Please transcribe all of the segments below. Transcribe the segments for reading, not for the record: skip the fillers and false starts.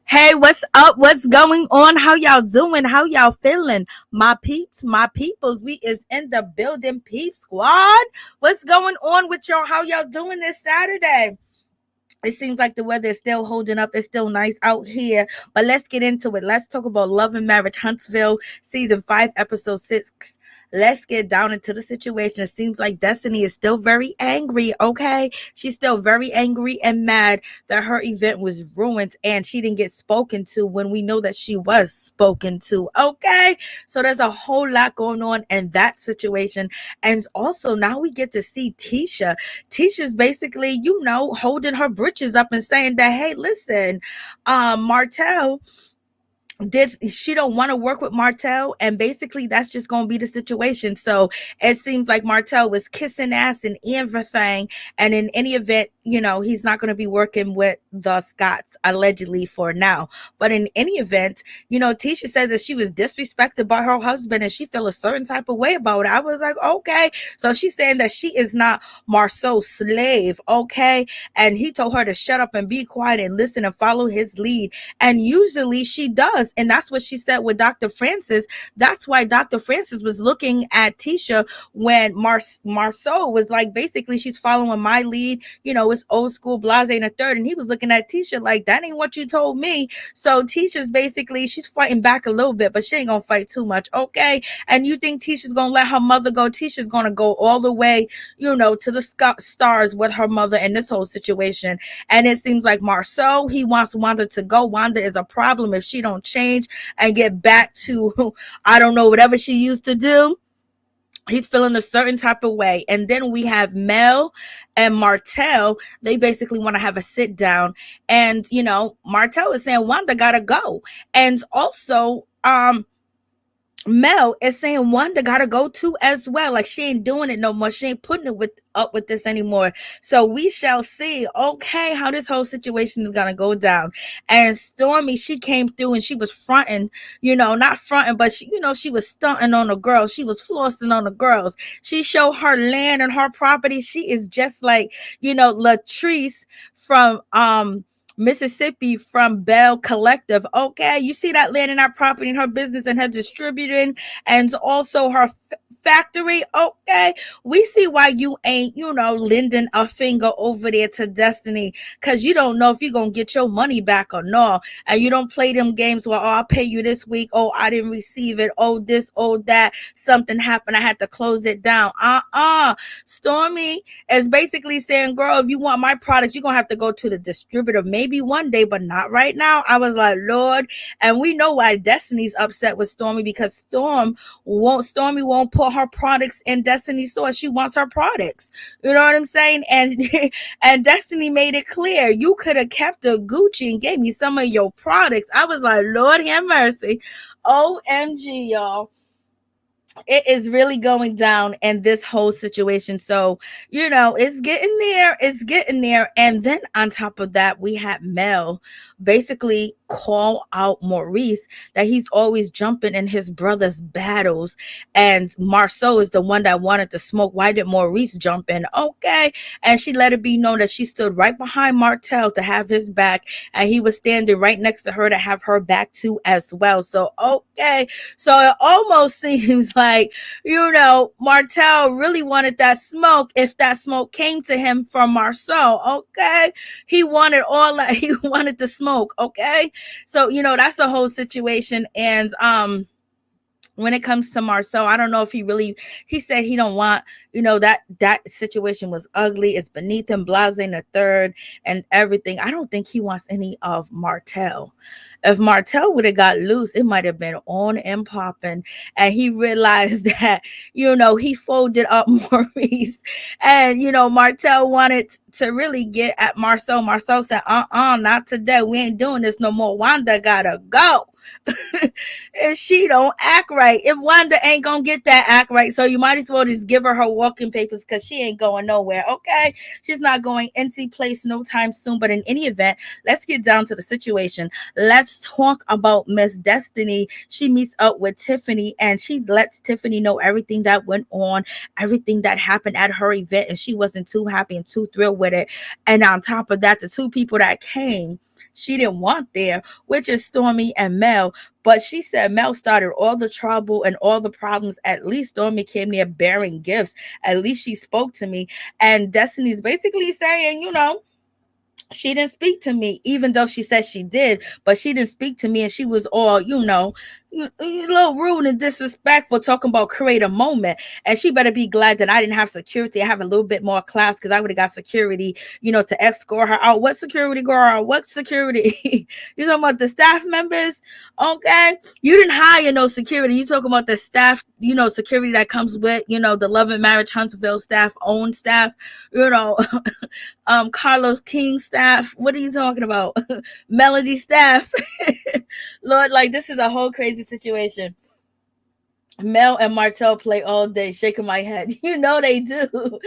Hey, what's up? What's going on? How y'all doing? How y'all feeling? My peeps, my peoples, we is in the building, peep squad. What's going on with y'all? How y'all doing this Saturday? It seems like the weather is still holding up. It's still nice out here. But let's get into it. Let's talk about Love and Marriage Huntsville, season 5, episode 6. Let's get down into the situation. It seems like Destiny is still very angry, okay? She's still very angry and mad that her event was ruined and she didn't get spoken to when we know that she was spoken to, okay? So there's a whole lot going on in that situation. And also now we get to see Tisha. Tisha's basically, holding her britches up and saying that, hey, listen, Martell, she don't want to work with Martell, and basically that's just going to be the situation. So it seems like Martell was kissing ass and everything, and in any event, he's not going to be working with the Scotts allegedly for now. But in any event, Tisha says that she was disrespected by her husband and she feel a certain type of way about it. I was like, okay. So she's saying that she is not Marsau's slave, okay? And he told her to shut up and be quiet and listen and follow his lead. And usually she does. And that's what she said with Dr. Francis. That's why Dr. Francis was looking at Tisha when Marsau was like, basically, she's following my lead. It's old school, blase and a third. And he was looking at Tisha like, that ain't what you told me. So Tisha's basically, she's fighting back a little bit, but she ain't going to fight too much. Okay. And you think Tisha's going to let her mother go? Tisha's going to go all the way, to the stars with her mother in this whole situation. And it seems like Marsau, he wants Wanda to go. Wanda is a problem if she don't change and get back to, I don't know, whatever she used to do. He's feeling a certain type of way. And then we have Mel and Martel. They basically want to have a sit down. And, Martel is saying Wanda gotta go. And also, Mel is saying Wanda gotta go too as well. Like, she ain't doing it no more. She ain't putting it up with this anymore. So we shall see, okay, how this whole situation is gonna go down. And Stormy, she came through and she was fronting, not fronting, but she, she was stunting on the girls. She was flossing on the girls. She showed her land and her property. She is just like, Latrice from Mississippi from Bell Collective. Okay, you see that land and that property and her business and her distributing and also her factory. Okay, we see why you ain't, lending a finger over there to Destiny, because you don't know if you're gonna get your money back or not. And you don't play them games where, I'll pay you this week. Oh, I didn't receive it. Oh, this, oh, that. Something happened. I had to close it down. Stormy is basically saying, girl, if you want my product, you're gonna have to go to the distributor. Maybe one day, but not right now. I was like, Lord. And we know why Destiny's upset with Stormy, because Stormy won't put her products in Destiny's store. She wants her products. You know what I'm saying? And and Destiny made it clear, you could have kept the Gucci and gave me some of your products. I was like, Lord have mercy. OMG, y'all. It is really going down in this whole situation. So, it's getting there. And then on top of that, we had Mel basically call out Maurice that he's always jumping in his brother's battles. And Marceau is the one that wanted to smoke. Why did Maurice jump in? Okay. And she let it be known that she stood right behind Martell to have his back. And he was standing right next to her to have her back too as well. So, okay. So it almost seems like, Martell really wanted that smoke if that smoke came to him from Marceau. Okay. He wanted all that. He wanted the smoke. Okay. So, that's a whole situation. And, when it comes to Marcel, I don't know if he said he don't want, that situation was ugly. It's beneath him, blase the third and everything. I don't think he wants any of Martell. If Martell would have got loose, it might have been on and popping. And he realized that, he folded up Maurice. And, Martell wanted to really get at Marcel. Marcel said, not today. We ain't doing this no more. Wanda gotta go. If she don't act right, if Wanda ain't gonna get that act right, so you might as well just give her walking papers, because she ain't going nowhere. Okay, she's not going any place no time soon. But in any event, let's get down to the situation. Let's talk about Miss Destiny. She meets up with Tiffany, and she lets Tiffany know everything that went on, everything that happened at her event, and she wasn't too happy and too thrilled with it. And on top of that, the two people that came, she didn't want there, which is Stormy and Mel. But she said Mel started all the trouble and all the problems. At least Stormy came there bearing gifts. At least she spoke to me. And Destiny's basically saying, she didn't speak to me, even though she said she did, but she didn't speak to me. And she was all, a little rude and disrespectful, talking about create a moment. And she better be glad that I didn't have security. I have a little bit more class, because I would have got security, to escort her out. What security, girl? What security? You talking about the staff members? Okay. You didn't hire no security. You talking about the staff, security that comes with, the Love and Marriage Huntsville staff, own staff, Carlos King staff. What are you talking about? Melody staff. Lord, like, this is a whole crazy situation. Mel and Martel play all day, shaking my head. They do.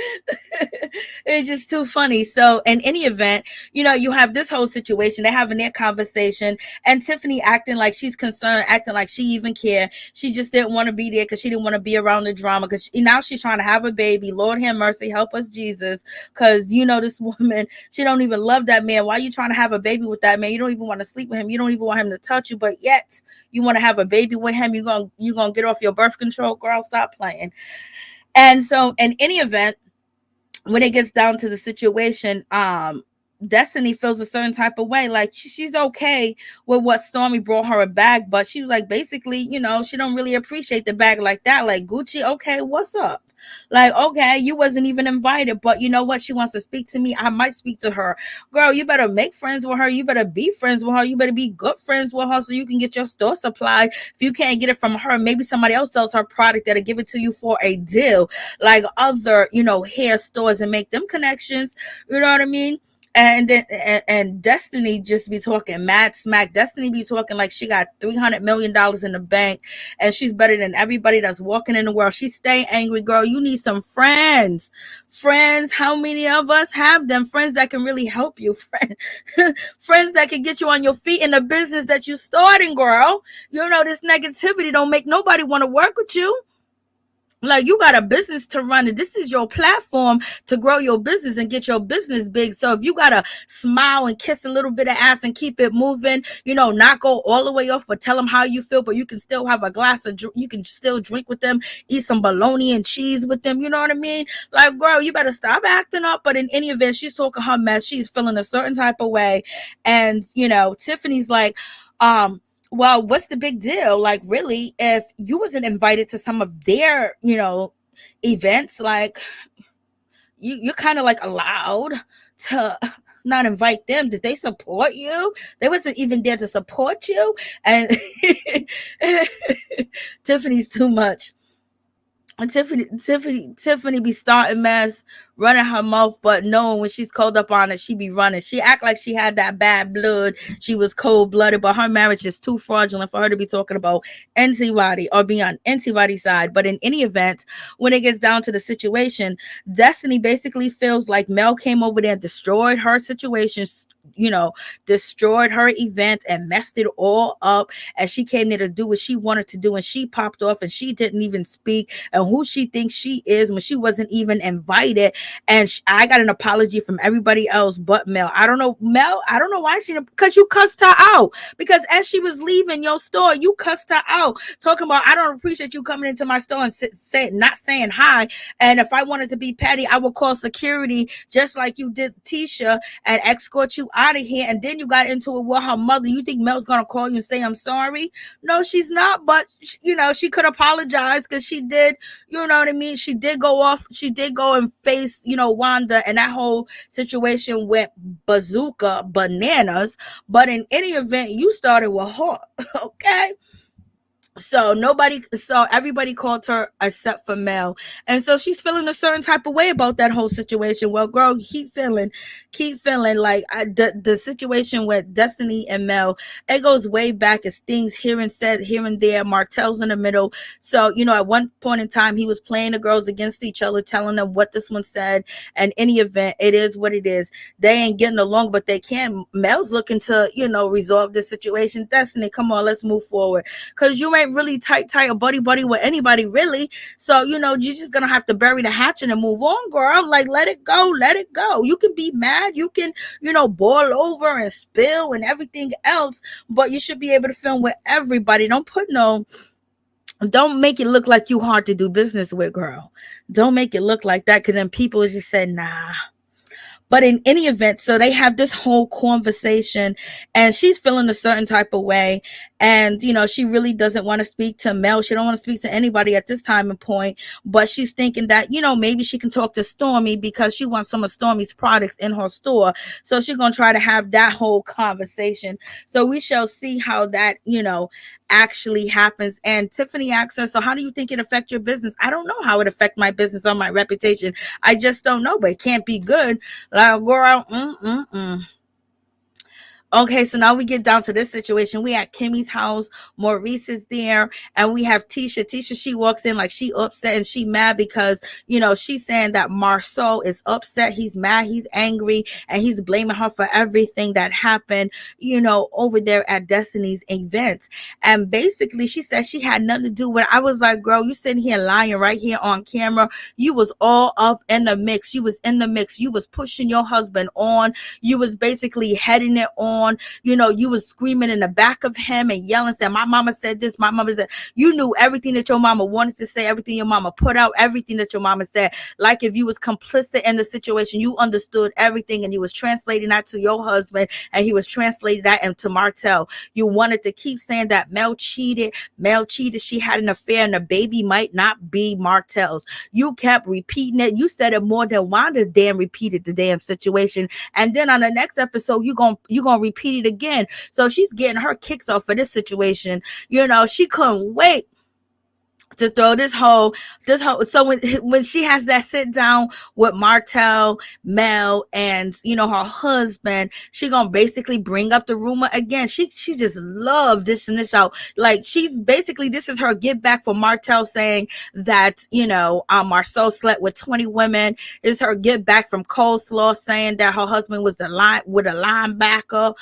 It's just too funny. So in any event, you have this whole situation. They're having their conversation, and Tiffany acting like she's concerned, acting like she even care. She just didn't want to be there because she didn't want to be around the drama, because now she's trying to have a baby. Lord have mercy, help us, Jesus. Because, this woman, she don't even love that man. Why are you trying to have a baby with that man? You don't even want to sleep with him. You don't even want him to touch you, but yet you want to have a baby with him. You're gonna get off your birth control, girl. Stop playing. And so in any event, when it gets down to the situation, Destiny feels a certain type of way. Like, she's okay with what Stormy brought her a bag, but she was like, basically, she don't really appreciate the bag like that. Like, Gucci, okay, what's up? Like, okay, you wasn't even invited, but you know what? She wants to speak to me. I might speak to her. Girl, you better make friends with her. You better be friends with her. You better be good friends with her, so you can get your store supply. If you can't get it from her, maybe somebody else sells her product that'll give it to you for a deal, like other, hair stores, and make them connections. You know what I mean? And then and Destiny just be talking mad smack. Destiny be talking like she got $300 million in the bank, and she's better than everybody that's walking in the world. She stay angry, girl. You need some friends. Friends, how many of us have them? Friends that can really help you. Friends that can get you on your feet in the business that you starting, girl. This negativity don't make nobody want to work with you. Like, you got a business to run, and this is your platform to grow your business and get your business big. So if you gotta smile and kiss a little bit of ass and keep it moving, not go all the way off, but tell them how you feel, but you can still have a glass of you can still drink with them, eat some bologna and cheese with them. You know what I mean? Like, girl, you better stop acting up. But in any event, she's talking her mess. She's feeling a certain type of way. And, Tiffany's like, well, what's the big deal? Like, really, if you wasn't invited to some of their, events, like, you're kind of like allowed to not invite them. Did they support you? They wasn't even there to support you. And Tiffany's too much. And Tiffany be starting mess, running her mouth, but knowing when she's called up on it, she be running. She act like she had that bad blood. She was cold-blooded, but her marriage is too fraudulent for her to be talking about anybody or be on anybody's side. But in any event, when it gets down to the situation, Destiny basically feels like Mel came over there and destroyed her situation, destroyed her event and messed it all up. And she came there to do what she wanted to do, and she popped off, and she didn't even speak and who she thinks she is when she wasn't even invited. And I got an apology from everybody else but Mel. I don't know why because you cussed her out. Because as she was leaving your store, you cussed her out, talking about, I don't appreciate you coming into my store and not saying hi. And if I wanted to be petty, I would call security just like you did Tisha and escort you out out of here. And then you got into it with her mother. You think Mel's gonna call you and say I'm sorry? No, she's not. But she could apologize because she did. You know what I mean? She did go off. She did go and face Wanda, and that whole situation went bazooka bananas. But in any event, you started with her. Okay. So everybody called her except for Mel. And so she's feeling a certain type of way about that whole situation. Well, girl, keep feeling like the situation with Destiny and Mel, it goes way back. It's things here and said here and there. Martell's in the middle. So, at one point in time, he was playing the girls against each other, telling them what this one said. And any event, it is what it is. They ain't getting along, but they can. Mel's looking to, resolve this situation. Destiny, come on, let's move forward. Because you ain't really tight or buddy with anybody really. So you're just gonna have to bury the hatchet and move on, girl. Like, let it go. You can be mad, you can boil over and spill and everything else, but you should be able to film with everybody. Don't make it look like you hard to do business with, girl. Don't make it look like that, because then people just say nah. But in any event, so they have this whole conversation, and she's feeling a certain type of way. And, she really doesn't want to speak to Mel. She don't want to speak to anybody at this time and point. But she's thinking that, maybe she can talk to Stormy because she wants some of Stormy's products in her store. So she's going to try to have that whole conversation. So we shall see how that, actually happens. And Tiffany asks her, so how do you think it affect your business? I don't know how it affect my business or my reputation. I just don't know, but it can't be good. Like, girl, Okay, so now we get down to this situation. We at Kimmi's house. Maurice is there, and we have Tisha. Tisha, she walks in like she upset and she mad because, she's saying that Marsau is upset. He's mad. He's angry, and he's blaming her for everything that happened, over there at Destiny's events. And basically, she said she had nothing to do with it. I was like, girl, you sitting here lying right here on camera. You was all up in the mix. You was in the mix. You was pushing your husband on. You was basically heading it on. You was screaming in the back of him and yelling, saying, my mama said this, my mama said. You knew everything that your mama wanted to say, everything your mama put out, everything that your mama said. Like, if you was complicit in the situation, you understood everything, and you was translating that to your husband, and he was translating that into Martell. You wanted to keep saying that Mel cheated, she had an affair, and the baby might not be Martell's. You kept repeating it. You said it more than Wanda damn repeated the damn situation. And then on the next episode, you gonna repeat it again. So she's getting her kicks off for this situation. She couldn't wait to throw this whole so when she has that sit down with Martell, Mel, and her husband, she gonna basically bring up the rumor again. She just loved this and this out. Like, she's basically, this is her get back for Martell saying that Marsau slept with 20 women. It's her get back from Coleslaw saying that her husband was a linebacker.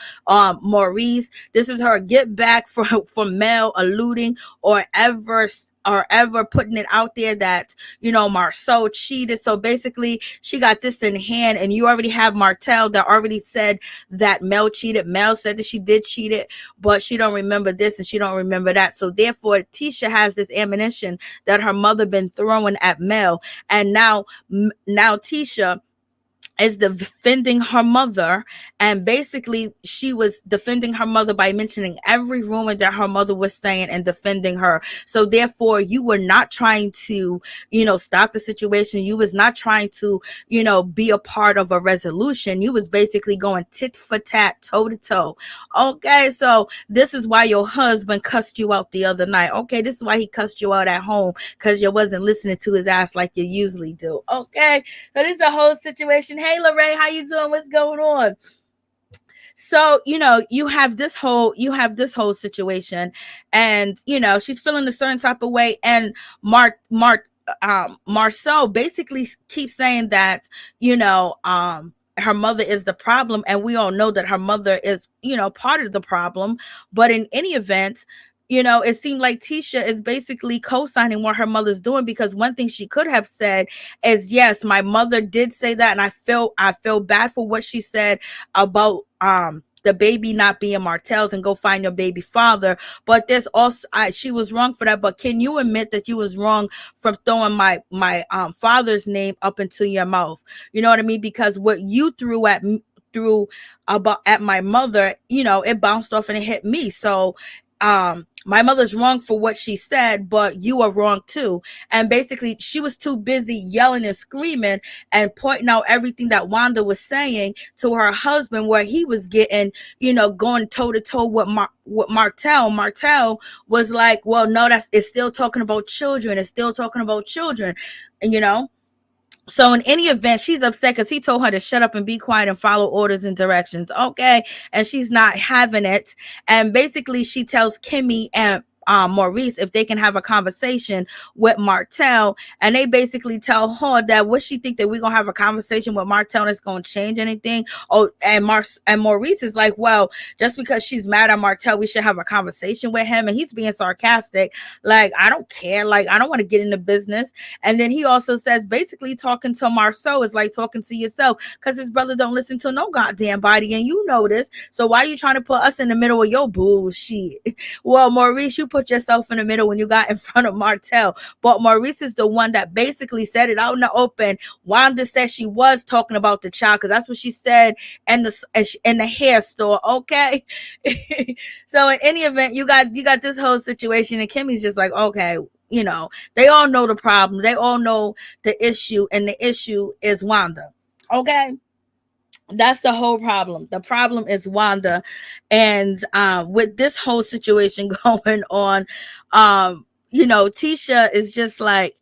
Maurice, this is her get back for Mel alluding or ever putting it out there that Marsau cheated. So basically, she got this in hand, and you already have Martell that already said that Mel cheated. Mel said that she did cheat it, but she don't remember this and she don't remember that. So therefore, Tisha has this ammunition that her mother been throwing at Mel, and now Tisha is defending her mother. And basically, she was defending her mother by mentioning every rumor that her mother was saying and defending her. So therefore, you were not trying to stop the situation. You was not trying to be a part of a resolution. You was basically going tit for tat, toe to toe. Okay, so this is why your husband cussed you out the other night. Okay, this is why he cussed you out at home, because you wasn't listening to his ass like you usually do. Okay, so this is a whole situation. Hey, Lorraine, how you doing? What's going on? So, you have this whole situation, and, she's feeling a certain type of way. And Marsau basically keeps saying that, her mother is the problem. And we all know that her mother is, part of the problem. But in any event, it seemed like Tisha is basically co-signing what her mother's doing, because one thing she could have said is, yes, my mother did say that, and I feel bad for what she said about the baby not being Martell's, and go find your baby father. But there's also, she was wrong for that. But can you admit that you was wrong from throwing my father's name up into your mouth? You know what I mean? Because what you threw threw about at my mother, it bounced off and it hit me. So my mother's wrong for what she said, but you are wrong too. And basically she was too busy yelling and screaming and pointing out everything that Wanda was saying to her husband, where he was getting, going toe to toe with Martell. Martell was like, well, no, it's still talking about children. It's still talking about children, and so in any event, she's upset because he told her to shut up and be quiet and follow orders and directions. Okay. And she's not having it. And basically she tells Kimmi and Maurice if they can have a conversation with Martell, and they basically tell her that what she think that we're gonna have a conversation with Martell that's gonna change anything. Oh, and Maurice is like, well, just because she's mad at Martell, we should have a conversation with him. And he's being sarcastic, like, I don't care, like, I don't want to get into business. And then he also says, basically, talking to Marsau is like talking to yourself, because his brother don't listen to no goddamn body, and you know this. So why are you trying to put us in the middle of your bullshit? Well, Maurice, you put yourself in the middle when you got in front of Martell. But Maurice is the one that basically said it out in the open. Wanda said she was talking about the child, because that's what she said in the hair store. Okay. So in any event, you got this whole situation, and Kimmi's just like, okay, they all know the problem. They all know the issue, and the issue is Wanda. Okay. That's the whole problem. The problem is Wanda. And with this whole situation going on, Tisha is just like,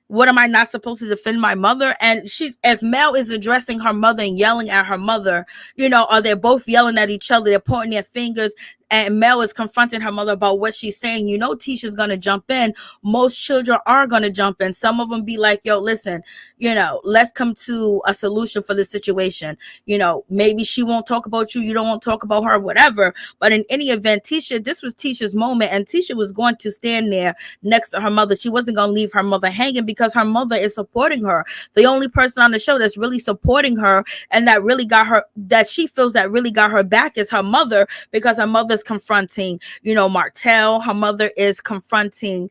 what am I not supposed to defend my mother? And if Mel is addressing her mother and yelling at her mother, or they're both yelling at each other, they're pointing their fingers, and Mel is confronting her mother about what she's saying, Tisha's going to jump in. Most children are going to jump in. Some of them be like, yo, listen, let's come to a solution for this situation. Maybe she won't talk about you. You don't want to talk about her, whatever. But in any event, this was Tisha's moment, and Tisha was going to stand there next to her mother. She wasn't going to leave her mother hanging, because her mother is supporting her. The only person on the show that's really supporting her and that really got her, that she feels that really got her back, is her mother, because her mother's confronting, Martell. Her mother is confronting,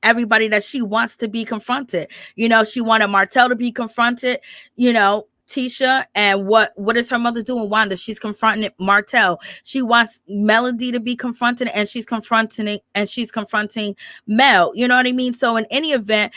everybody that she wants to be confronted. She wanted Martell to be confronted, Tisha, and what is her mother doing? Wanda, she's confronting Martell. She wants Melody to be confronted, and she's confronting Mel. You know what I mean? So in any event,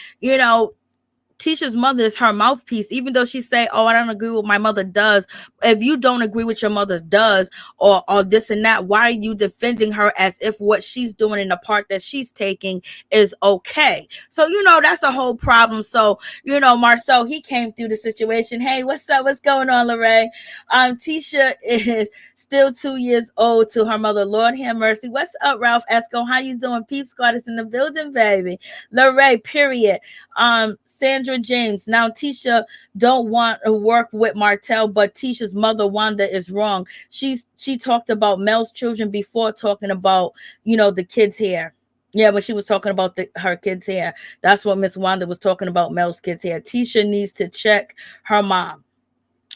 Tisha's mother is her mouthpiece, even though she say, oh, I don't agree with what my mother does. If you don't agree with your mother does, or this and that, why are you defending her as if what she's doing in the part that she's taking is okay? So, that's a whole problem. So, Marcel, he came through the situation. Hey, what's up? What's going on, Lorraine? Tisha is still 2 years old to her mother. Lord have mercy. What's up, Ralph Esco? How you doing? Peep Squad is in the building, baby. Lorraine, period. Sandra James. Now Tisha don't want to work with Martell, but Tisha's mother Wanda is wrong. She talked about Mel's children before talking about the kids' hair. Yeah, when she was talking about her kids' hair, that's what Miss Wanda was talking about, Mel's kids' hair. Tisha needs to check her mom,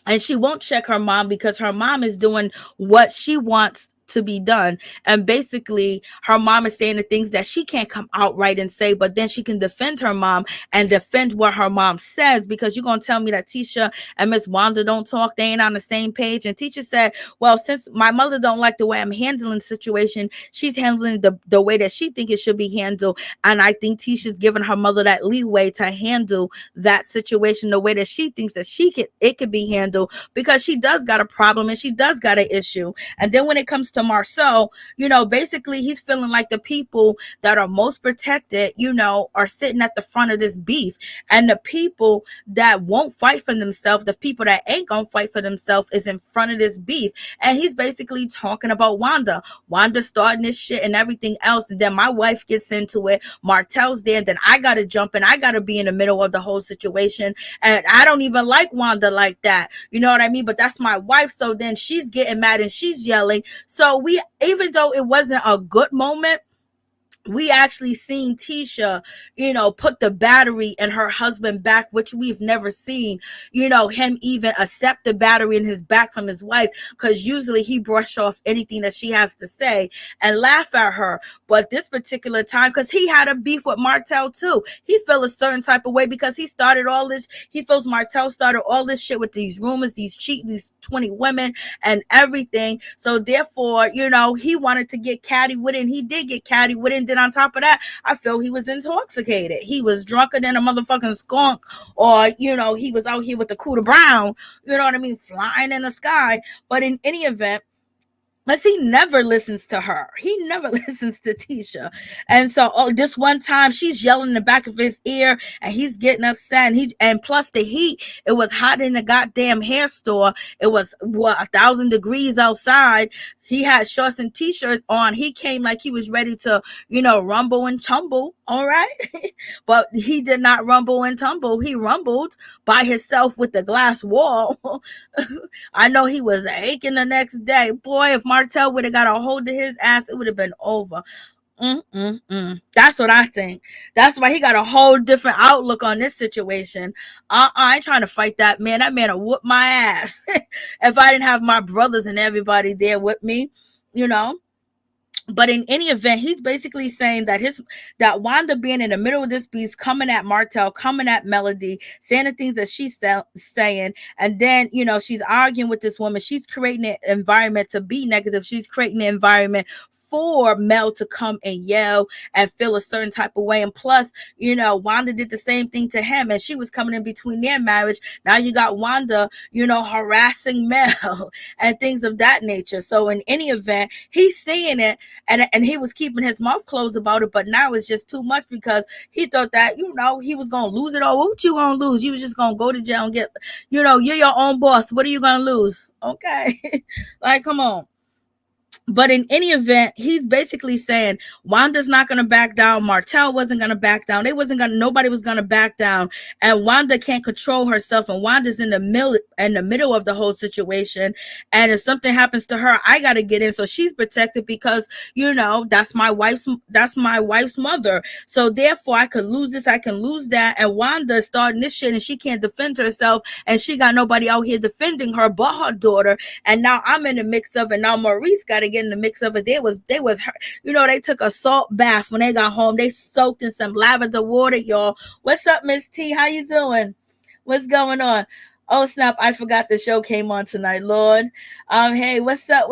and she won't check her mom because her mom is doing what she wants to be done. And basically her mom is saying the things that she can't come out right and say, but then she can defend her mom and defend what her mom says, because you're going to tell me that Tisha and Miss Wanda don't talk, they ain't on the same page. And Tisha said, well, since my mother don't like the way I'm handling the situation, she's handling the way that she think it should be handled. And I think Tisha's giving her mother that leeway to handle that situation the way that she thinks that it could be handled, because she does got a problem and she does got an issue. And then when it comes to Marcel, basically he's feeling like the people that are most protected, are sitting at the front of this beef, and the people that won't fight for themselves, the people that ain't gonna fight for themselves, is in front of this beef. And he's basically talking about Wanda starting this shit and everything else. And then my wife gets into it, Martell's there, and then I gotta jump and I gotta be in the middle of the whole situation. And I don't even like Wanda like that, you know what I mean? But that's my wife. So then she's getting mad and she's yelling. So even though it wasn't a good moment, we actually seen Tisha, put the battery in her husband back, which we've never seen, him even accept the battery in his back from his wife, because usually he brush off anything that she has to say and laugh at her. But this particular time, because he had a beef with Martell too, he felt a certain type of way because he started all this. He feels Martell started all this shit with these rumors, these 20 women and everything. So therefore, he wanted to get catty with it, and he did get catty with it. And then on top of that, I feel he was intoxicated. He was drunker than a motherfucking skunk, or he was out here with the Cooter Brown, flying in the sky. But in any event, because he never listens to her. He never listens to Tisha. And so this one time she's yelling in the back of his ear and he's getting upset. And plus the heat, it was hot in the goddamn hair store. It was 1,000 degrees outside. He had shorts and t-shirts on. He came like he was ready to, rumble and tumble. All right. But he did not rumble and tumble. He rumbled by himself with the glass wall. I know he was aching the next day. Boy, if Martell would have got a hold of his ass, it would have been over. That's what I think. That's why he got a whole different outlook on this situation. I ain't trying to fight that man. That man will whoop my ass if I didn't have my brothers and everybody there with me, But in any event, he's basically saying that Wanda being in the middle of this beef, coming at Martell, coming at Melody, saying the things that she's saying, and then she's arguing with this woman. She's creating an environment to be negative. She's creating an environment for Mel to come and yell and feel a certain type of way. And plus, Wanda did the same thing to him, and she was coming in between their marriage. Now you got Wanda, harassing Mel and things of that nature. So in any event, he's saying it. And he was keeping his mouth closed about it, but now it's just too much because he thought that, he was going to lose it all. What you going to lose? You was just going to go to jail and get, you're your own boss. What are you going to lose? Okay. Like, come on. But in any event, he's basically saying Wanda's not going to back down. Martell wasn't going to back down. Nobody was going to back down. And Wanda can't control herself. And Wanda's in the middle of the whole situation. And if something happens to her, I got to get in. So she's protected because, that's my wife's mother. So therefore I could lose this. I can lose that. And Wanda starting this shit and she can't defend herself. And she got nobody out here defending her but her daughter. And now I'm in the mix of it. Now Maurice got to get in the mix of it. They was hurt. They took a salt bath when they got home. They soaked in some lavender water, y'all. What's up, Miss T? How you doing? What's going on? Oh snap, I forgot the show came on tonight, Lord. Hey, what's up?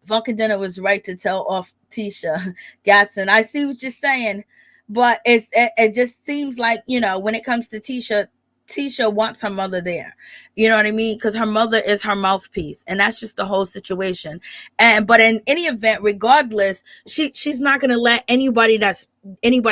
Funkin' Dinner was right to tell off Tisha Gatson. I see what you're saying, but it just seems like, when it comes to Tisha wants her mother there. You know what I mean? Because her mother is her mouthpiece, and that's just the whole situation. But in any event, regardless, she's not gonna let anybody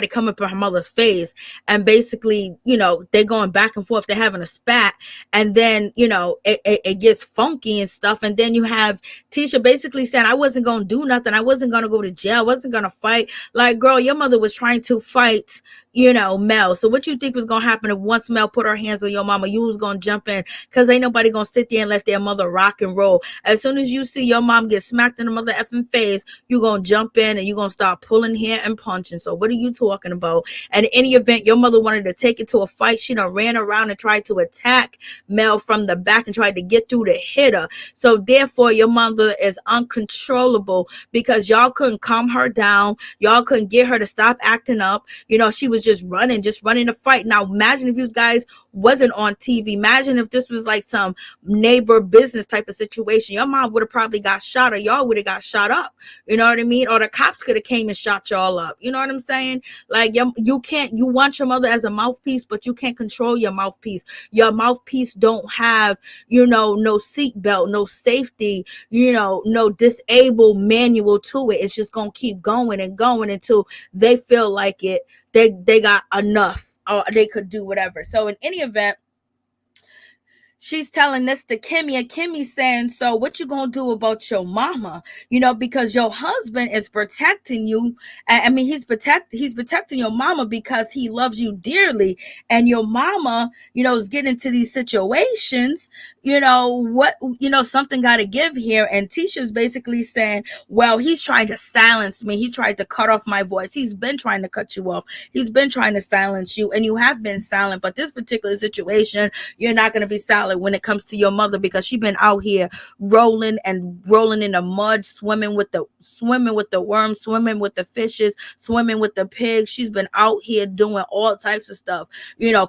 come up in her mother's face, and basically, they're going back and forth, they're having a spat, and then it gets funky and stuff, and then you have Tisha basically saying, I wasn't gonna do nothing, I wasn't gonna go to jail, I wasn't gonna fight. Like, girl, your mother was trying to fight Mel. So what you think was gonna happen if once Mel put her hands on your mama, you was gonna jump in? Because ain't nobody gonna sit there and let their mother rock and roll. As soon as you see your mom get smacked in the mother effing face, you gonna jump in and you gonna start pulling hair and punching. So what are you talking about? And in any event, your mother wanted to take it to a fight. She done ran around and tried to attack Mel from the back and tried to get through to hit her. So therefore, your mother is uncontrollable because y'all couldn't calm her down. Y'all couldn't get her to stop acting up. She was just running to fight. Now imagine if you guys wasn't on TV. Imagine if this was like some neighbor business type of situation. Your mom would have probably got shot, or y'all would have got shot up. You know what I mean? Or the cops could have came and shot y'all up. You know what I'm saying? Like, you want your mother as a mouthpiece, but you can't control your mouthpiece. Your mouthpiece don't have, no seatbelt, no safety, no disabled manual to it. It's just gonna keep going and going until they feel like it. They got enough, or they could do whatever. So in any event, she's telling this to Kimmi, and Kimmi saying, so what you gonna do about your mama? Because your husband is protecting you. I mean, he's protecting your mama because he loves you dearly. And your mama, is getting into these situations. Something got to give here. And Tisha's basically saying, well, he's trying to silence me. He tried to cut off my voice. He's been trying to cut you off. He's been trying to silence you, and you have been silent. But this particular situation, you're not going to be silent when it comes to your mother, because she's been out here rolling in the mud, swimming with the worms, swimming with the fishes, swimming with the pigs. She's been out here doing all types of stuff,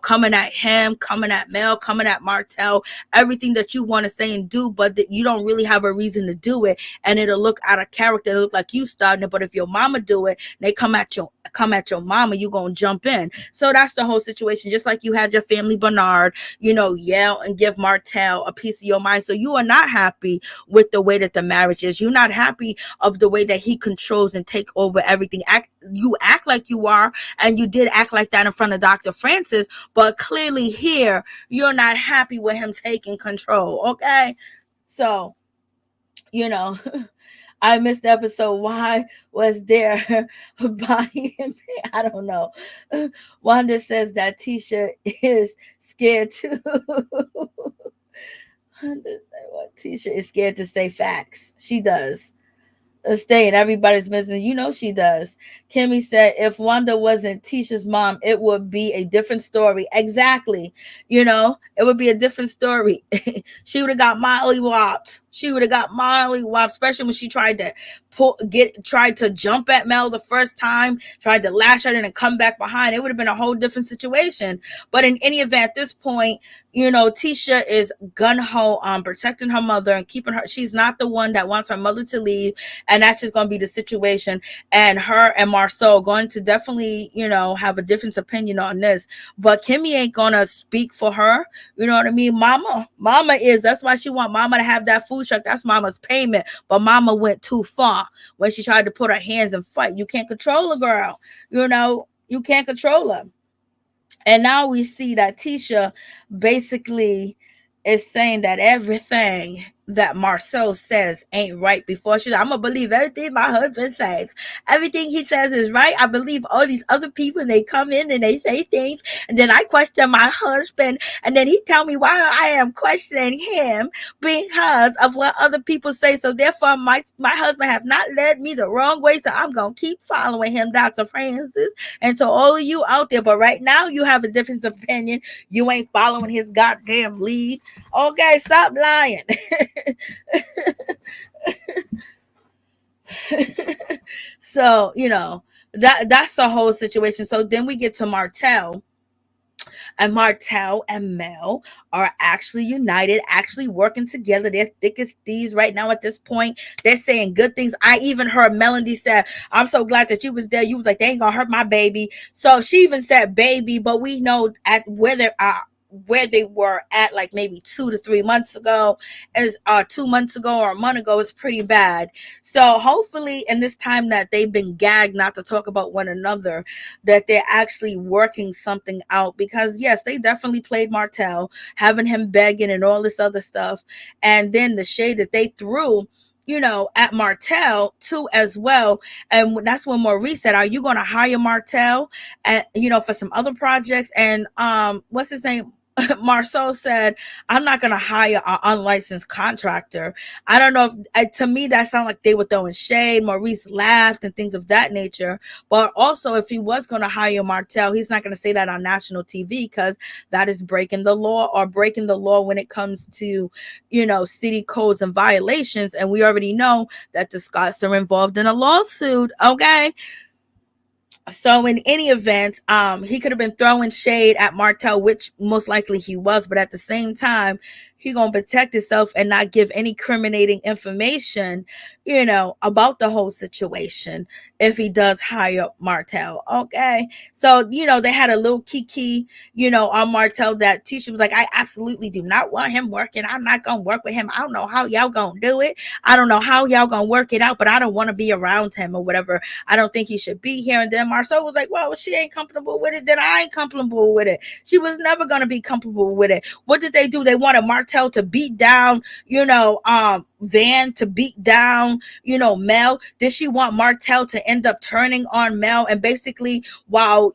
coming at him, coming at Mel, coming at Martell, everything that you want to say and do, but that you don't really have a reason to do it, and it'll look out of character. It'll look like you starting it. But if your mama do it, they come at your mama, you gonna jump in. So that's the whole situation. Just like you had your family Bernard, yell and give Martell a piece of your mind. So you are not happy with the way that the marriage is. You're not happy of the way that he controls and take over everything. You act like you are, and you did act like that in front of Dr. Francis, but clearly here you're not happy with him taking control. Okay, so I missed the episode. Why was there body and I don't know. Wanda says that Tisha is scared too. Wanda said what? Tisha is scared to say facts. She does. Stay in everybody's business. She does. Kimmi said, if Wanda wasn't Tisha's mom, it would be a different story. Exactly. It would be a different story. She would have got mildly whopped. Especially when she tried to jump at Mel the first time, tried to lash at her and come back behind. It would have been a whole different situation. But in any event, at this point, Tisha is gun-ho on protecting her mother and keeping her. She's not the one that wants her mother to leave. And that's just going to be the situation. And her and Marsau going to definitely, have a different opinion on this. But Kimmi ain't going to speak for her. You know what I mean? Mama is. That's why she want Mama to have that food truck. That's Mama's payment. But Mama went too far when she tried to put her hands and fight. You can't control a girl. You can't control her. And now we see that Tisha basically is saying that everything that Marsau says ain't right. Before she's like, I'm gonna believe everything my husband says. Everything he says is right. I believe all these other people, and they come in and they say things, and then I question my husband, and then he tell me why I am questioning him because of what other people say. So therefore my husband have not led me the wrong way, so I'm gonna keep following him, Dr. Francis. And so all of you out there, but right now you have a different opinion. You ain't following his goddamn lead. Okay, stop lying. So that's the whole situation. So then we get to Martell, and Martell and Mel are actually united, actually working together. They're thick as thieves right now at this point. They're saying good things. I even heard Melody said, I'm so glad that you was there. You was like, they ain't gonna hurt my baby. So she even said baby, but we know at where they were at, like maybe 2 to 3 months ago, as 2 months ago or a month ago, is pretty bad. So hopefully in this time that they've been gagged not to talk about one another, that they're actually working something out. Because yes, they definitely played Martell, having him begging and all this other stuff, and then the shade that they threw at Martell too as well. And that's when Maurice said, are you going to hire Martell and for some other projects? And what's his name, Marsau said, I'm not going to hire an unlicensed contractor. I don't know if, to me, that sounded like they were throwing shade. Maurice laughed and things of that nature. But also, if he was going to hire Martell, he's not going to say that on national TV, because that is breaking the law, or breaking the law when it comes to, city codes and violations. And we already know that the Scotts are involved in a lawsuit. Okay. So in any event, he could have been throwing shade at Martell, which most likely he was, but at the same time, he gonna protect himself and not give any incriminating information, about the whole situation if he does hire Martell. Okay. So, they had a little kiki, on Martell that Tisha was like, I absolutely do not want him working. I'm not gonna work with him. I don't know how y'all gonna do it. I don't know how y'all gonna work it out, but I don't want to be around him or whatever. I don't think he should be here. And then Marsau was like, well, she ain't comfortable with it, then I ain't comfortable with it. She was never gonna be comfortable with it. What did they do? They wanted Martell to beat down, Van, to beat down, Mel. Did she want Martell to end up turning on Mel? And basically, while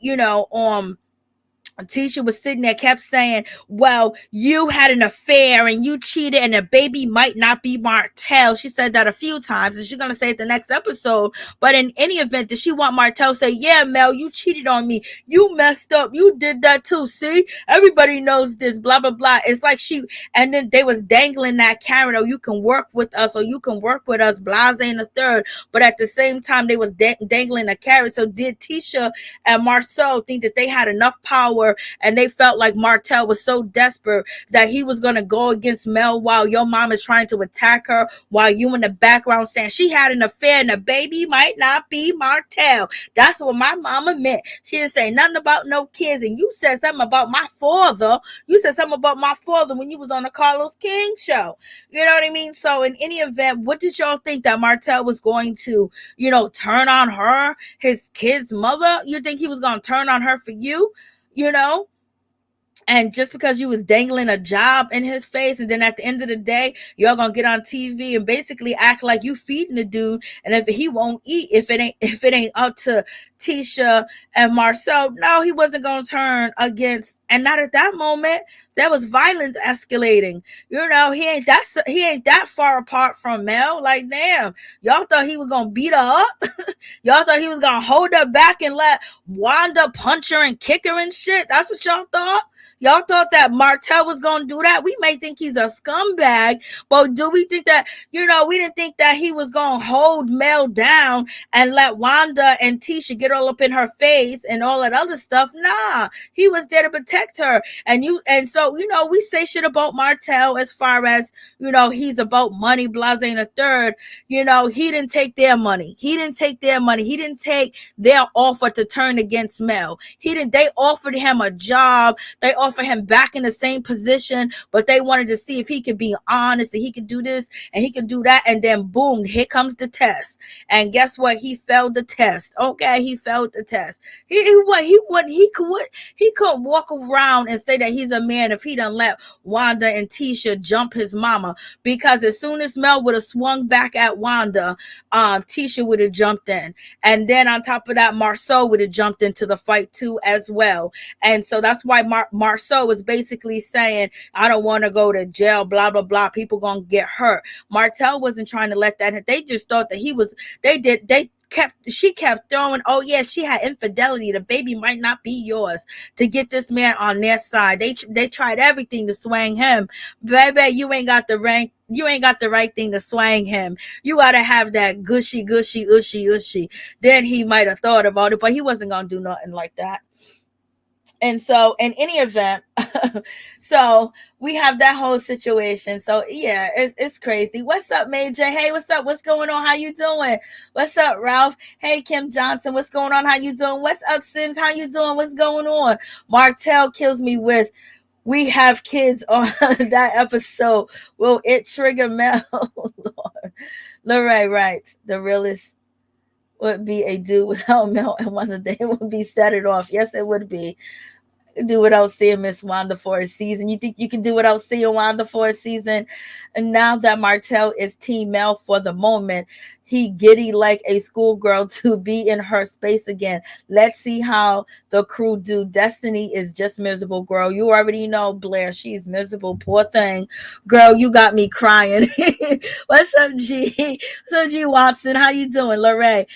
Tisha was sitting there, kept saying, well, you had an affair and you cheated and the baby might not be Martell. She said that a few times and she's going to say it the next episode. But in any event, did she want Martell to say, yeah, Mel, you cheated on me. You messed up. You did that too. See, everybody knows this, blah, blah, blah. It's like and then they was dangling that carrot, oh, you can work with us or you can work with us, blase and the third. But at the same time, they was dangling a carrot. So did Tisha and Marsau think that they had enough power and they felt like Martell was so desperate that he was going to go against Mel while your mom is trying to attack her, while you in the background saying she had an affair and the baby might not be Martell? That's what my mama meant. She didn't say nothing about no kids. And you said something about my father. You said something about my father when you was on the Carlos King show. You know what I mean? So in any event, what did y'all think, that Martell was going to, turn on her, his kid's mother? You think he was going to turn on her for you? And just because you was dangling a job in his face, and then at the end of the day, y'all gonna get on TV and basically act like you feeding the dude, and if he won't eat, if it ain't up to Tisha and Marsau, no, he wasn't gonna turn against. And not at that moment. There was violence escalating. He ain't that far apart from Mel. Like, damn, y'all thought he was gonna beat her up. Y'all thought he was gonna hold her back and let Wanda punch her and kick her and shit. That's what y'all thought. Y'all thought that Martell was going to do that? We may think he's a scumbag, but do we think that, we didn't think that he was going to hold Mel down and let Wanda and Tisha get all up in her face and all that other stuff? Nah, he was there to protect her. And so, we say shit about Martell as far as, he's about money, blase and a third. He didn't take their money. He didn't take their offer to turn against Mel. They offered him a job. They offered him back in the same position, but they wanted to see if he could be honest and he could do this and he could do that. And then boom, here comes the test. And guess what? He failed the test. Okay, he failed the test. He couldn't walk around and say that he's a man if he done let Wanda and Tisha jump his mama, because as soon as Mel would have swung back at Wanda, Tisha would have jumped in, and then on top of that, Marsau would have jumped into the fight too as well. And so that's why Marsau was basically saying, I don't want to go to jail, blah blah blah, people gonna get hurt. Martell wasn't trying to let that. They just thought that she kept throwing, oh yeah, she had infidelity, the baby might not be yours, to get this man on their side. They tried everything to swang him. Baby, you ain't got the right thing to swang him. You gotta have that gushy ushy. Then he might have thought about it, but he wasn't gonna do nothing like that. And so in any event, so we have that whole situation. So yeah, it's crazy. What's up, Major? Hey, what's up? What's going on? How you doing? What's up, Ralph? Hey, Kim Johnson, what's going on? How you doing? What's up, Sims? How you doing? What's going on? Martell kills me with, we have kids on that episode. Will it trigger Mel? Lord. Lorraine writes, the realest would be a dude without Mel, and one of them would be set it off. Yes, it would be. Do without seeing Miss Wanda for a season. You think you can do without seeing Wanda for a season? And now that Martell is Team Mel for the moment, he giddy like a schoolgirl to be in her space again. Let's see how the crew do. Destiny is just miserable, girl. You already know, Blair. She's miserable. Poor thing. Girl, you got me crying. What's up, G? What's up, G Watson? How you doing, Lorraine?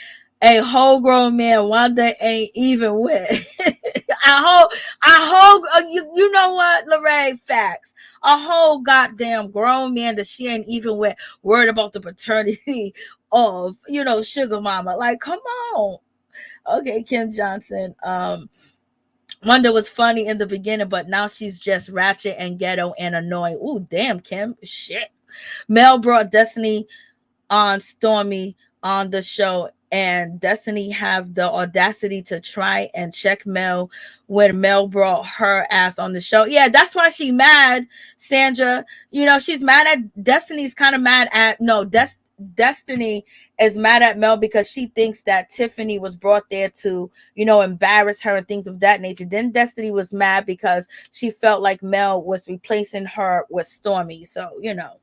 A whole grown man Wanda ain't even with. You know what, Lorraine? Facts. A whole goddamn grown man that she ain't even with, worried about the paternity of, sugar mama. Like, come on. Okay, Kim Johnson. Wanda was funny in the beginning, but now she's just ratchet and ghetto and annoying. Ooh, damn, Kim. Shit. Mel brought Destiny on Stormy on the show, and Destiny have the audacity to try and check Mel when Mel brought her ass on the show. Yeah, that's why she mad, Sandra. You know, she's mad at Destiny's kind of mad at Destiny is mad at Mel because she thinks that Tiffany was brought there to, you know, embarrass her and things of that nature. Then Destiny was mad because she felt like Mel was replacing her with Stormy. So, you know,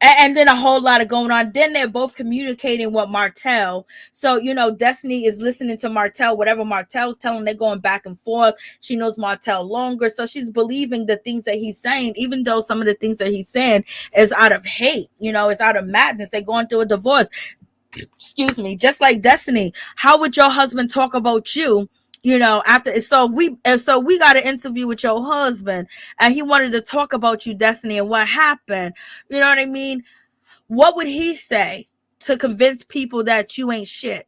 and then a whole lot of going on. Then they're both communicating with Martell. So, you know, Destiny is listening to Martell. Whatever Martell's telling, they're going back and forth. She knows Martell longer. So she's believing the things that he's saying, even though some of the things that he's saying is out of hate, you know, it's out of madness. They're going through a divorce. Excuse me. Just like Destiny. How would your husband talk about you? You know, after so we got an interview with your husband, and he wanted to talk about you, Destiny, and what happened. You know what I mean? What would he say to convince people that you ain't shit?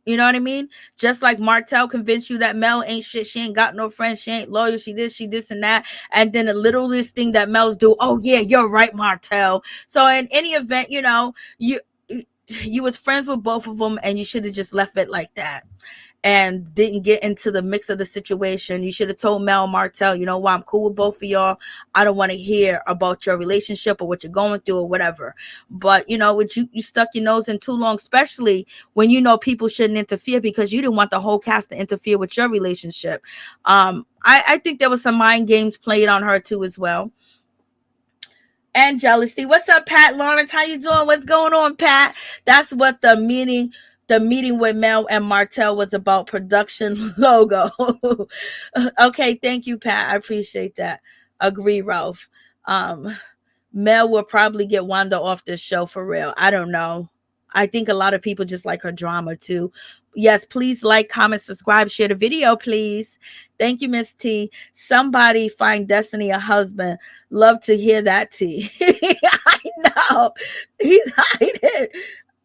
You know what I mean? Just like Martell convinced you that Mel ain't shit. She ain't got no friends. She ain't loyal. She this and that. And then the littlest thing that Mel's do. Oh yeah, you're right, Martell. So in any event, you know, you was friends with both of them, and you should have just left it like that and didn't get into the mix of the situation. You should have told Mel and Martell, you know what, I'm cool with both of y'all. I don't want to hear about your relationship or what you're going through or whatever. But, you know, what you stuck your nose in too long, especially when you know people shouldn't interfere because you didn't want the whole cast to interfere with your relationship. I think there was some mind games played on her too as well. And jealousy. What's up, Pat Lawrence? How you doing? What's going on, Pat? That's what the meeting with Mel and Martell was about. Production logo. Okay, thank you, Pat. I appreciate that. Agree, Ralph. Mel will probably get Wanda off this show for real. I don't know. I think a lot of people just like her drama too. Yes, please like, comment, subscribe, share the video, please. Thank you, Miss T. Somebody find Destiny a husband. Love to hear that, T. I know. He's hiding.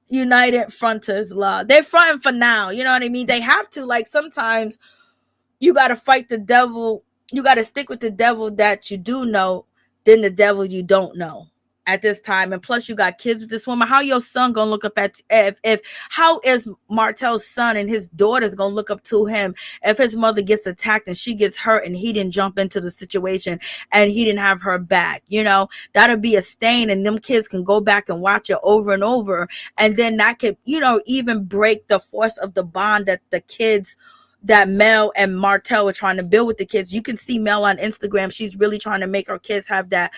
United Fronters law. They're fronting for now. You know what I mean? They have to. Like, sometimes you got to fight the devil. You got to stick with the devil that you do know than the devil you don't know at this time. And plus you got kids with this woman. How your son gonna look up at if how is Martell's son and his daughter's gonna look up to him if his mother gets attacked and she gets hurt and he didn't jump into the situation and he didn't have her back? You know, that'll be a stain, and them kids can go back and watch it over and over, and then that could, you know, even break the force of the bond that the kids that Mel and Martell were trying to build with the kids. You can see Mel on Instagram. She's really trying to make her kids have that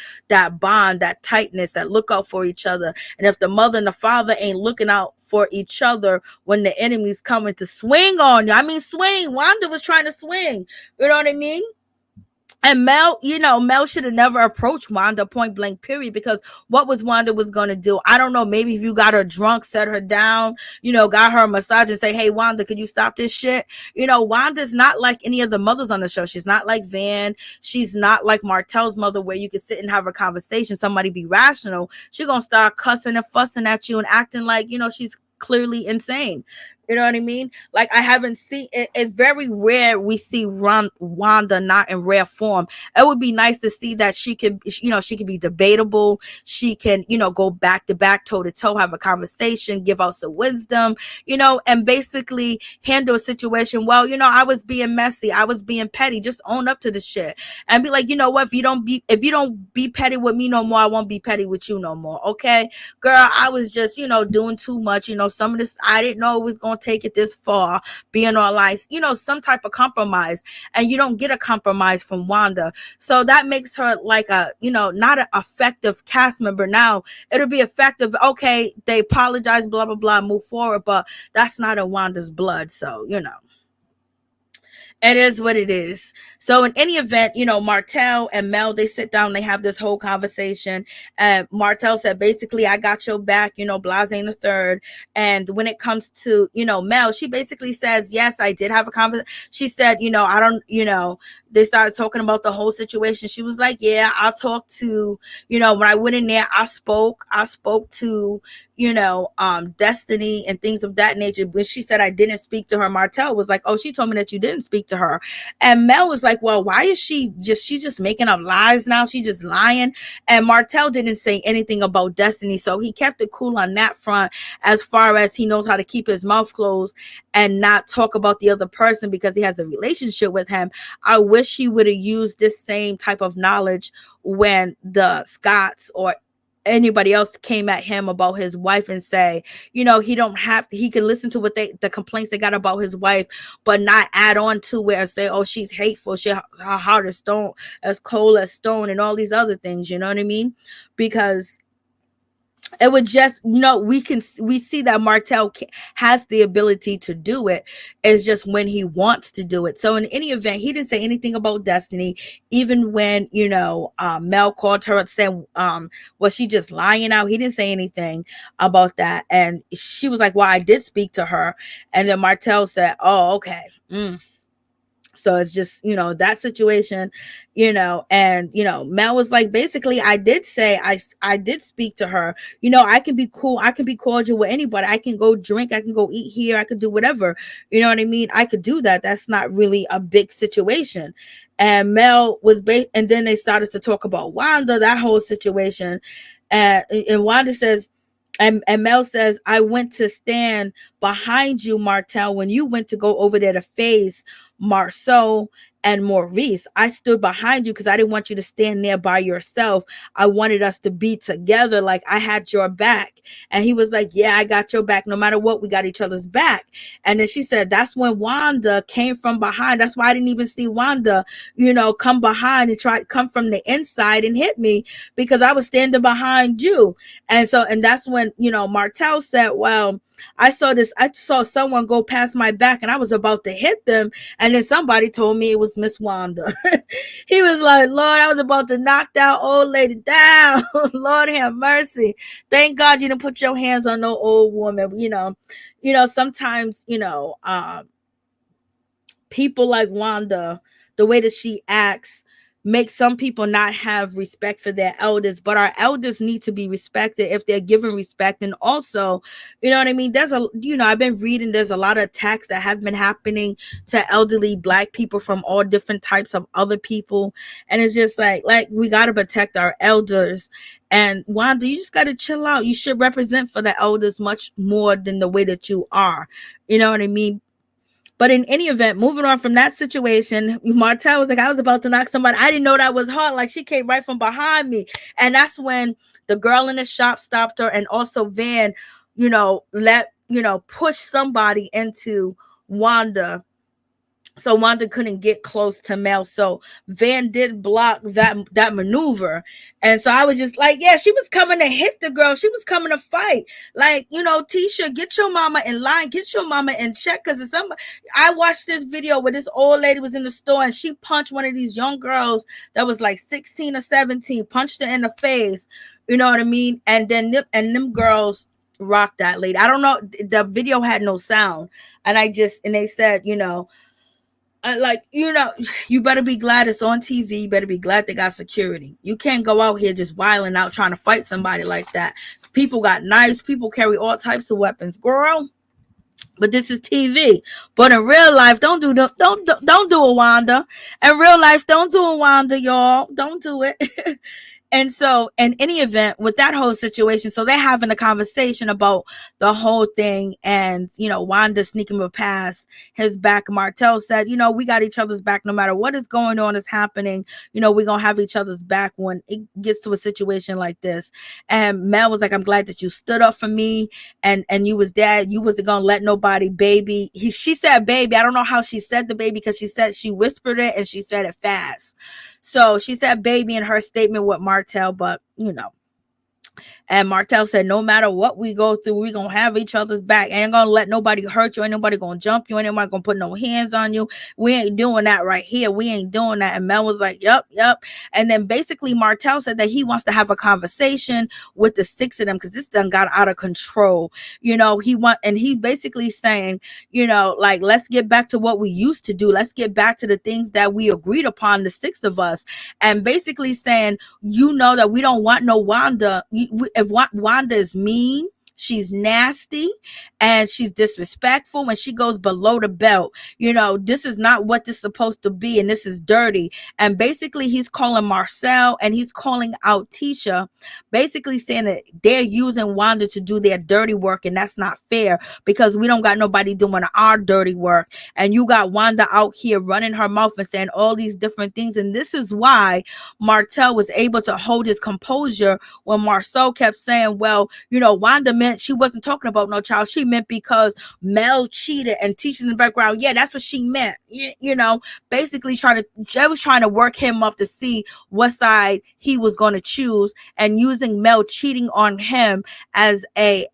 bond, that tightness, that look out for each other. And if the mother and the father ain't looking out for each other when the enemy's coming to swing on you, I mean, swing. Wanda was trying to swing. You know what I mean? And Mel, you know, Mel should have never approached Wanda point blank, period, because what was Wanda was going to do? I don't know. Maybe if you got her drunk, set her down, you know, got her a massage and say, hey, Wanda, could you stop this shit? You know, Wanda's not like any of the mothers on the show. She's not like Van. She's not like Martell's mother, where you can sit and have a conversation, somebody be rational. She's going to start cussing and fussing at you and acting like, you know, she's clearly insane. You know what I mean? Like, I haven't seen it. It's very rare we see Wanda not in rare form. It would be nice to see that she could, you know, she could be debatable. She can, you know, go back to back, toe to toe, have a conversation, give out some wisdom, you know, and basically handle a situation. Well, you know, I was being messy. I was being petty. Just own up to the shit and be like, you know what? If you don't be petty with me no more, I won't be petty with you no more. Okay, girl, I was just, you know, doing too much. You know, some of this, I didn't know it was going to take it this far, being on life, you know, some type of compromise, and you don't get a compromise from Wanda. So that makes her like a, you know, not an effective cast member. Now it'll be effective. Okay, they apologize, blah, blah, blah, move forward, but that's not in Wanda's blood. So, you know, it is what it is. So in any event, you know, Martell and Mel, they sit down, they have this whole conversation. And Martell said, basically, I got your back, you know, blase in the third. And when it comes to, you know, Mel, she basically says, yes, I did have a conversation. She said, you know, I don't, you know, they started talking about the whole situation. She was like, yeah, I'll talk to, when I went in there, I spoke to, Destiny and things of that nature. When she said I didn't speak to her, Martell was like, oh, she told me that you didn't speak to her. And Mel was like, well, why is she just making up lies now? She just lying. And Martell didn't say anything about Destiny. So he kept it cool on that front, as far as he knows how to keep his mouth closed and not talk about the other person because he has a relationship with him. I wish he would have used this same type of knowledge when the Scotts or anybody else came at him about his wife and say, he can listen to what the complaints they got about his wife, but not add on to it and say, oh, she's hateful, her heart is stone, as cold as stone, and all these other things. You know what I mean? Because it would just, we see that Martell has the ability to do it. It's just when he wants to do it. So in any event, he didn't say anything about Destiny, even when, Mel called her up saying, was she just lying out? He didn't say anything about that. And she was like, well, I did speak to her. And then Martell said, oh, okay. So it's just, that situation, and, Mel was like, basically, I did say, I did speak to her. I can be cool. I can be cordial with anybody. I can go drink. I can go eat here. I could do whatever. You know what I mean? I could do that. That's not really a big situation. And Mel was, and then they started to talk about Wanda, that whole situation. And Wanda says, and Mel says, I went to stand behind you, Martell, when you went to go over there to face Marsau and Maurice. I stood behind you because I didn't want you to stand there by yourself. I wanted us to be together. Like, I had your back. And he was like, yeah, I got your back. No matter what, we got each other's back. And then she said, that's when Wanda came from behind. That's why I didn't even see Wanda, come behind and come from the inside and hit me, because I was standing behind you. And that's when, Martell said, well, I saw someone go past my back and I was about to hit them. And then somebody told me it was Miss Wanda. He was like, Lord, I was about to knock that old lady down. Lord have mercy. Thank God you didn't put your hands on no old woman. Sometimes, people like Wanda, the way that she acts, make some people not have respect for their elders, but our elders need to be respected if they're given respect. And also, what I mean? I've been reading, there's a lot of attacks that have been happening to elderly Black people from all different types of other people. And it's just like we got to protect our elders. And Wanda, you just got to chill out. You should represent for the elders much more than the way that you are. You know what I mean? But in any event, moving on from that situation, Martell was like, I was about to knock somebody. I didn't know that was her. Like, she came right from behind me. And that's when the girl in the shop stopped her. And also Van, push somebody into Wanda. So Wanda couldn't get close to Mel. So Van did block that maneuver. And so I was just like, yeah, she was coming to hit the girl. She was coming to fight. Like, Tisha, get your mama in line. Get your mama in check. Because I watched this video where this old lady was in the store and she punched one of these young girls that was like 16 or 17, punched her in the face. You know what I mean? And then them girls rocked that lady. I don't know. The video had no sound. And they said, you better be glad it's on TV. You better be glad they got security. You can't go out here just wilding out trying to fight somebody like that. People got knives. People carry all types of weapons, girl. But this is TV. But in real life, don't do a Wanda. In real life, don't do a Wanda, y'all. Don't do it. And so in any event, with that whole situation, so they're having a conversation about the whole thing. And, Wanda sneaking him past his back. Martell said, we got each other's back no matter what is going on, is happening. We're going to have each other's back when it gets to a situation like this. And Mel was like, I'm glad that you stood up for me. And you was there. You wasn't going to let nobody baby. She said baby. I don't know how she said the baby, because she whispered it and she said it fast. So she said baby in her statement with Martell, but And Martell said, no matter what we go through, we gonna have each other's back. Ain't gonna let nobody hurt you. Ain't nobody gonna jump you. Ain't nobody gonna put no hands on you. We ain't doing that right here. We ain't doing that. And Mel was like, yep, yep. And then basically Martell said that he wants to have a conversation with the six of them because this done got out of control. He basically saying, like, let's get back to what we used to do. Let's get back to the things that we agreed upon, the six of us. And basically saying, that we don't want no Wanda. If Wanda is mean, she's nasty, and she's disrespectful when she goes below the belt. This is not what this is supposed to be, and this is dirty. And basically he's calling Marcel and he's calling out Tisha, basically saying that they're using Wanda to do their dirty work, and that's not fair because we don't got nobody doing our dirty work. And you got Wanda out here running her mouth and saying all these different things. And this is why Martell was able to hold his composure when Marsau kept saying, well, Wanda meant she wasn't talking about no child. She meant because Mel cheated, and Tisha's in the background. Yeah, that's what she meant. Basically they was trying to work him up to see what side he was going to choose, and using Mel cheating on him as a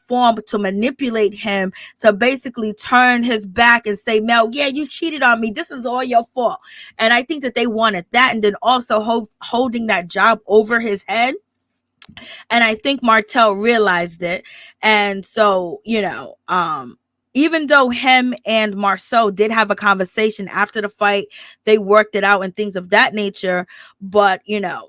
form to manipulate him to basically turn his back and say, Mel, yeah, you cheated on me. This is all your fault. And I think that they wanted that, and then also holding that job over his head. And I think Martell realized it. And so, even though him and Marceau did have a conversation after the fight, they worked it out and things of that nature. But,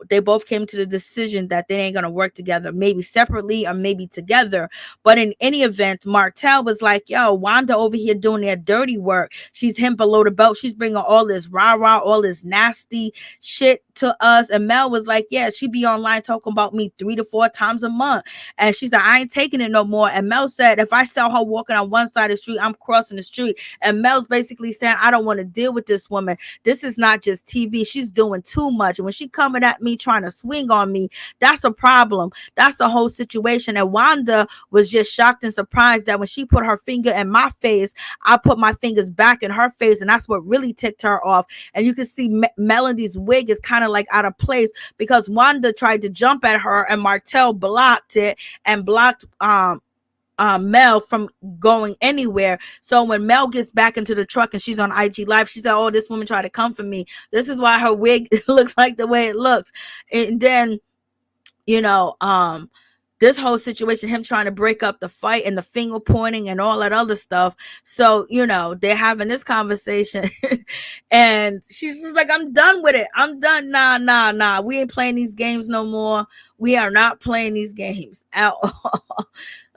they both came to the decision that they ain't going to work together, maybe separately or maybe together. But in any event, Martell was like, yo, Wanda over here doing their dirty work. She's him below the belt. She's bringing all this rah-rah, all this nasty shit to us. And Mel was like, yeah, she be online talking about me 3 to 4 times a month. And she's like, I ain't taking it no more. And Mel said, if I saw her walking on one side of the street, I'm crossing the street. And Mel's basically saying, I don't want to deal with this woman. This is not just TV. She's doing too much. And when she coming at me trying to swing on me, that's a problem. That's the whole situation. And Wanda was just shocked and surprised that when she put her finger in my face, I put my fingers back in her face. And that's what really ticked her off. And you can see Melody's wig is kind of like out of place because Wanda tried to jump at her and Martell blocked it and blocked Mel from going anywhere. So when Mel gets back into the truck and she's on IG Live, she said, oh, this woman tried to come for me. This is why her wig looks like the way it looks. And then this whole situation, him trying to break up the fight and the finger pointing and all that other stuff. So, they're having this conversation and she's just like, I'm done with it. I'm done. Nah. We ain't playing these games no more. We are not playing these games at all.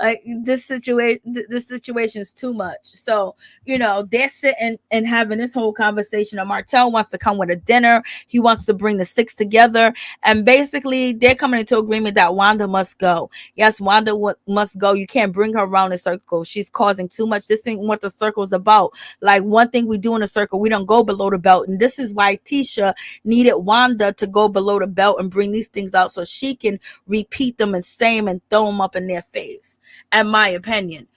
Like this situation is too much. So, they're sitting and having this whole conversation. And Martell wants to come with a dinner. He wants to bring the six together. And basically, they're coming into agreement that Wanda must go. Yes, Wanda must go. You can't bring her around in circles. She's causing too much. This ain't what the circle's about. Like one thing we do in a circle, we don't go below the belt. And this is why Tisha needed Wanda to go below the belt and bring these things out so she can repeat them and say them and throw them up in their face. In my opinion.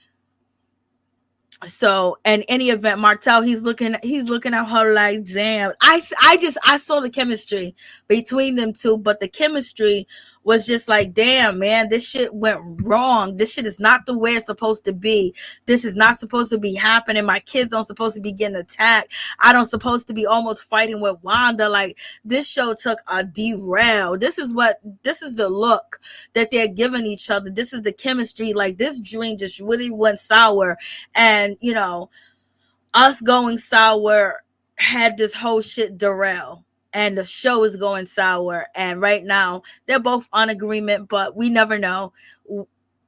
So in any event, Martell, he's looking at her like, damn. I saw the chemistry between them two, but the chemistry was just like, damn, man, this shit went wrong. This shit is not the way it's supposed to be. This is not supposed to be happening. My kids don't supposed to be getting attacked. I don't supposed to be almost fighting with Wanda. Like this show took a derail. This is the look that they're giving each other. This is the chemistry. Like this dream just really went sour. And, us going sour had this whole shit derail. And the show is going sour. And right now, they're both on agreement, but we never know.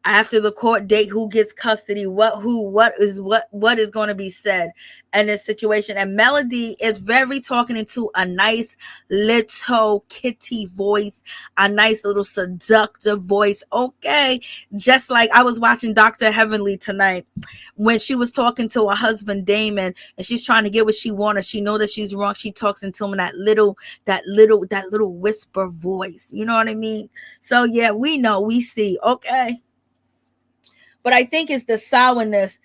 After the court date, who gets custody, what is going to be said in this situation. And Melody is very talking into a nice little kitty voice, a nice little seductive voice. Okay. Just like I was watching Dr. Heavenly tonight when she was talking to her husband, Damon, and she's trying to get what she wanted. She know that she's wrong. She talks into him in that little whisper voice. You know what I mean? So yeah, we know, we see. Okay. but I think it's the sourness.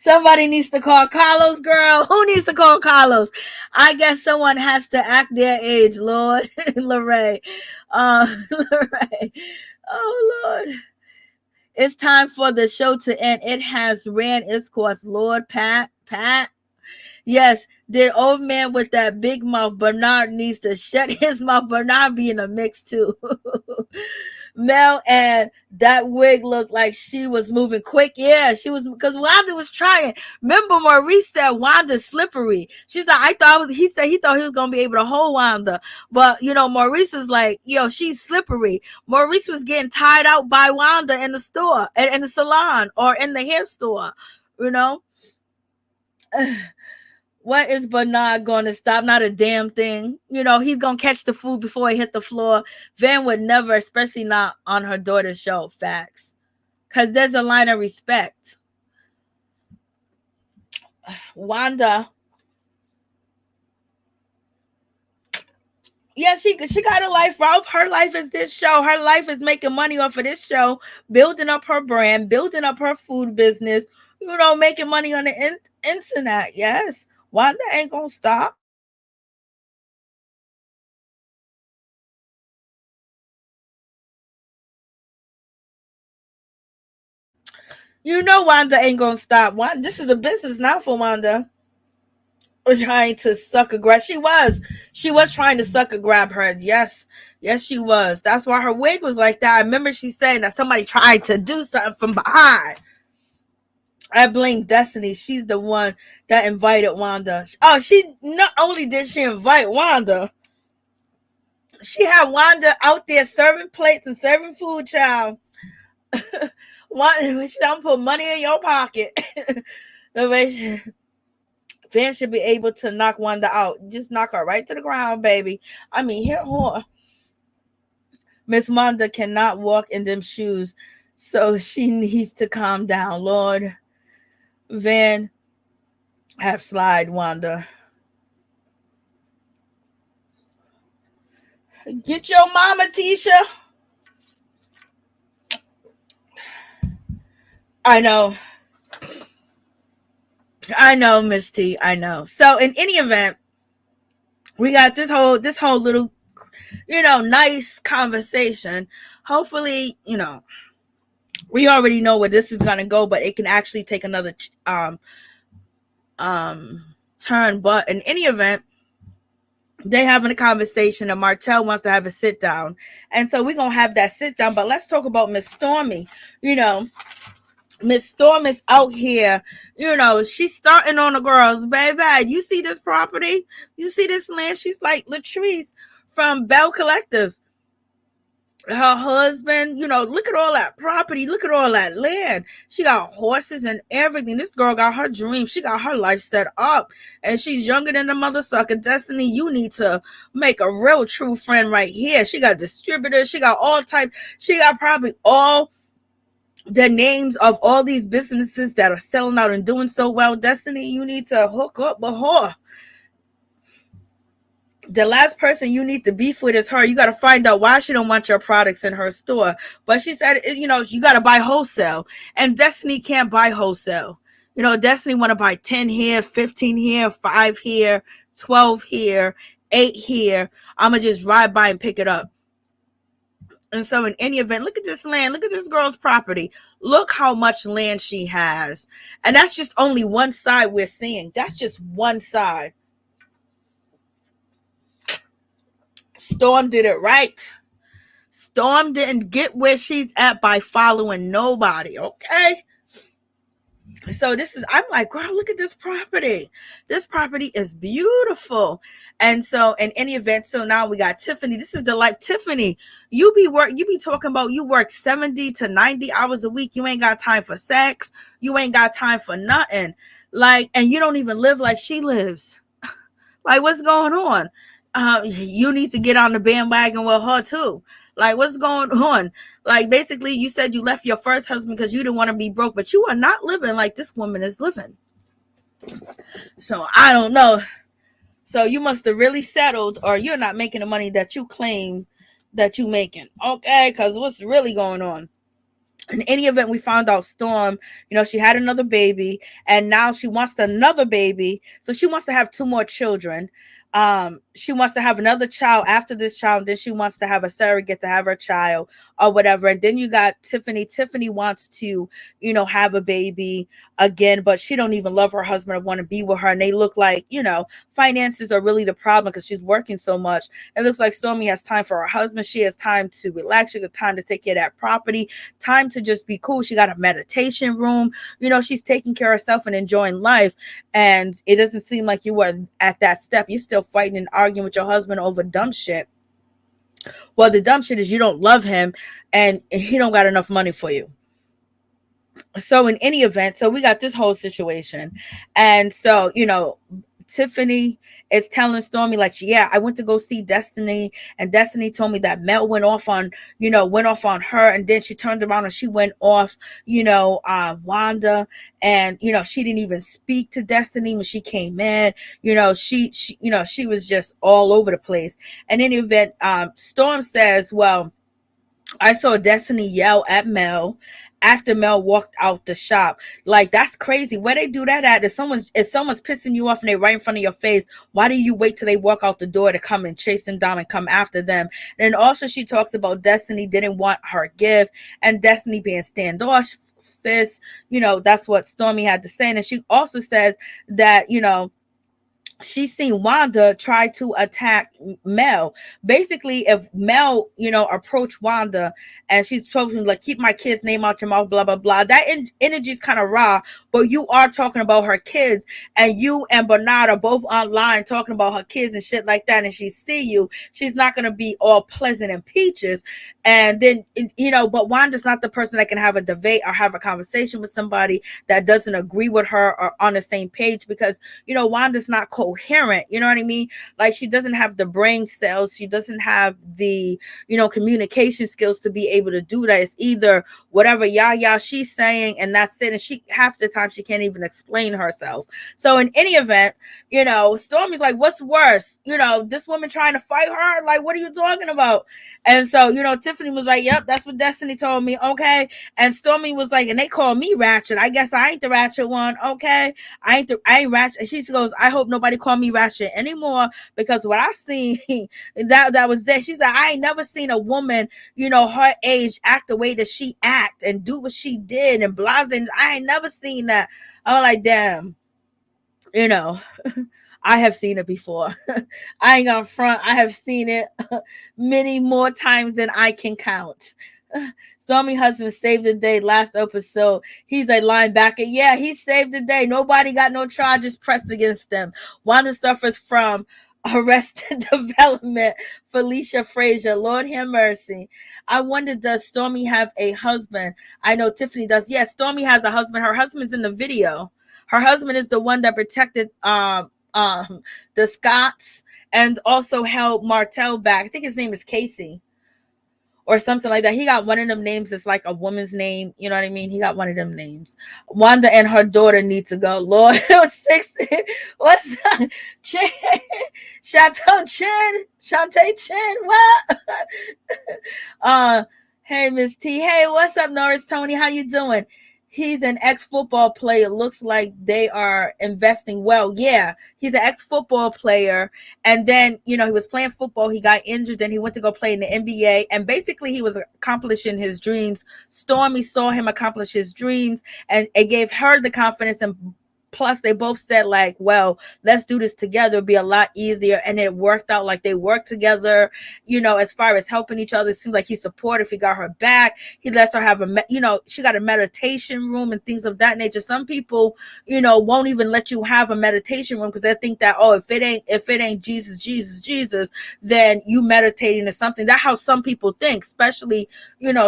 Somebody needs to call Carlos, girl. Who needs to call Carlos? I guess someone has to act their age, Lord. Lorraine. Lorraine. Oh, Lord. It's time for the show to end. It has ran its course, Lord. Pat. Yes, the old man with that big mouth, Bernard, needs to shut his mouth. Bernard be in the mix too. Mel, and that wig looked like she was moving quick. Yeah, she was, because Wanda was trying. Remember, Maurice said Wanda's slippery. She's like, he said he thought he was gonna be able to hold Wanda, but Maurice was like, yo, she's slippery. Maurice was getting tied out by Wanda in the store, in the salon, or in the hair store. What is Bernard going to stop? Not a damn thing. He's going to catch the food before he hit the floor. Van would never, especially not on her daughter's show. Facts. Because there's a line of respect. Wanda. Yeah, she got a life, Ralph. Her life is this show. Her life is making money off of this show, building up her brand, building up her food business, making money on the internet. Yes. Wanda ain't gonna stop. Wanda ain't gonna stop. Wanda, this is a business now for Wanda. Was trying to sucker grab. She was trying to sucker grab her. Yes, she was. That's why her wig was like that. I remember she saying that somebody tried to do something from behind. I blame Destiny. She's the one that invited Wanda. Oh, she not only did she invite Wanda, she had Wanda out there serving plates and serving food, child. Wanda, she don't put money in your pocket. Fans should be able to knock Wanda out. Just knock her right to the ground, baby. I mean, hit her. Miss Wanda cannot walk in them shoes, so she needs to calm down, Lord. Van have slide Wanda. Get your mama, Tisha. I know, Miss T. I know. So in any event, we got this whole little, nice conversation. Hopefully, we already know where this is gonna go, but it can actually take another turn. But in any event, they having a conversation, and Martell wants to have a sit down, and so we're gonna have that sit down. But let's talk about Miss Stormy. Miss Storm is out here, she's starting on the girls, baby. You see this property? You see this land? She's like Latrice from Bell Collective. Her husband, look at all that property. Look at all that land. She got horses and everything. This girl got her dream. She got her life set up. And she's younger than the mother sucker. Destiny, you need to make a real true friend right here. She got distributors. She got all type. She got probably all the names of all these businesses that are selling out and doing so well. Destiny, you need to hook up with her. The last person you need to beef with is her. You got to find out why she don't want your products in her store. But she said, you got to buy wholesale. And Destiny can't buy wholesale. Destiny want to buy 10 here, 15 here, 5 here, 12 here, 8 here. I'm going to just drive by and pick it up. And so in any event, look at this land. Look at this girl's property. Look how much land she has. And that's just only one side we're seeing. That's just one side. Storm did it right. Storm didn't get where she's at by following nobody, okay? So I'm like, girl, look at this property. This property is beautiful. And so in any event, so now we got Tiffany. This is the life. Tiffany, you be talking about you work 70 to 90 hours a week. You ain't got time for sex. You ain't got time for nothing. Like, and you don't even live like she lives. Like, what's going on? You need to get on the bandwagon with her too. Like, what's going on? Like, basically, you said you left your first husband because you didn't want to be broke, but you are not living like this woman is living. So I don't know. So you must have really settled, or you're not making the money that you claim that you making. Okay, because what's really going on? In any event, we found out Storm, she had another baby, and now she wants another baby. So she wants to have two more children. She wants to have another child after this child. Then she wants to have a surrogate to have her child or whatever. And then you got Tiffany. Tiffany wants to, have a baby again, but she don't even love her husband or want to be with her. And they look like, finances are really the problem because she's working so much. It looks like Stormy has time for her husband. She has time to relax. She got time to take care of that property, time to just be cool. She got a meditation room. She's taking care of herself and enjoying life. And it doesn't seem like you were at that step. You're still fighting and arguing with your husband over dumb shit. Well, the dumb shit is you don't love him and he don't got enough money for you. So in any event, so we got this whole situation. And so, Tiffany is telling Stormy, like, yeah, I went to go see Destiny, and Destiny told me that Mel went off on her, and then she turned around and she went off, Wanda, and she didn't even speak to Destiny when she came in. She was just all over the place. And in any event, Storm says, well, I saw Destiny yell at Mel after Mel walked out the shop. Like, that's crazy. Where they do that at? If someone's pissing you off and they're right in front of your face, why do you wait till they walk out the door to come and chase them down and come after them? And also she talks about Destiny didn't want her gift and Destiny being standoffish. That's what Stormy had to say. And she also says that, she's seen Wanda try to attack Mel. Basically, if Mel, approached Wanda and she's supposed to like, keep my kid's name out your mouth, blah, blah, blah. That energy is kind of raw, but you are talking about her kids, and you and Bernard are both online talking about her kids and shit like that. And she see you, she's not going to be all pleasant and peaches. And then, but Wanda's not the person that can have a debate or have a conversation with somebody that doesn't agree with her or on the same page, because, Wanda's not coherent. You know what I mean? Like, she doesn't have the brain cells. She doesn't have the, communication skills to be able to do that. It's either whatever she's saying, and that's it. And she, half the time, she can't even explain herself. So in any event, Stormy's like, what's worse? This woman trying to fight her? Like, what are you talking about? And so, Tiffany was like, yep, that's what Destiny told me. Okay. And Stormy was like, and they call me ratchet. I guess I ain't the ratchet one. Okay. I ain't ratchet. And she goes, I hope nobody call me ratchet anymore, because what I seen that was that. She said, I ain't never seen a woman, her age act the way that she act and do what she did and blah. And I ain't never seen that. I'm like, damn, I have seen it before. I ain't gonna front. I have seen it many more times than I can count. Stormy husband saved the day last episode. He's a linebacker. Yeah, he saved the day. Nobody got no charges pressed against them. Wanda suffers from Arrested Development. Felicia Frazier. Lord have mercy. I wonder, does Stormy have a husband? I know Tiffany does. Yes, Stormy has a husband. Her husband's in the video. Her husband is the one that protected the Scotts and also held Martell back. I think his name is Casey or something like that. He got one of them names. It's like a woman's name. You know what I mean? He got one of them names. Wanda and her daughter need to go. Lord, it was 60. What's that? Chin? Chateau Chin? Shantae Chin? What? Hey, Miss T. Hey, what's up, Norris Tony? How you doing? He's an ex-football player. Looks like they are investing well. Yeah, he's an ex-football player. And then, he was playing football. He got injured. Then he went to go play in the NBA. And basically, he was accomplishing his dreams. Stormy saw him accomplish his dreams. And it gave her the confidence. And plus, they both said, like, well, let's do this together. It'll be a lot easier. And it worked out. Like, they worked together, as far as helping each other. It seemed like he's supportive. He got her back. He lets her have she got a meditation room and things of that nature. Some people, won't even let you have a meditation room because they think that, oh, if it ain't Jesus, then you meditating or something. That's how some people think, especially,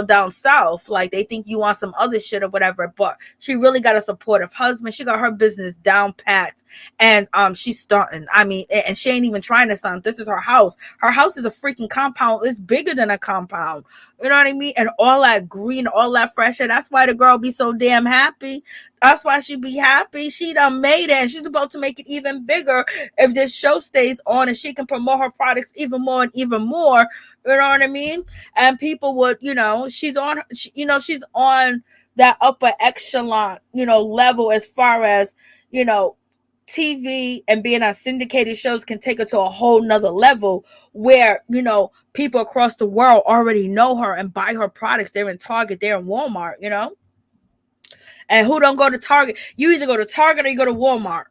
down south. Like, they think you want some other shit or whatever. But she really got a supportive husband. She got her business business down packed, and she's starting. I mean, and she ain't even trying to stunt. This is her house. Her house is a freaking compound. It's bigger than a compound. You know what I mean? And all that green, all that fresh air. That's why the girl be so damn happy. That's why she be happy. She done made it, and she's about to make it even bigger if this show stays on, and she can promote her products even more and even more. You know what I mean? And people would, she's on, she's on that upper echelon, level as far as, TV and being on syndicated shows can take her to a whole nother level where, people across the world already know her and buy her products. They're in Target, they're in Walmart, And who don't go to Target? You either go to Target or you go to Walmart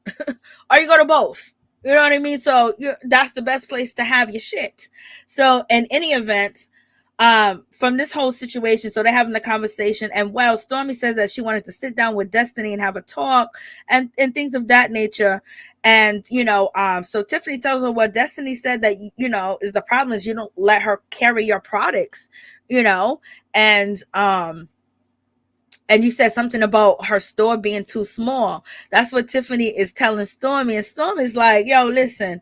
or you go to both. You know what I mean? So that's the best place to have your shit. So in any event, from this whole situation, so they're having the conversation, and Stormy says that she wanted to sit down with Destiny and have a talk and things of that nature. And so Tiffany tells her what Destiny said that is the problem is you don't let her carry your products, and you said something about her store being too small. That's what Tiffany is telling Stormy, and Stormy's like, yo, listen,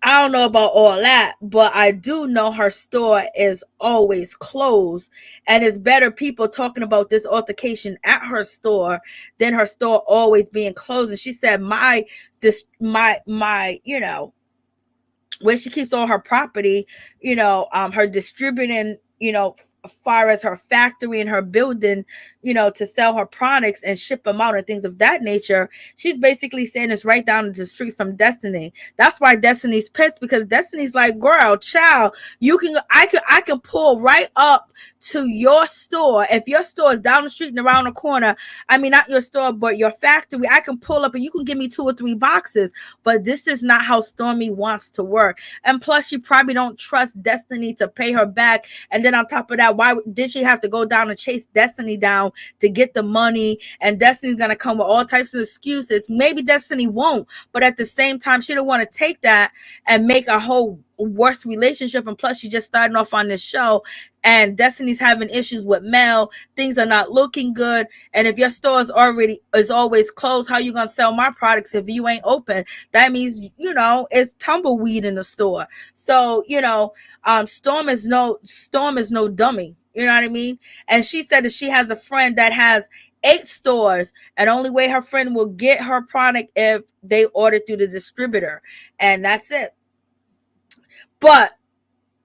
I don't know about all that, but I do know her store is always closed, and it's better people talking about this altercation at her store than her store always being closed. And she said, my, where she keeps all her property, her distributing, as far as her factory and her building, to sell her products and ship them out and things of that nature. She's basically saying it's right down the street from Destiny. That's why Destiny's pissed, because Destiny's like, girl, child, I can pull right up to your store. If your store is down the street and around the corner, I mean, not your store, but your factory, I can pull up and you can give me 2 or 3 boxes. But this is not how Stormy wants to work. And plus, she probably don't trust Destiny to pay her back. And then on top of that, why did she have to go down and chase Destiny down to get the money? And Destiny's gonna come with all types of excuses. Maybe Destiny won't, but at the same time, she don't want to take that and make a whole worse relationship. And plus, she just starting off on this show, and Destiny's having issues with Mel. Things are not looking good. And if your store is always closed, how you gonna sell my products if you ain't open? That means it's tumbleweed in the store. So Storm is no dummy. You know what I mean? And she said that she has a friend that has 8 stores, and only way her friend will get her product if they order through the distributor, and that's it. But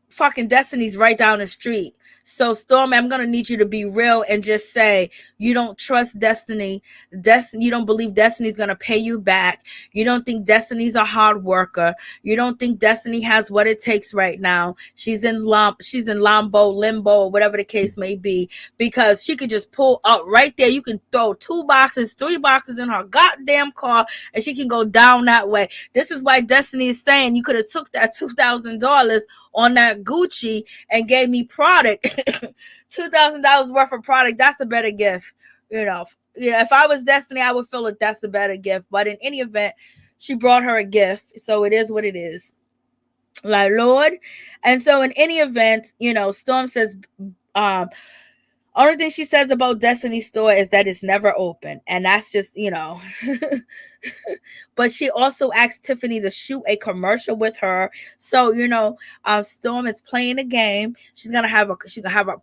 fucking Destiny's right down the street. So Stormy, I'm gonna need you to be real and just say you don't trust Destiny. You don't believe Destiny's gonna pay you back. You don't think Destiny's a hard worker. You don't think Destiny has what it takes right now. She's in limbo, or whatever the case may be, because she could just pull up right there. You can throw 2 boxes, 3 boxes in her goddamn car, and she can go down that way. This is why Destiny is saying you could have took that $2,000 on that Gucci and gave me product. $2,000 worth of product. That's a better gift. If I was Destiny, I would feel like that's a better gift. But in any event, she brought her a gift. So it is what it is. Like, Lord. And so in any event, Storm says, only thing she says about Destiny's store is that it's never open. And that's just, but she also asked Tiffany to shoot a commercial with her. So, Storm is playing a game. She's gonna have a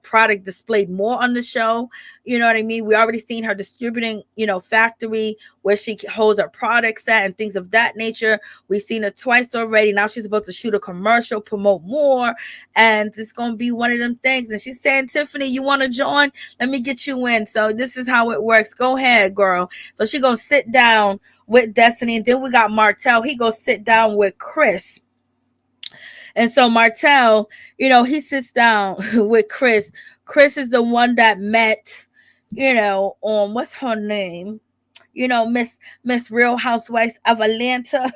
product displayed more on the show. You know what I mean? We already seen her distributing, factory where she holds her products at and things of that nature. We've seen her twice already. Now she's about to shoot a commercial, promote more, and it's gonna be one of them things. And she's saying, Tiffany, you want to join? Let me get you in. So this is how it works. Go ahead, girl. So she gonna sit down with Destiny, and then we got Martell. He goes sit down with Chris. And so Martell, he sits down with Chris. Chris is the one that met, on what's her name? Miss Real Housewives of Atlanta.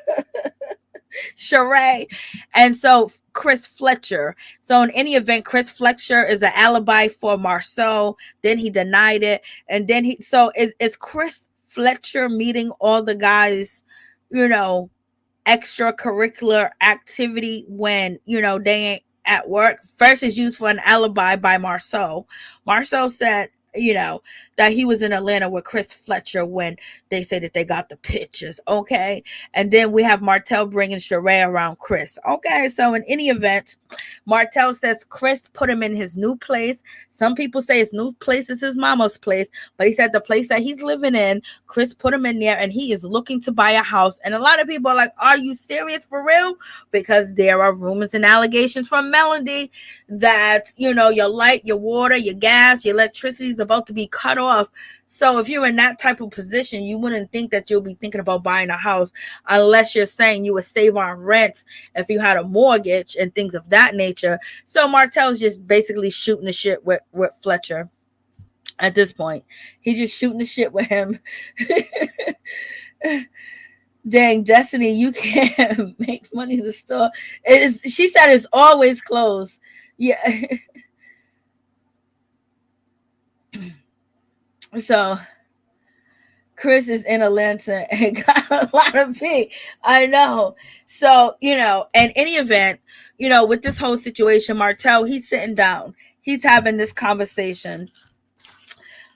Shereé. And so Chris Fletcher. So in any event, Chris Fletcher is the alibi for Marsau. Then he denied it. And then is Chris Fletcher meeting all the guys, extracurricular activity when, they ain't at work? First is used for an alibi by Marsau. Marsau said, that he was in Atlanta with Chris Fletcher when they say that they got the pictures, okay? And then we have Martell bringing Shereé around Chris, okay? So in any event, Martell says Chris put him in his new place. Some people say his new place is his mama's place, but he said the place that he's living in, Chris put him in there, and he is looking to buy a house. And a lot of people are like, are you serious for real? Because there are rumors and allegations from Melody that, you know, your light, your water, your gas, your electricity is about to be cut off. So if you're in that type of position, you wouldn't think that you'll be thinking about buying a house unless you're saying you would save on rent if you had a mortgage and things of that nature. So Martell's just basically shooting the shit with Fletcher at this point. He's just shooting the shit with him. Dang, Destiny, you can't make money in the store. She said it's always closed. Yeah. So Chris is in Atlanta and got a lot of pay. I know. So, you know, in any event, you know, with this whole situation, Martell, he's sitting down. He's having this conversation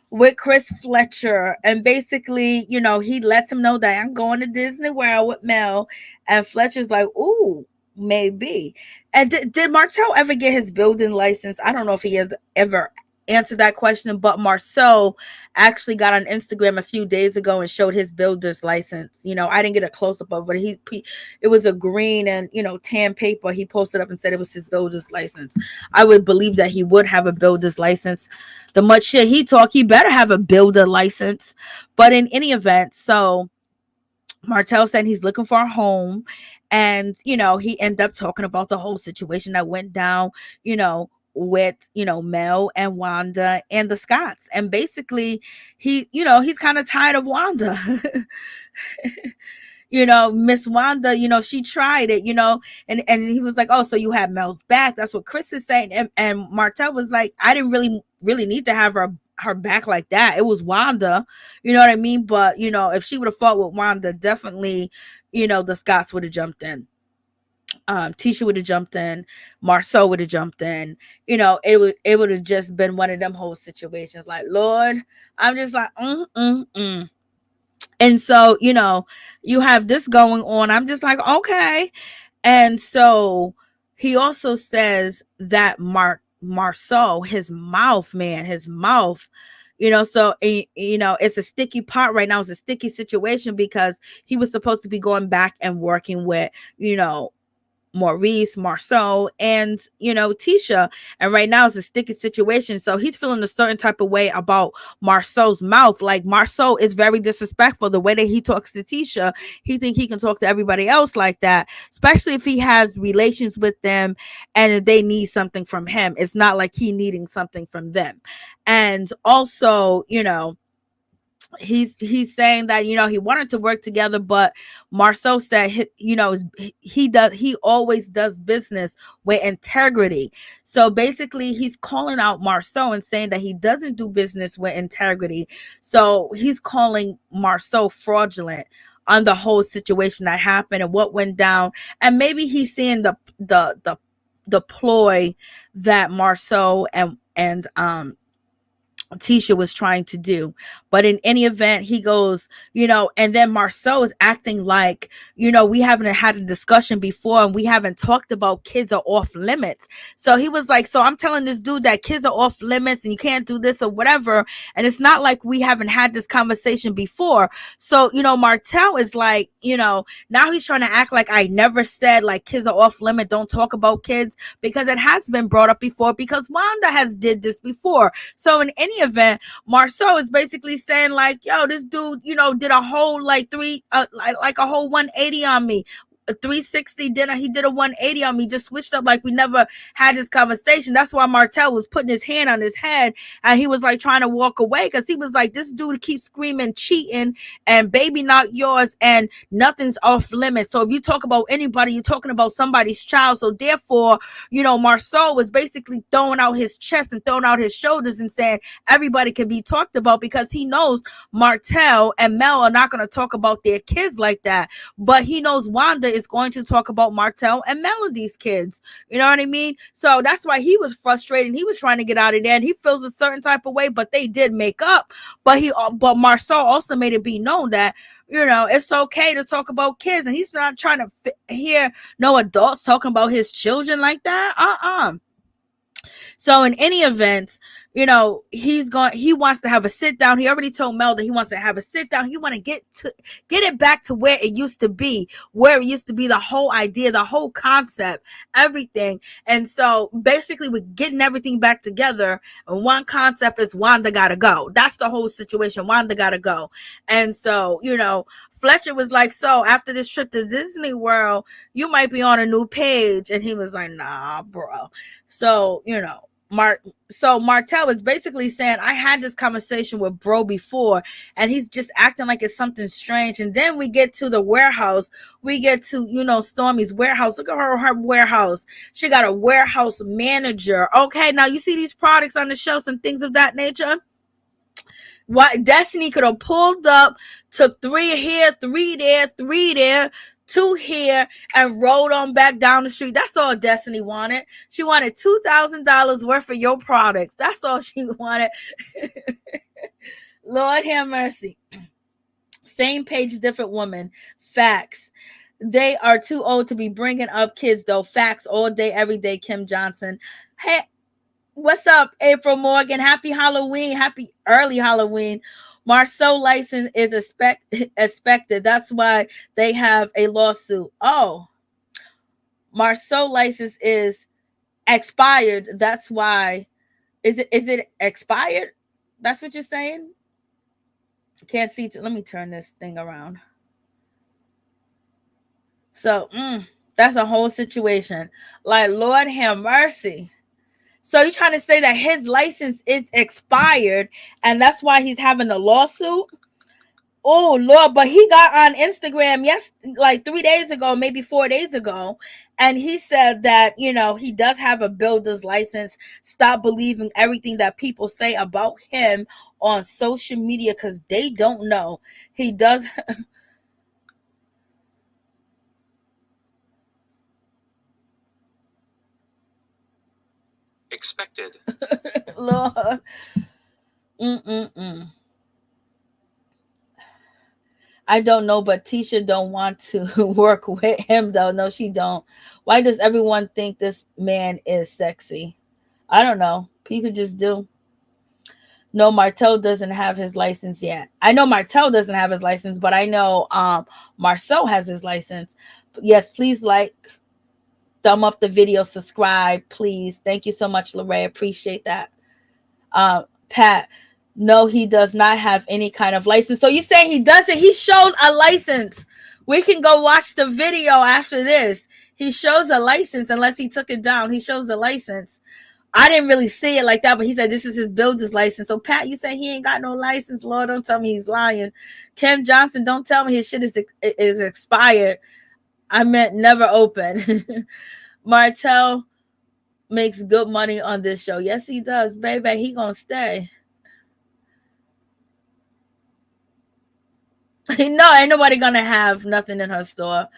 with Chris Fletcher. And basically, you know, he lets him know that I'm going to Disney World with Mel. And Fletcher's like, ooh, maybe. And did Martell ever get his building license? I don't know if he has ever answered that question, but Marsau actually got on Instagram a few days ago and showed his builder's license. You know, I didn't get a close-up of it, but it was a green and, you know, tan paper. He posted up and said it was his builder's license. I would believe that he would have a builder's license. The much shit he talk, he better have a builder license. But in any event, so Martell said he's looking for a home, and, you know, he ended up talking about the whole situation that went down, you know, with, you know, Mel and Wanda and the Scotts. And basically he, you know, he's kind of tired of Wanda. You know, Miss Wanda, you know, she tried it, you know, and he was like, oh, so you have Mel's back. That's what Chris is saying. And Martell was like, I didn't really need to have her back like that. It was Wanda, you know what I mean? But, you know, if she would have fought with Wanda, definitely, you know, the Scotts would have jumped in. Tisha would have jumped in, Marsau would have jumped in, you know, it would have just been one of them whole situations. Like, Lord, I'm just like, And so, you know, you have this going on. I'm just like, okay. And so he also says that Marsau, his mouth, you know, so, you know, it's a sticky pot right now. It's a sticky situation because he was supposed to be going back and working with, you know, Maurice, Marsau, and, you know, Tisha. And right now it's a sticky situation. So he's feeling a certain type of way about Marsau's mouth. Like, Marsau is very disrespectful. The way that he talks to Tisha, he think he can talk to everybody else like that, especially if he has relations with them and they need something from him. It's not like he needing something from them. And also, you know, he's saying that, you know, he wanted to work together, but Marsau said, you know, he always does business with integrity. So basically he's calling out Marsau and saying that he doesn't do business with integrity. So he's calling Marsau fraudulent on the whole situation that happened and what went down. And maybe he's seeing the ploy that Marsau and Tisha was trying to do. But in any event, he goes, you know, and then Marsau is acting like, you know, we haven't had a discussion before and we haven't talked about kids are off limits. So he was like, so I'm telling this dude that kids are off limits and you can't do this or whatever. And it's not like we haven't had this conversation before. So, you know, Martell is like, you know, now he's trying to act like I never said like kids are off limit. Don't talk about kids, because it has been brought up before, because Wanda has did this before. So in any event, Marsau is basically saying like, yo, this dude, you know, did a whole like like a whole 180 on me. A 360 dinner, he did a 180 on me, just switched up like we never had this conversation. That's why Martell was putting his hand on his head and he was like trying to walk away, because he was like, this dude keeps screaming cheating and baby not yours and nothing's off limits. So if you talk about anybody, you're talking about somebody's child. So therefore, you know, Marsau was basically throwing out his chest and throwing out his shoulders and saying everybody can be talked about, because he knows Martell and Mel are not going to talk about their kids like that. But he knows Wanda is is going to talk about Martell and Melody's kids. You know what I mean? So that's why he was frustrated. He was trying to get out of there, and he feels a certain type of way, but they did make up. But Marsau also made it be known that, you know, it's okay to talk about kids, and he's not trying to hear no adults talking about his children like that. So in any event, you know, he wants to have a sit down. He already told Mel that he wants to have a sit down. He want to get it back to where it used to be, the whole idea, the whole concept, everything. And so basically we're getting everything back together. And one concept is Wanda gotta go. That's the whole situation. Wanda gotta go. And so, you know, Fletcher was like, so after this trip to Disney World, you might be on a new page. And he was like, nah, bro. So, you know, Martell is basically saying, I had this conversation with bro before, and he's just acting like it's something strange. And then we get to the warehouse. We get to, you know, Stormy's warehouse. Look at her warehouse. She got a warehouse manager. Okay, now you see these products on the shelves and things of that nature. What Destiny could have pulled up, took 3 here, 3 there, 3 there, 2 here, and rolled on back down the street. That's all Destiny wanted. She wanted $2,000 worth of your products. That's all she wanted. Lord have mercy. Same page, different woman. Facts. They are too old to be bringing up kids, though. Facts all day, every day. Kim Johnson. Hey, what's up, April Morgan? Happy Halloween. Happy early Halloween. Marsau license is expected. That's why they have a lawsuit. Oh, Marsau license is expired. That's why. Is it expired? That's what you're saying? Can't see. Let me turn this thing around. So that's a whole situation. Like, Lord have mercy. So you're trying to say that his license is expired, and that's why he's having a lawsuit? Oh, Lord. But he got on Instagram, like 3 days ago, maybe 4 days ago, and he said that, you know, he does have a builder's license. Stop believing everything that people say about him on social media, because they don't know. He does. Expected. Lord. I don't know, but Tisha don't want to work with him, though. No, she don't. Why does everyone think this man is sexy? I don't know. People just do. No, Martell doesn't have his license yet. I know Martell doesn't have his license, but I know Marsau has his license. Yes, please like, thumb up the video, subscribe, please. Thank you so much, Lorraine. Appreciate that. Pat, no, he does not have any kind of license. So you say he doesn't? He showed a license. We can go watch the video after this. He shows a license, unless he took it down. He shows a license. I didn't really see it like that, but he said this is his builder's license. So Pat, you say he ain't got no license? Lord, don't tell me he's lying. Kim Johnson, don't tell me his shit is expired. I meant never open. Martell makes good money on this show. Yes, he does, baby. He gonna stay. No, ain't nobody gonna have nothing in her store.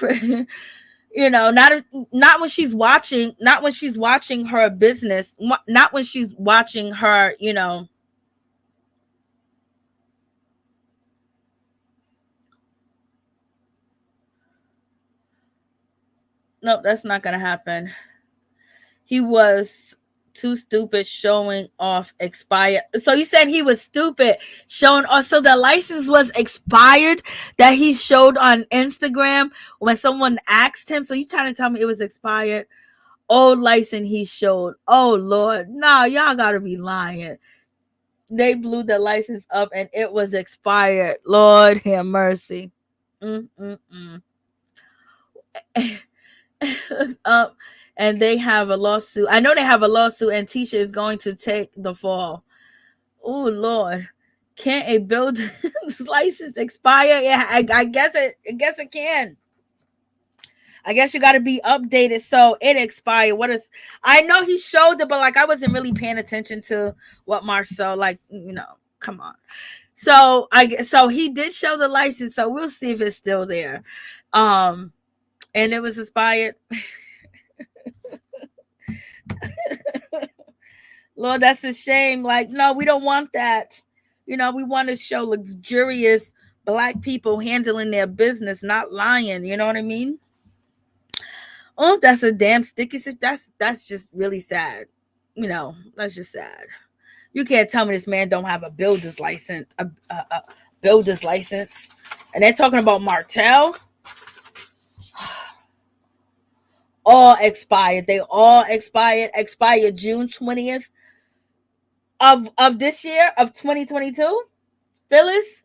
You know, not when she's watching, not when she's watching her business, not when she's watching her, you know. No, that's not gonna happen. He was too stupid showing off expired. So you said he was stupid showing off. So the license was expired that he showed on Instagram when someone asked him. So you trying to tell me it was expired? Old license he showed. Oh, Lord. No, y'all gotta be lying. They blew the license up and it was expired. Lord have mercy. And they have a lawsuit. I know they have a lawsuit, and Tisha is going to take the fall. Oh, Lord. Can't a builder's license expire? Yeah, I guess it can. I guess you got to be updated. So it expired. I know he showed it, but like I wasn't really paying attention to what Marsau, like, you know, come on. So he did show the license. So we'll see if it's still there. and it was expired. Lord, that's a shame. Like, no, we don't want that. We want to show luxurious black people handling their business, not lying. You know what I mean? Oh, that's a damn sticky. That's just really sad. That's just sad. You can't tell me this man don't have a builder's license, a builder's license, and they're talking about Martell. All expired. They all expired. Expired June 20th of this year of 2022. Phyllis,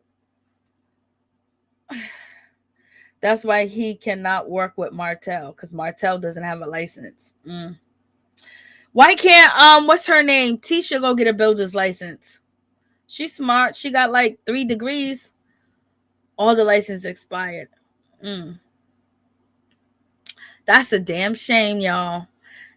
that's why he cannot work with Martell because Martell doesn't have a license. Why can't what's her name? Tisha go get a builder's license. She's smart. She got like 3 degrees. All the license expired. That's a damn shame, y'all.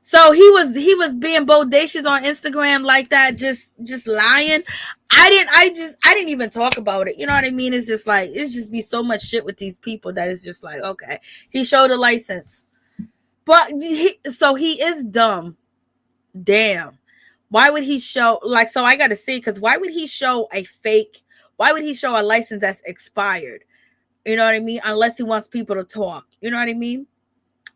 So he was being bodacious on Instagram like that, just lying. I didn't even talk about it. You know what I mean? It's just like it's just be so much shit with these people that it's just like, okay, he showed a license. But he is dumb. Damn. Why would he show like so I gotta see because why would he show a fake why would he show a license that's expired? You know what I mean? Unless he wants people to talk. You know what I mean?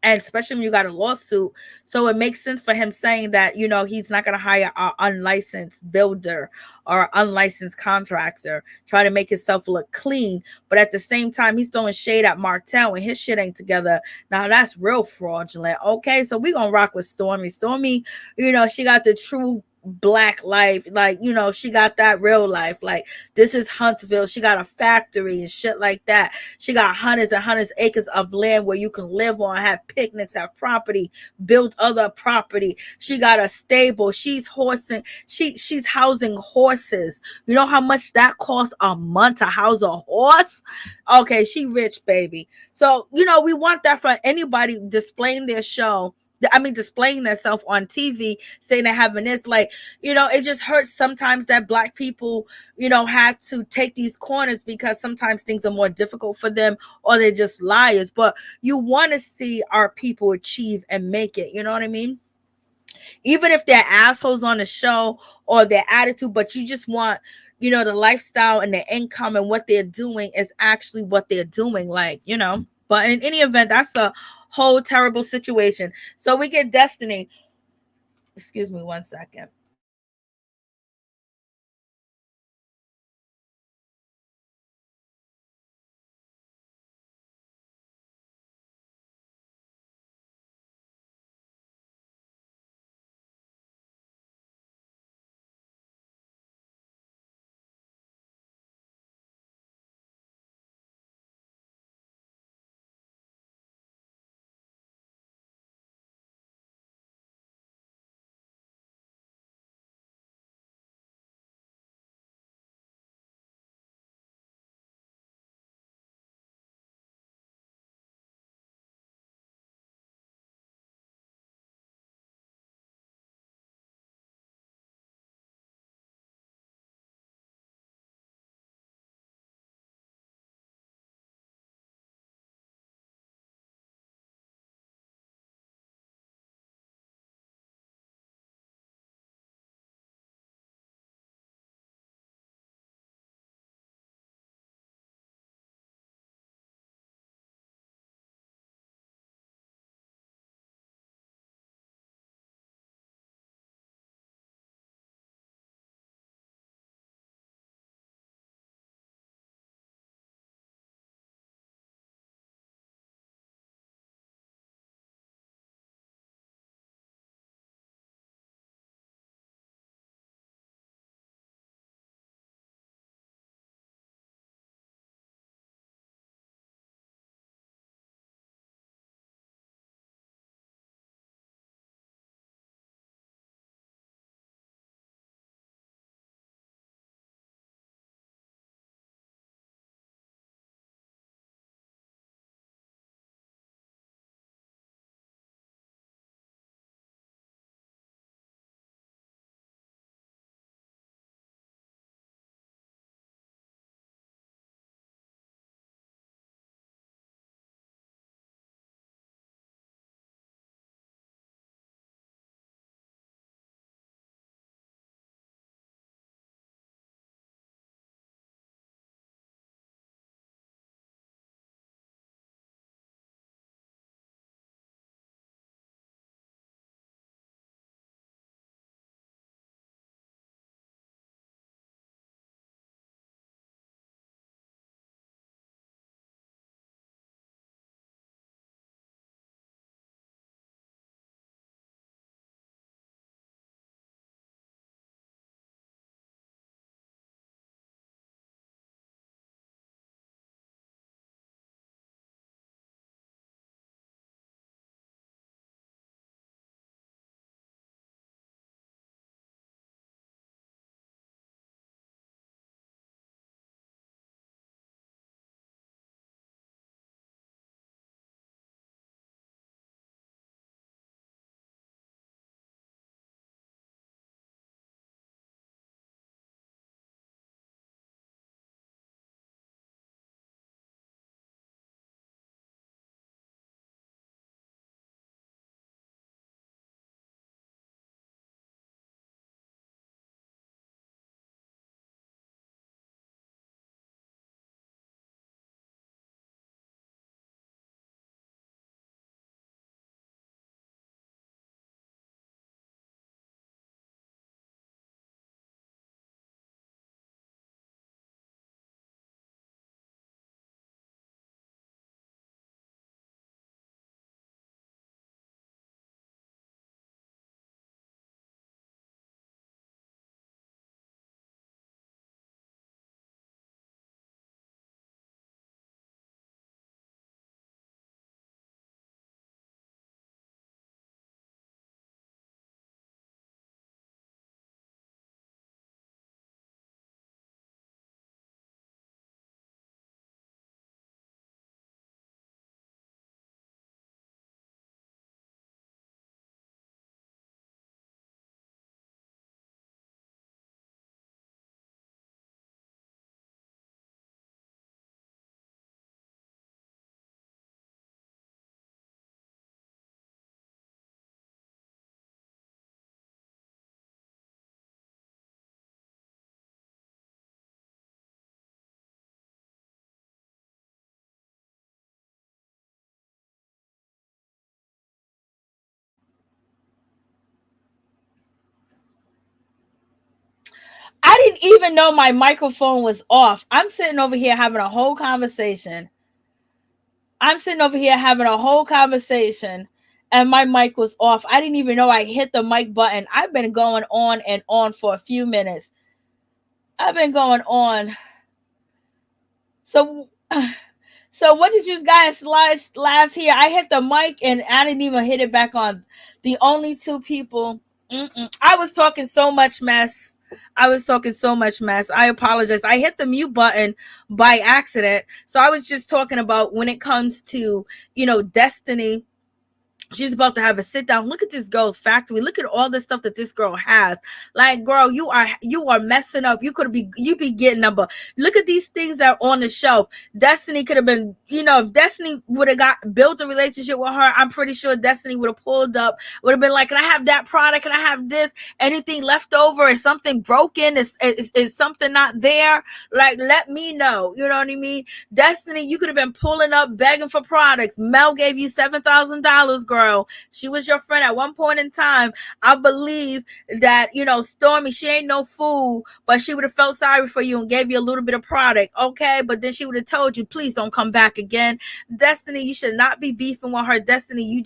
And especially when you got a lawsuit. So it makes sense for him saying that, he's not going to hire an unlicensed builder or unlicensed contractor, try to make himself look clean. But at the same time, he's throwing shade at Martell and his shit ain't together. Now that's real fraudulent. Okay, so we're going to rock with Stormy. Stormy, she got the true black life, like she got that real life, like this is Huntsville, she got a factory and shit like that, she got hundreds and hundreds of acres of land where you can live on, have picnics, have property, build other property, she got a stable, she's housing horses. You know how much that costs a month to house a horse? Okay, she rich, baby. So we want that for anybody displaying their show, displaying themselves on TV, saying they're having this, like, it just hurts sometimes that black people, have to take these corners because sometimes things are more difficult for them or they're just liars. But you want to see our people achieve and make it. You know what I mean? Even if they're assholes on the show or their attitude, but you just want, the lifestyle and the income and what they're doing is actually what they're doing. Like, but in any event, that's a whole terrible situation. So we get Destiny. Excuse me 1 second. I didn't even know my microphone was off. I'm sitting over here having a whole conversation. And my mic was off. I didn't even know I hit the mic button. I've been going on and on for a few minutes. So So what did you guys last hear? I hit the mic and I didn't even hit it back on. The only two people. I was talking so much mess. I apologize. I hit the mute button by accident. So I was just talking about when it comes to, Destiny. She's about to have a sit down. Look at this girl's factory. Look at all the stuff that this girl has. Like, girl, you are messing up. You be getting number. Look at these things that are on the shelf. Destiny could have been, if Destiny would have built a relationship with her, I'm pretty sure Destiny would have pulled up, would have been like, can I have that product? Can I have this? Anything left over? Is something broken? Is something not there? Like, let me know. You know what I mean? Destiny, you could have been pulling up, begging for products. Mel gave you $7,000, girl. She was your friend at one point in time. I believe that, Stormy, she ain't no fool, but she would have felt sorry for you and gave you a little bit of product. Okay. But then she would have told you, please don't come back again. Destiny, you should not be beefing with her. Destiny, you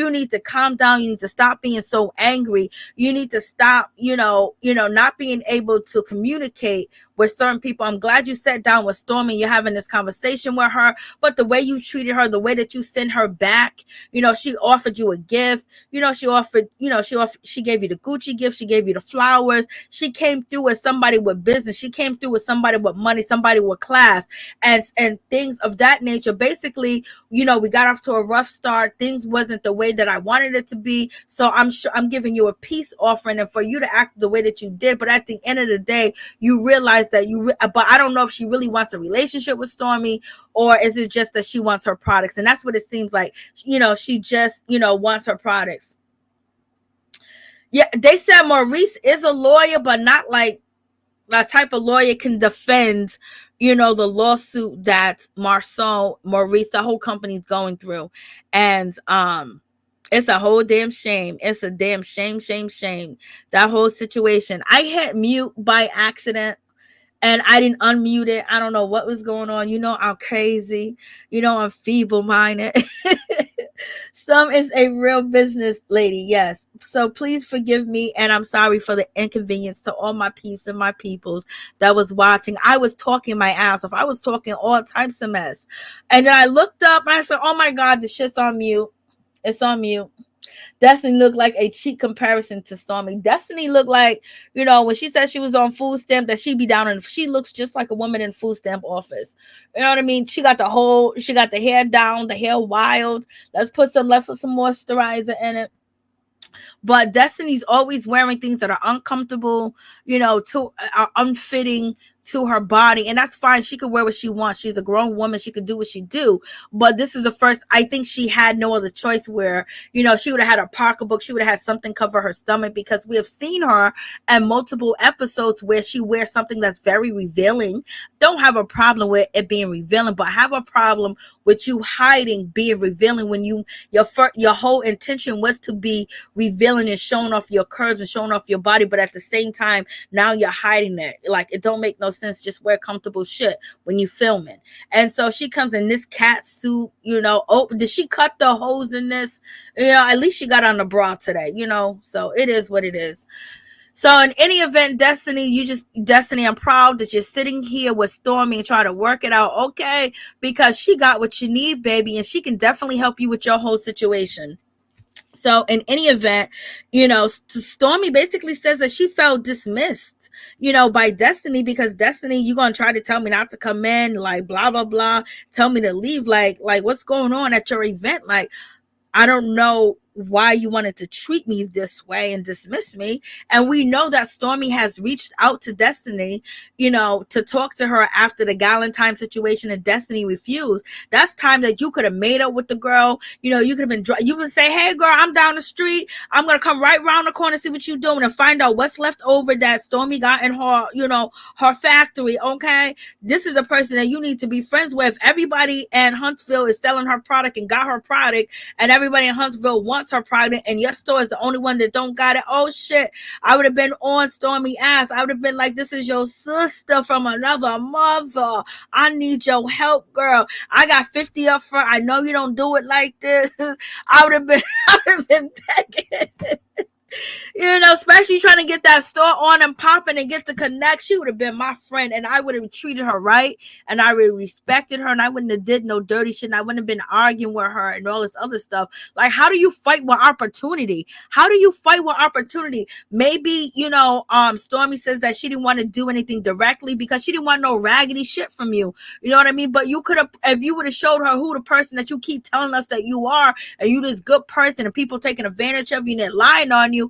need to calm down. You need to stop being so angry. You need to stop, not being able to communicate with certain people. I'm glad you sat down with Stormy. You're having this conversation with her, but the way you treated her, the way that you sent her back, she offered you a gift. She gave you the Gucci gift. She gave you the flowers. She came through as somebody with business. She came through as somebody with money, somebody with class, and things of that nature. Basically, we got off to a rough start. Things wasn't the way that I wanted it to be. So I'm giving you a peace offering, and for you to act the way that you did. But at the end of the day, you realize that but I don't know if she really wants a relationship with Stormy, or is it just that she wants her products? And that's what it seems like. She just, wants her products. Yeah, they said Maurice is a lawyer, but not like that type of lawyer can defend, the lawsuit that Maurice, the whole company's going through. And it's a whole damn shame. It's a damn shame. That whole situation. I hit mute by accident and I didn't unmute it. I don't know what was going on. I'm crazy. I'm feeble-minded. Some is a real business lady, yes. So please forgive me, and I'm sorry for the inconvenience to all my peeps and my peoples that was watching. I was talking my ass off. I was talking all types of mess. And then I looked up and I said, oh my God, the shit's on mute. It's on mute. Destiny looked like a cheap comparison to Stormy. Destiny looked like, when she said she was on food stamp, that she looks just like a woman in food stamp office. You know what I mean? She got the hair down, the hair wild. Let's put some moisturizer in it. But Destiny's always wearing things that are uncomfortable, are unfitting to her body, and that's fine. She could wear what she wants. She's a grown woman. She could do what she do. But this is the first, I think she had no other choice where, she would have had a pocketbook. She would have had something cover her stomach, because we have seen her in multiple episodes where she wears something that's very revealing. Don't have a problem with it being revealing, but have a problem with you hiding being revealing when your whole intention was to be revealing and showing off your curves and showing off your body. But at the same time, now you're hiding it. Like, it don't make no sense. Just wear comfortable shit when you filming. And so she comes in this cat suit, did she cut the hose in this? At least she got on the bra today, so it is what it is. So in any event, Destiny, I'm proud that you're sitting here with Stormy and try to work it out, okay? Because she got what you need, baby, and she can definitely help you with your whole situation. So in any event, Stormy basically says that she felt dismissed, by Destiny, because Destiny, you're going to try to tell me not to come in, like, blah, blah, blah, tell me to leave. Like what's going on at your event? Like, I don't know why you wanted to treat me this way and dismiss me. And we know that Stormy has reached out to Destiny, to talk to her after the Galentine situation, and Destiny refused. That's time that you could have made up with the girl. You could have been, you would say, hey girl, I'm down the street. I'm going to come right around the corner, see what you're doing, and find out what's left over that Stormy got in her, her factory. Okay. This is the person that you need to be friends with. Everybody in Huntsville is selling her product and got her product, and everybody in Huntsville wants wants her product and your store is the only one that don't got it, oh shit, I would have been on Stormy ass. I would have been like, this is your sister from another mother. I need your help, girl. I got 50 up front. I know you don't do it like this. I would have been begging. You know, especially trying to get that store on and popping and get the connect. She would have been my friend, and I would have treated her right, and I would have respected her, and I wouldn't have did no dirty shit, and I wouldn't have been arguing with her and all this other stuff. Like, how do you fight with opportunity? How do you fight with opportunity? Maybe, you know, Stormy says that she didn't want to do anything directly because she didn't want no raggedy shit from you. You know what I mean? But you could have, if you would have showed her who the person that you keep telling us that you are, and you this good person, and people taking advantage of you and they're lying on you,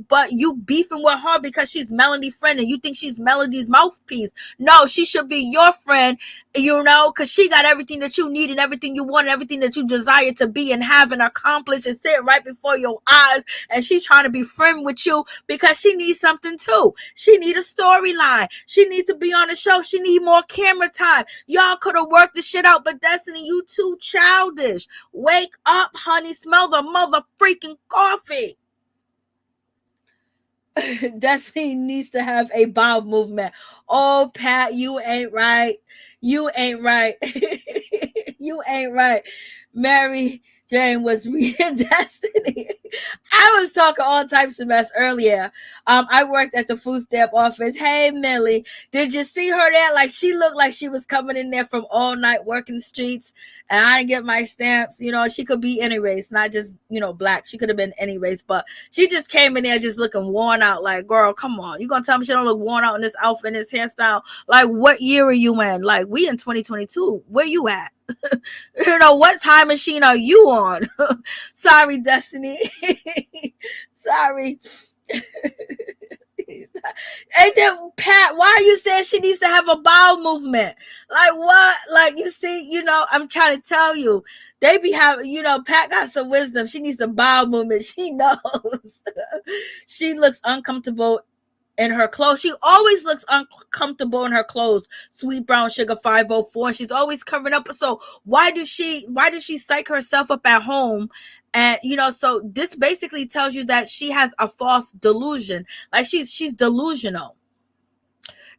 but you beefing with her because she's Melody's friend and you think she's Melody's mouthpiece. No, she should be your friend, you know, because she got everything that you need and everything you want and everything that you desire to be and have and accomplish and sitting right before your eyes, and she's trying to be friend with you because she needs something too. She need a storyline. She needs to be on the show. She need more camera time. Y'all could have worked the shit out, but Destiny, you too childish. Wake up, honey. Smell the mother freaking coffee. Destiny needs to have a bowel movement. Oh, Pat, you ain't right. You ain't right. You ain't right. Mary Jane was reading Destiny. I was talking all types of mess earlier. I worked at the food stamp office. Hey, Millie, did you see her there? Like, she looked like she was coming in there from all night working the streets, and I didn't get my stamps. You know, she could be any race, not just, you know, black. She could have been any race, but she just came in there just looking worn out. Like, girl, come on. You gonna tell me she don't look worn out in this outfit and this hairstyle? Like, what year are you in? Like, we in 2022. Where you at? You know, what time machine are you on? Sorry, Destiny. Sorry. And then, Pat, why are you saying she needs to have a bowel movement? Like, what? Like, you see, you know, I'm trying to tell you, they be having, you know, Pat got some wisdom. She needs a bowel movement. She knows. She looks uncomfortable in her clothes. She always looks uncomfortable in her clothes. Sweet Brown Sugar 504. She's always covering up. So why does she psych herself up at home? And, you know, so this basically tells you that she has a false delusion. Like, she's delusional.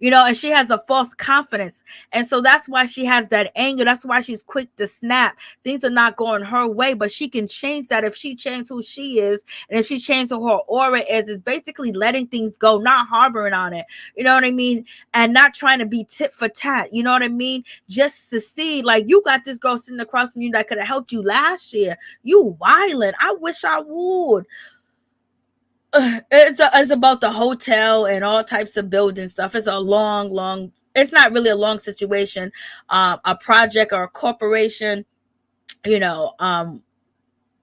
You know, and she has a false confidence. And so that's why she has that anger. That's why she's quick to snap. Things are not going her way, but she can change that if she changes who she is. And if she changes who her aura is basically letting things go, not harboring on it. You know what I mean? And not trying to be tit for tat. You know what I mean? Just to see, like, you got this girl sitting across from you that could have helped you last year. You wildin'. I wish I would. It's about the hotel and all types of building stuff. It's a long, it's not really a long situation. A project or a corporation, you know,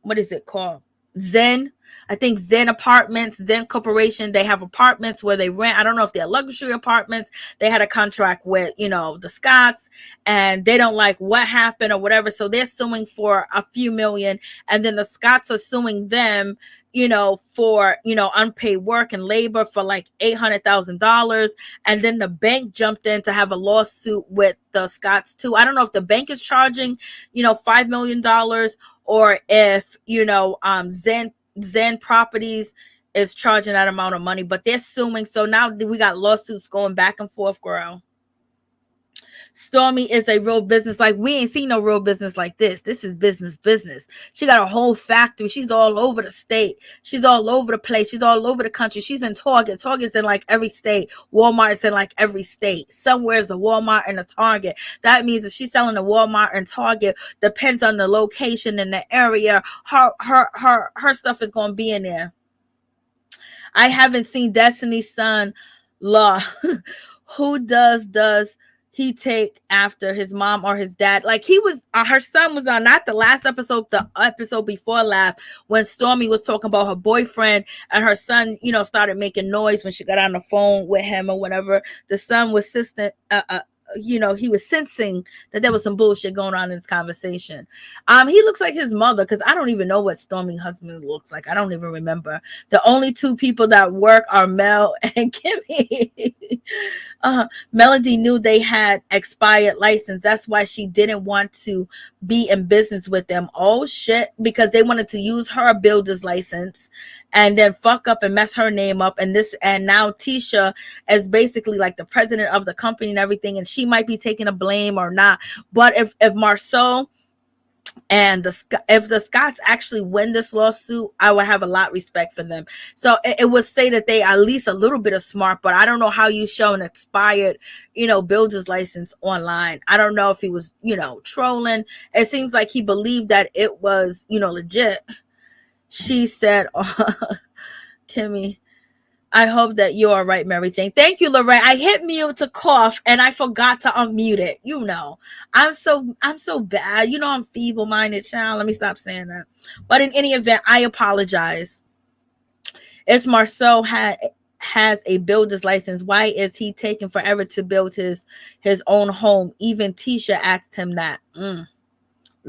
what is it called? Zen. I think Zen Apartments, Zen Corporation, they have apartments where they rent. I don't know if they're luxury apartments. They had a contract with, you know, the Scotts, and they don't like what happened or whatever. So they're suing for a few million. And then the Scotts are suing them, you know, for, you know, unpaid work and labor for like $800,000. And then the bank jumped in to have a lawsuit with the Scotts too. I don't know if the bank is charging, you know, $5 million, or if, you know, Zen Properties is charging that amount of money, but they're suing. So now we got lawsuits going back and forth, girl. Stormy is a real business. Like, we ain't seen no real business like this. This is business. She got a whole factory. She's all over the state. She's all over the place. She's all over the country. She's in Target. Target's in like every state. Walmart's in like every state. Somewhere's a Walmart and a Target. That means if she's selling a Walmart and Target, depends on the location and the area, her stuff is going to be in there. I haven't seen Destiny's son, Law. Who does he take after his mom or his dad? Like, he was, her son was on, not the last episode, the episode before last, when Stormy was talking about her boyfriend, and her son, you know, started making noise when she got on the phone with him or whatever. The son was he was sensing that there was some bullshit going on in this conversation. He looks like his mother, because I don't even know what Stormy's husband looks like. I don't even remember. The only two people that work are Mel and Kimmi. Melody knew they had expired license. That's why she didn't want to be in business with them. Oh shit, because they wanted to use her builder's license and then fuck up and mess her name up. And now Tisha is basically like the president of the company and everything, and she might be taking a blame or not. But if Marsau and if the Scotts actually win this lawsuit, I would have a lot of respect for them. So it would say that they at least a little bit of smart, but I don't know how you show an expired, builder's license online. I don't know if he was, trolling. It seems like he believed that it was, legit. She said, Kimmi, I hope that you're all right, Mary Jane. Thank you, Lorraine. I hit mute to cough and I forgot to unmute it. I'm so bad. I'm feeble-minded, child. Let me stop saying that. But in any event, I apologize. If Marsau has a builder's license, why is he taking forever to build his own home? Even Tisha asked him that.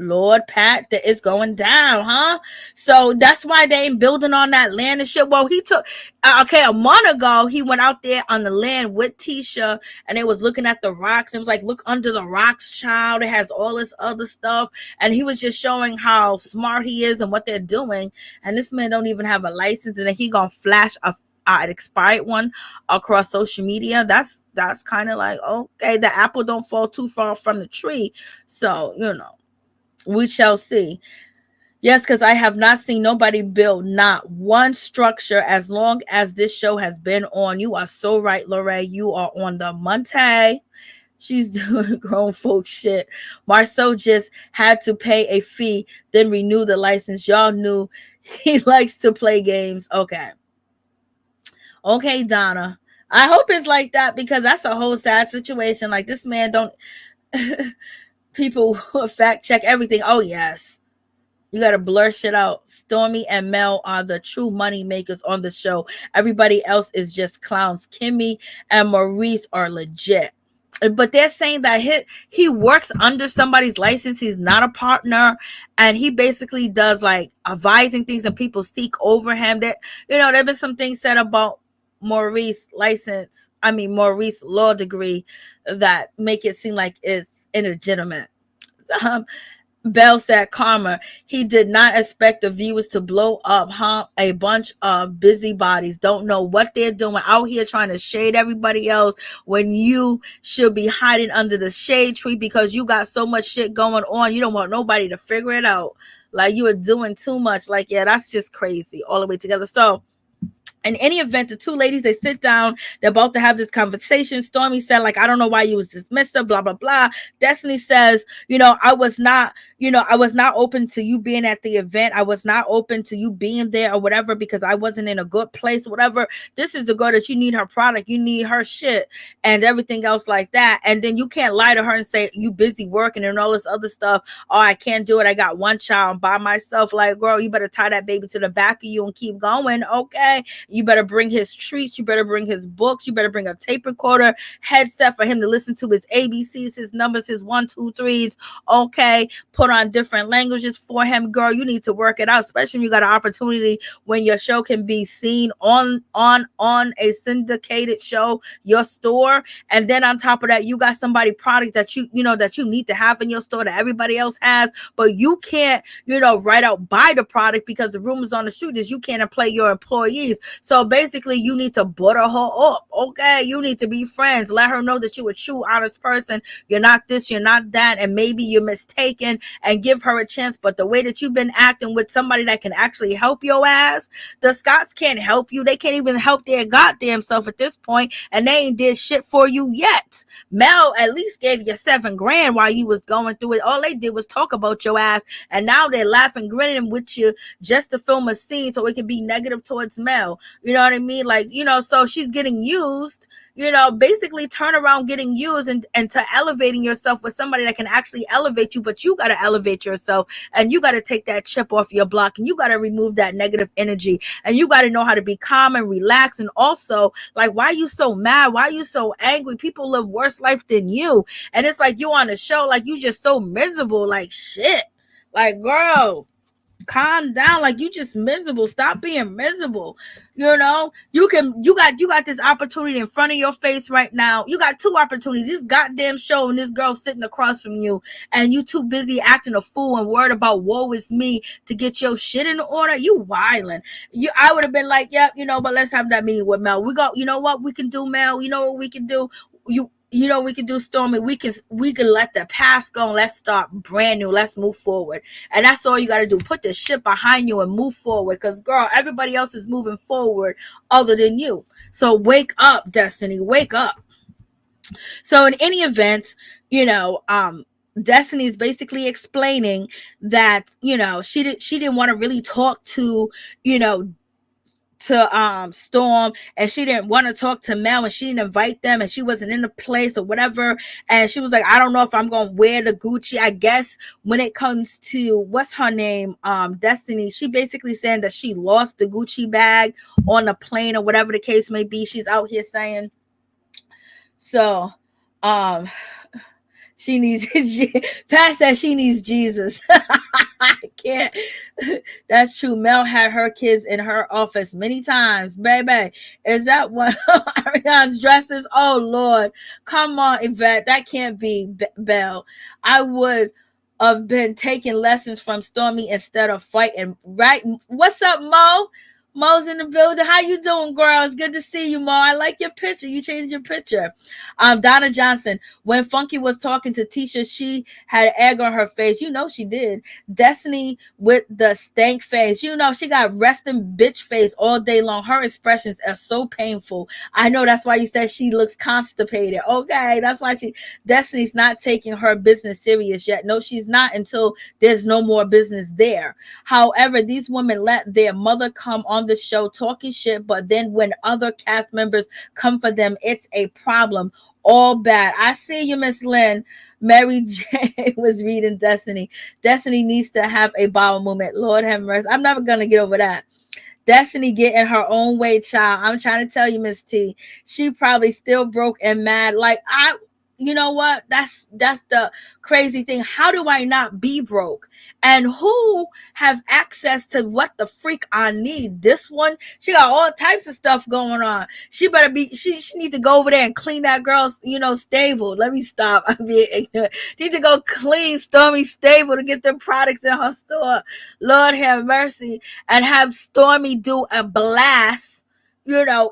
Lord, Pat, that is going down, huh? So that's why they ain't building on that land and shit. Well, he took, a month ago, he went out there on the land with Tisha and they was looking at the rocks. It was like, look under the rocks, child. It has all this other stuff. And he was just showing how smart he is and what they're doing. And this man don't even have a license. And then he gonna flash an expired one across social media. That's kind of like, okay, the apple don't fall too far from the tree. So, we shall see. Yes, because I have not seen nobody build not one structure as long as this show has been on. You are so right, Lorraine. You are on the Monte. She's doing grown folk shit. Marsau just had to pay a fee, then renew the license. Y'all knew he likes to play games. Okay, Donna. I hope it's like that, because that's a whole sad situation. Like, this man don't... People fact check everything. Oh yes, you gotta blur shit out. Stormy and Mel are the true money makers on the show. Everybody else is just clowns. Kimmi and Maurice are legit, but they're saying that he works under somebody's license. He's not a partner, and he basically does like advising things, and people seek over him. That there've been some things said about Maurice law degree that make it seem like it's illegitimate. Bell said, karma, he did not expect the viewers to blow up, huh? A bunch of busybodies don't know what they're doing out here trying to shade everybody else when you should be hiding under the shade tree because you got so much shit going on. You don't want nobody to figure it out. Like, you are doing too much. Like, yeah, that's just crazy all the way together. So in any event, the two ladies, they sit down. They're about to have this conversation. Stormy said, like, I don't know why you was dismissed, blah, blah, blah. Destiny says, I was not open to you being at the event. I was not open to you being there or whatever because I wasn't in a good place, whatever. This is the girl that you need her product. You need her shit and everything else like that. And then you can't lie to her and say you busy working and all this other stuff. Oh, I can't do it. I got one child by myself. Like, girl, you better tie that baby to the back of you and keep going. Okay. You better bring his treats. You better bring his books. You better bring a tape recorder, headset for him to listen to his ABCs, his numbers, his 1, 2, 3s. Okay. Put on different languages for him. Girl, you need to work it out, especially when you got an opportunity when your show can be seen on a syndicated show, your store. And then on top of that, you got somebody product that you need to have in your store that everybody else has, but you can't, right out buy the product because the rumors on the street is you can't employ your employees. So basically you need to butter her up. Okay. You need to be friends. Let her know that you're a true, honest person. You're not this, you're not that. And maybe you're mistaken, and give her a chance. But the way that you've been acting with somebody that can actually help your ass, the Scotts can't help you. They can't even help their goddamn self at this point, and they ain't did shit for you yet. Mel at least gave you $7,000 while you was going through it. All they did was talk about your ass, and now they're laughing, grinning with you just to film a scene so it can be negative towards Mel. You know what I mean? Like, so she's getting used, basically turn around getting used, and to elevating yourself with somebody that can actually elevate you, but you got to elevate yourself, and you got to take that chip off your block, and you got to remove that negative energy, and you got to know how to be calm and relax. And also, like, why are you so mad? Why are you so angry? People live worse life than you. And it's like you on a show, like you just so miserable, like shit. Like, girl, calm down. Like, you just miserable. Stop being miserable. You got this opportunity in front of your face right now. You got two opportunities: this goddamn show and this girl sitting across from you, and you too busy acting a fool and worried about woe is me to get your shit in order. You wildin'. I would have been like, yep, but let's have that meeting with Mel. We go, you know what we can do, Mel? You know what we can do? We can do, Stormy. We can let the past go and let's start brand new. Let's move forward. And that's all you got to do. Put the shit behind you and move forward. Because, girl, everybody else is moving forward other than you. So wake up, Destiny. Wake up. So in any event, Destiny is basically explaining that, she didn't want to really talk to, Storm, and she didn't want to talk to Mel, and she didn't invite them, and she wasn't in the place or whatever. And she was like, I don't know if I'm gonna wear the Gucci. I guess when it comes to what's her name, Destiny, she basically saying that she lost the Gucci bag on the plane or whatever the case may be. She's out here saying so. She needs past that. She needs Jesus. I can't. That's true. Mel had her kids in her office many times. Baby, is that one of Arionne's dresses? Oh Lord, come on, Yvette. That can't be Belle. I would have been taking lessons from Stormy instead of fighting. Right? What's up, Mo? Mo's in the building. How you doing, girl? It's good to see you, Mo. I like your picture. You changed your picture. Donna Johnson. When Funky was talking to Tisha, she had egg on her face. She did. Destiny with the stank face. She got resting bitch face all day long. Her expressions are so painful. I know that's why you said she looks constipated. Okay, that's why Destiny's not taking her business serious yet. No, she's not until there's no more business there. However, these women let their mother come on the show talking shit, but then when other cast members come for them, it's a problem. All bad. I see you, Miss Lynn. Mary J was reading Destiny. Destiny needs to have a bowel movement. Lord have mercy. I'm never gonna get over that. Destiny getting her own way, child. I'm trying to tell you, Miss T. She probably still broke and mad. Like, you know what? That's the crazy thing. How do I not be broke? And who have access to what the freak I need? This one, she got all types of stuff going on. She better be, she need to go over there and clean that girl's, stable. Let me stop. I'm being ignorant. She need to go clean Stormy's stable to get the products in her store. Lord have mercy. And have Stormy do a blast,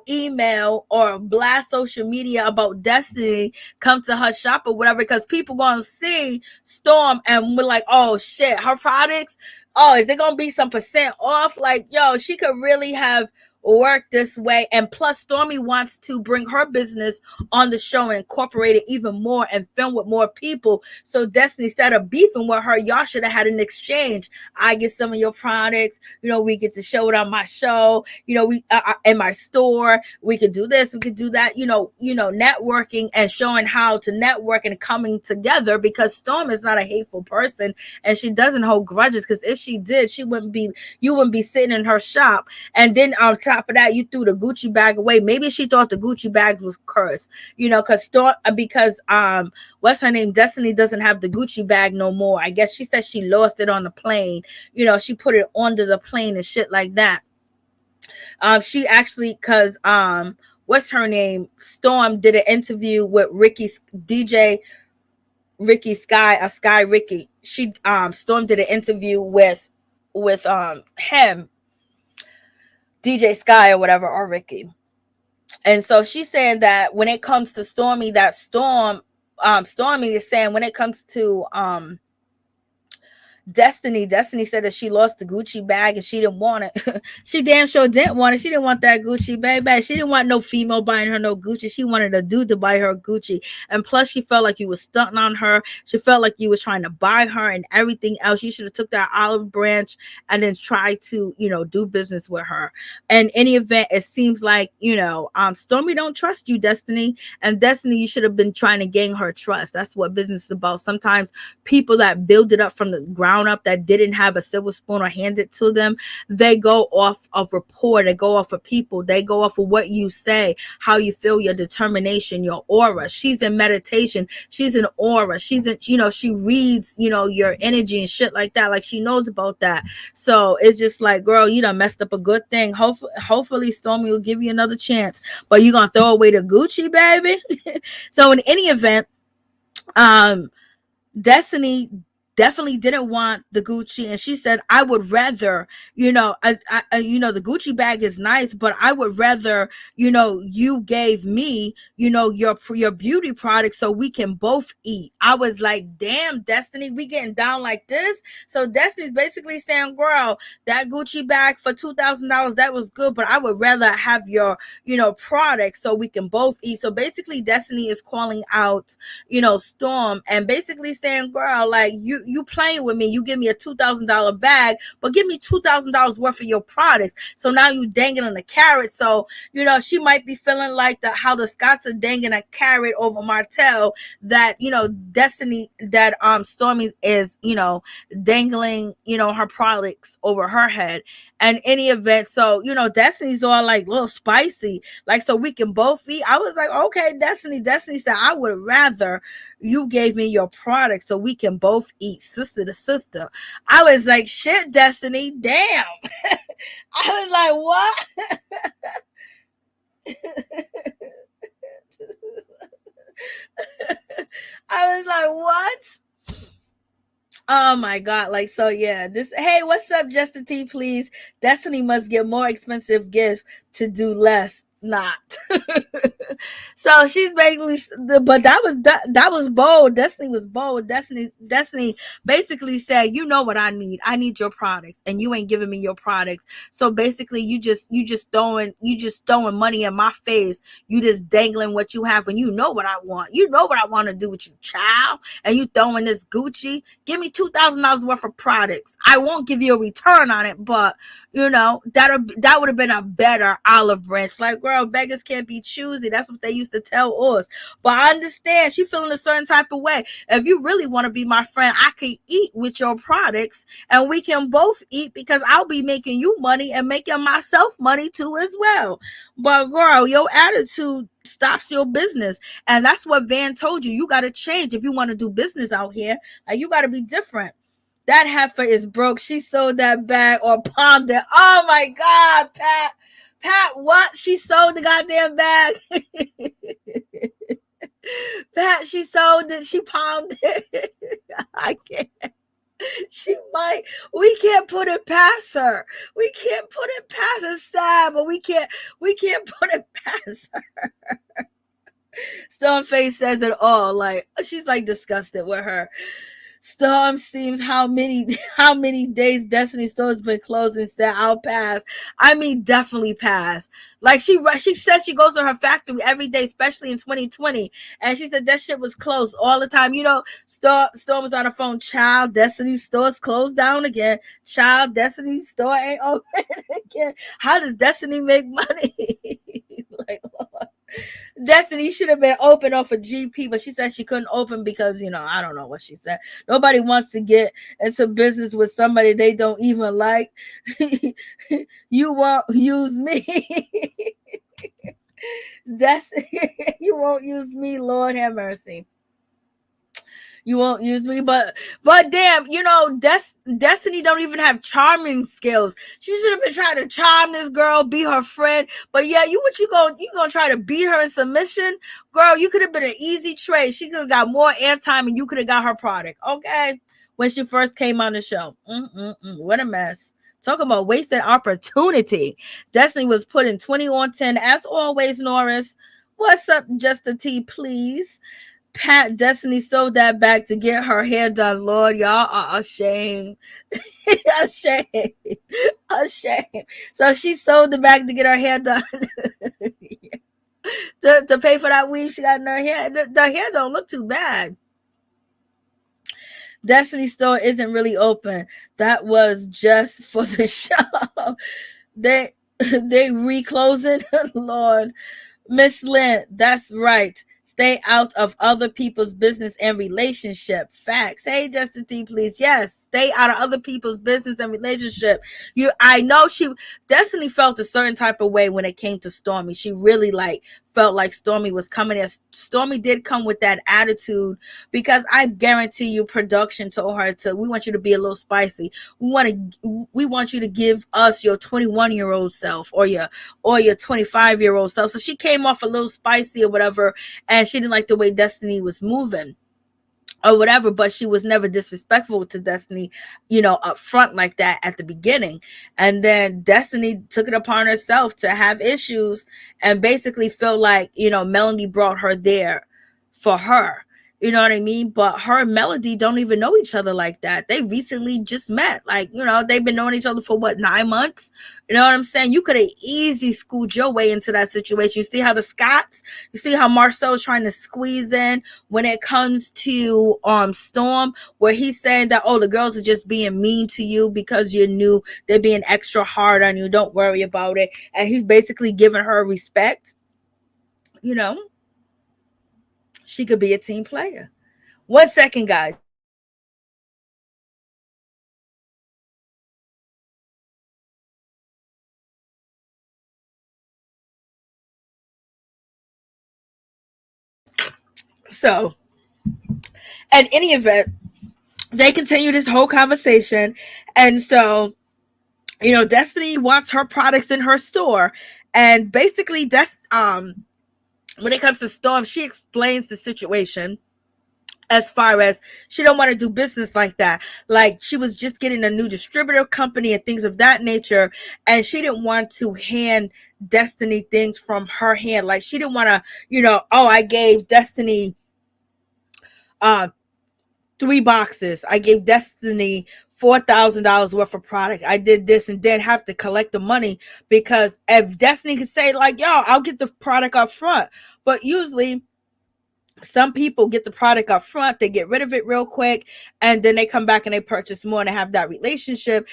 email or blast social media about Destiny, come to her shop or whatever, because people gonna see Storm and we're like, oh shit, her products, oh, is there gonna be some percent off? Like, yo, she could really have work this way. And plus, Stormy wants to bring her business on the show and incorporate it even more and film with more people. So Destiny, instead of beefing with her, y'all should have had an exchange. I get some of your products, we get to show it on my show, we in my store, we could do this, we could do that, networking and showing how to network and coming together, because Storm is not a hateful person and she doesn't hold grudges, because if she did, you wouldn't be sitting in her shop. And then on top of that, you threw the Gucci bag away. Maybe she thought the Gucci bag was cursed, because what's her name? Destiny doesn't have the Gucci bag no more. I guess she said she lost it on the plane. She put it onto the plane and shit like that. She actually, because what's her name? Storm did an interview with DJ Ricky Sky Ricky. Storm did an interview with him, DJ Sky or whatever, or Ricky. And so she's saying that when it comes to Stormy, that Stormy is saying when it comes to Destiny said that she lost the Gucci bag and she didn't want it. She damn sure didn't want it. She didn't want that Gucci bag. She didn't want no female buying her no Gucci. She wanted a dude to buy her Gucci. And plus, she felt like you was stunting on her. She felt like you was trying to buy her and everything else. You should have took that olive branch and then tried to, do business with her. In any event, it seems like, Stormy don't trust you, Destiny. And Destiny, you should have been trying to gain her trust. That's what business is about. Sometimes people that build it up from the ground up, that didn't have a silver spoon or handed to them, they go off of rapport, they go off of people, they go off of what you say, how you feel, your determination, your aura. She's in meditation, she's in aura, she's in, she reads, your energy and shit like that, like she knows about that. So it's just like, girl, you done messed up a good thing. Hopefully Stormy will give you another chance, but you gonna throw away the Gucci, baby? So in any event, Destiny definitely didn't want the Gucci, and she said, I would rather, the Gucci bag is nice, but I would rather, you gave me, your beauty product so we can both eat. I was like, damn, Destiny, we getting down like this? So Destiny's basically saying, girl, that Gucci bag for $2,000, that was good, but I would rather have your, product so we can both eat. So basically Destiny is calling out, Storm, and basically saying, girl, like, you playing with me. You give me a $2,000 bag, but give me $2,000 worth of your products. So now you dangling the carrot. So, she might be feeling like how the Scots are dangling a carrot over Martell, that, Destiny, that Stormy is, dangling, her products over her head. And any event, so Destiny's all like a little spicy, like, so we can both eat. I was like, okay, Destiny said, I would rather you gave me your product so we can both eat, sister to sister. I was like, shit, Destiny, damn. I was like, what? I was like, what? Oh my God. Like, so yeah, hey, what's up, Justin T, please? Destiny must get more expensive gifts to do less. Not. So she's basically, but that was bold. Destiny was bold. Destiny basically said, you know what I need your products, and you ain't giving me your products. So basically you just throwing money in my face. You just dangling what you have, and you know what I want to do with you, child, and you throwing this Gucci. Give me $2,000 worth of products. I won't give you a return on it, but that would have been a better olive branch. Like, girl, beggars can't be choosy. That's what they used to tell us. But I understand she feeling a certain type of way. If you really want to be my friend, I can eat with your products, and we can both eat, because I'll be making you money and making myself money too as well. But girl, your attitude stops your business, and that's what Van told you. You got to change if you want to do business out here. Like, you got to be different. That heifer is broke. She sold that bag or pawned it. Oh my God, Pat, what? She sold the goddamn bag. Pat, she sold it. She pawned it. I can't. We can't put it past her. We can't put it past her, sad, but we can't put it past her. Stoneface says it all. Like, she's like disgusted with her. Storm seems how many days Destiny Store's been closed and said, I'll pass. I mean, definitely pass. Like, she says she goes to her factory every day, especially in 2020. And she said that shit was closed all the time. Storm was on the phone. Child, Destiny Store's closed down again. Child, Destiny Store ain't open again. How does Destiny make money? Like, Lord. Destiny should have been open off a GP, but she said she couldn't open because, I don't know what she said. Nobody wants to get into business with somebody they don't even like. You won't use me. You won't use me, Lord have mercy. You won't use me, but damn, Destiny don't even have charming skills. She should have been trying to charm this girl, be her friend. But yeah, you gonna try to beat her in submission, girl? You could have been an easy trade. She could have got more airtime, and you could have got her product. Okay, when she first came on the show, what a mess. Talk about wasted opportunity. Destiny was put in 20 on 10 as always. Norris, what's up, Just a T, please? Pat Destiny sold that back to get her hair done. Lord, y'all are ashamed. Ashamed. Ashamed. So she sold the bag to get her hair done. to pay for that weave she got in her hair. The hair don't look too bad. Destiny store isn't really open. That was just for the show. They reclosing. Lord. Miss Lynn, that's right. Stay out of other people's business and relationship. Facts. Hey, Justin T, please. Yes, stay out of other people's business and relationship. I know Destiny felt a certain type of way when it came to Stormy. She really felt like Stormy was coming in. Stormy did come with that attitude because I guarantee you production told her we want you to be a little spicy. We want you to give us your 21-year-old self or your 25-year-old self. So she came off a little spicy or whatever, and she didn't like the way Destiny was moving or whatever, but she was never disrespectful to Destiny, up front like that at the beginning. And then Destiny took it upon herself to have issues and basically feel like, Melanie brought her there for her. You know what I mean? But her and Melody don't even know each other like that. They recently just met. They've been knowing each other for 9 months? You know what I'm saying? You could have easily schooled your way into that situation. You see how the Scotts, you see how Marcel's trying to squeeze in when it comes to Storm, where he's saying that, the girls are just being mean to you because you're new. They're being extra hard on you. Don't worry about it. And he's basically giving her respect. She could be a team player. 1 second, guys. So, in any event, they continue this whole conversation. And so, Destiny wants her products in her store. And basically, when it comes to Storm, she explains the situation as far as she don't want to do business like that. Like, she was just getting a new distributor company and things of that nature, and she didn't want to hand Destiny things from her hand. Like, she didn't want to, I gave Destiny 3 boxes. I gave Destiny $4,000 worth of product. I did this and then have to collect the money, because if Destiny could say I'll get the product up front, but usually some people get the product up front, they get rid of it real quick, and then they come back and they purchase more and have that relationship.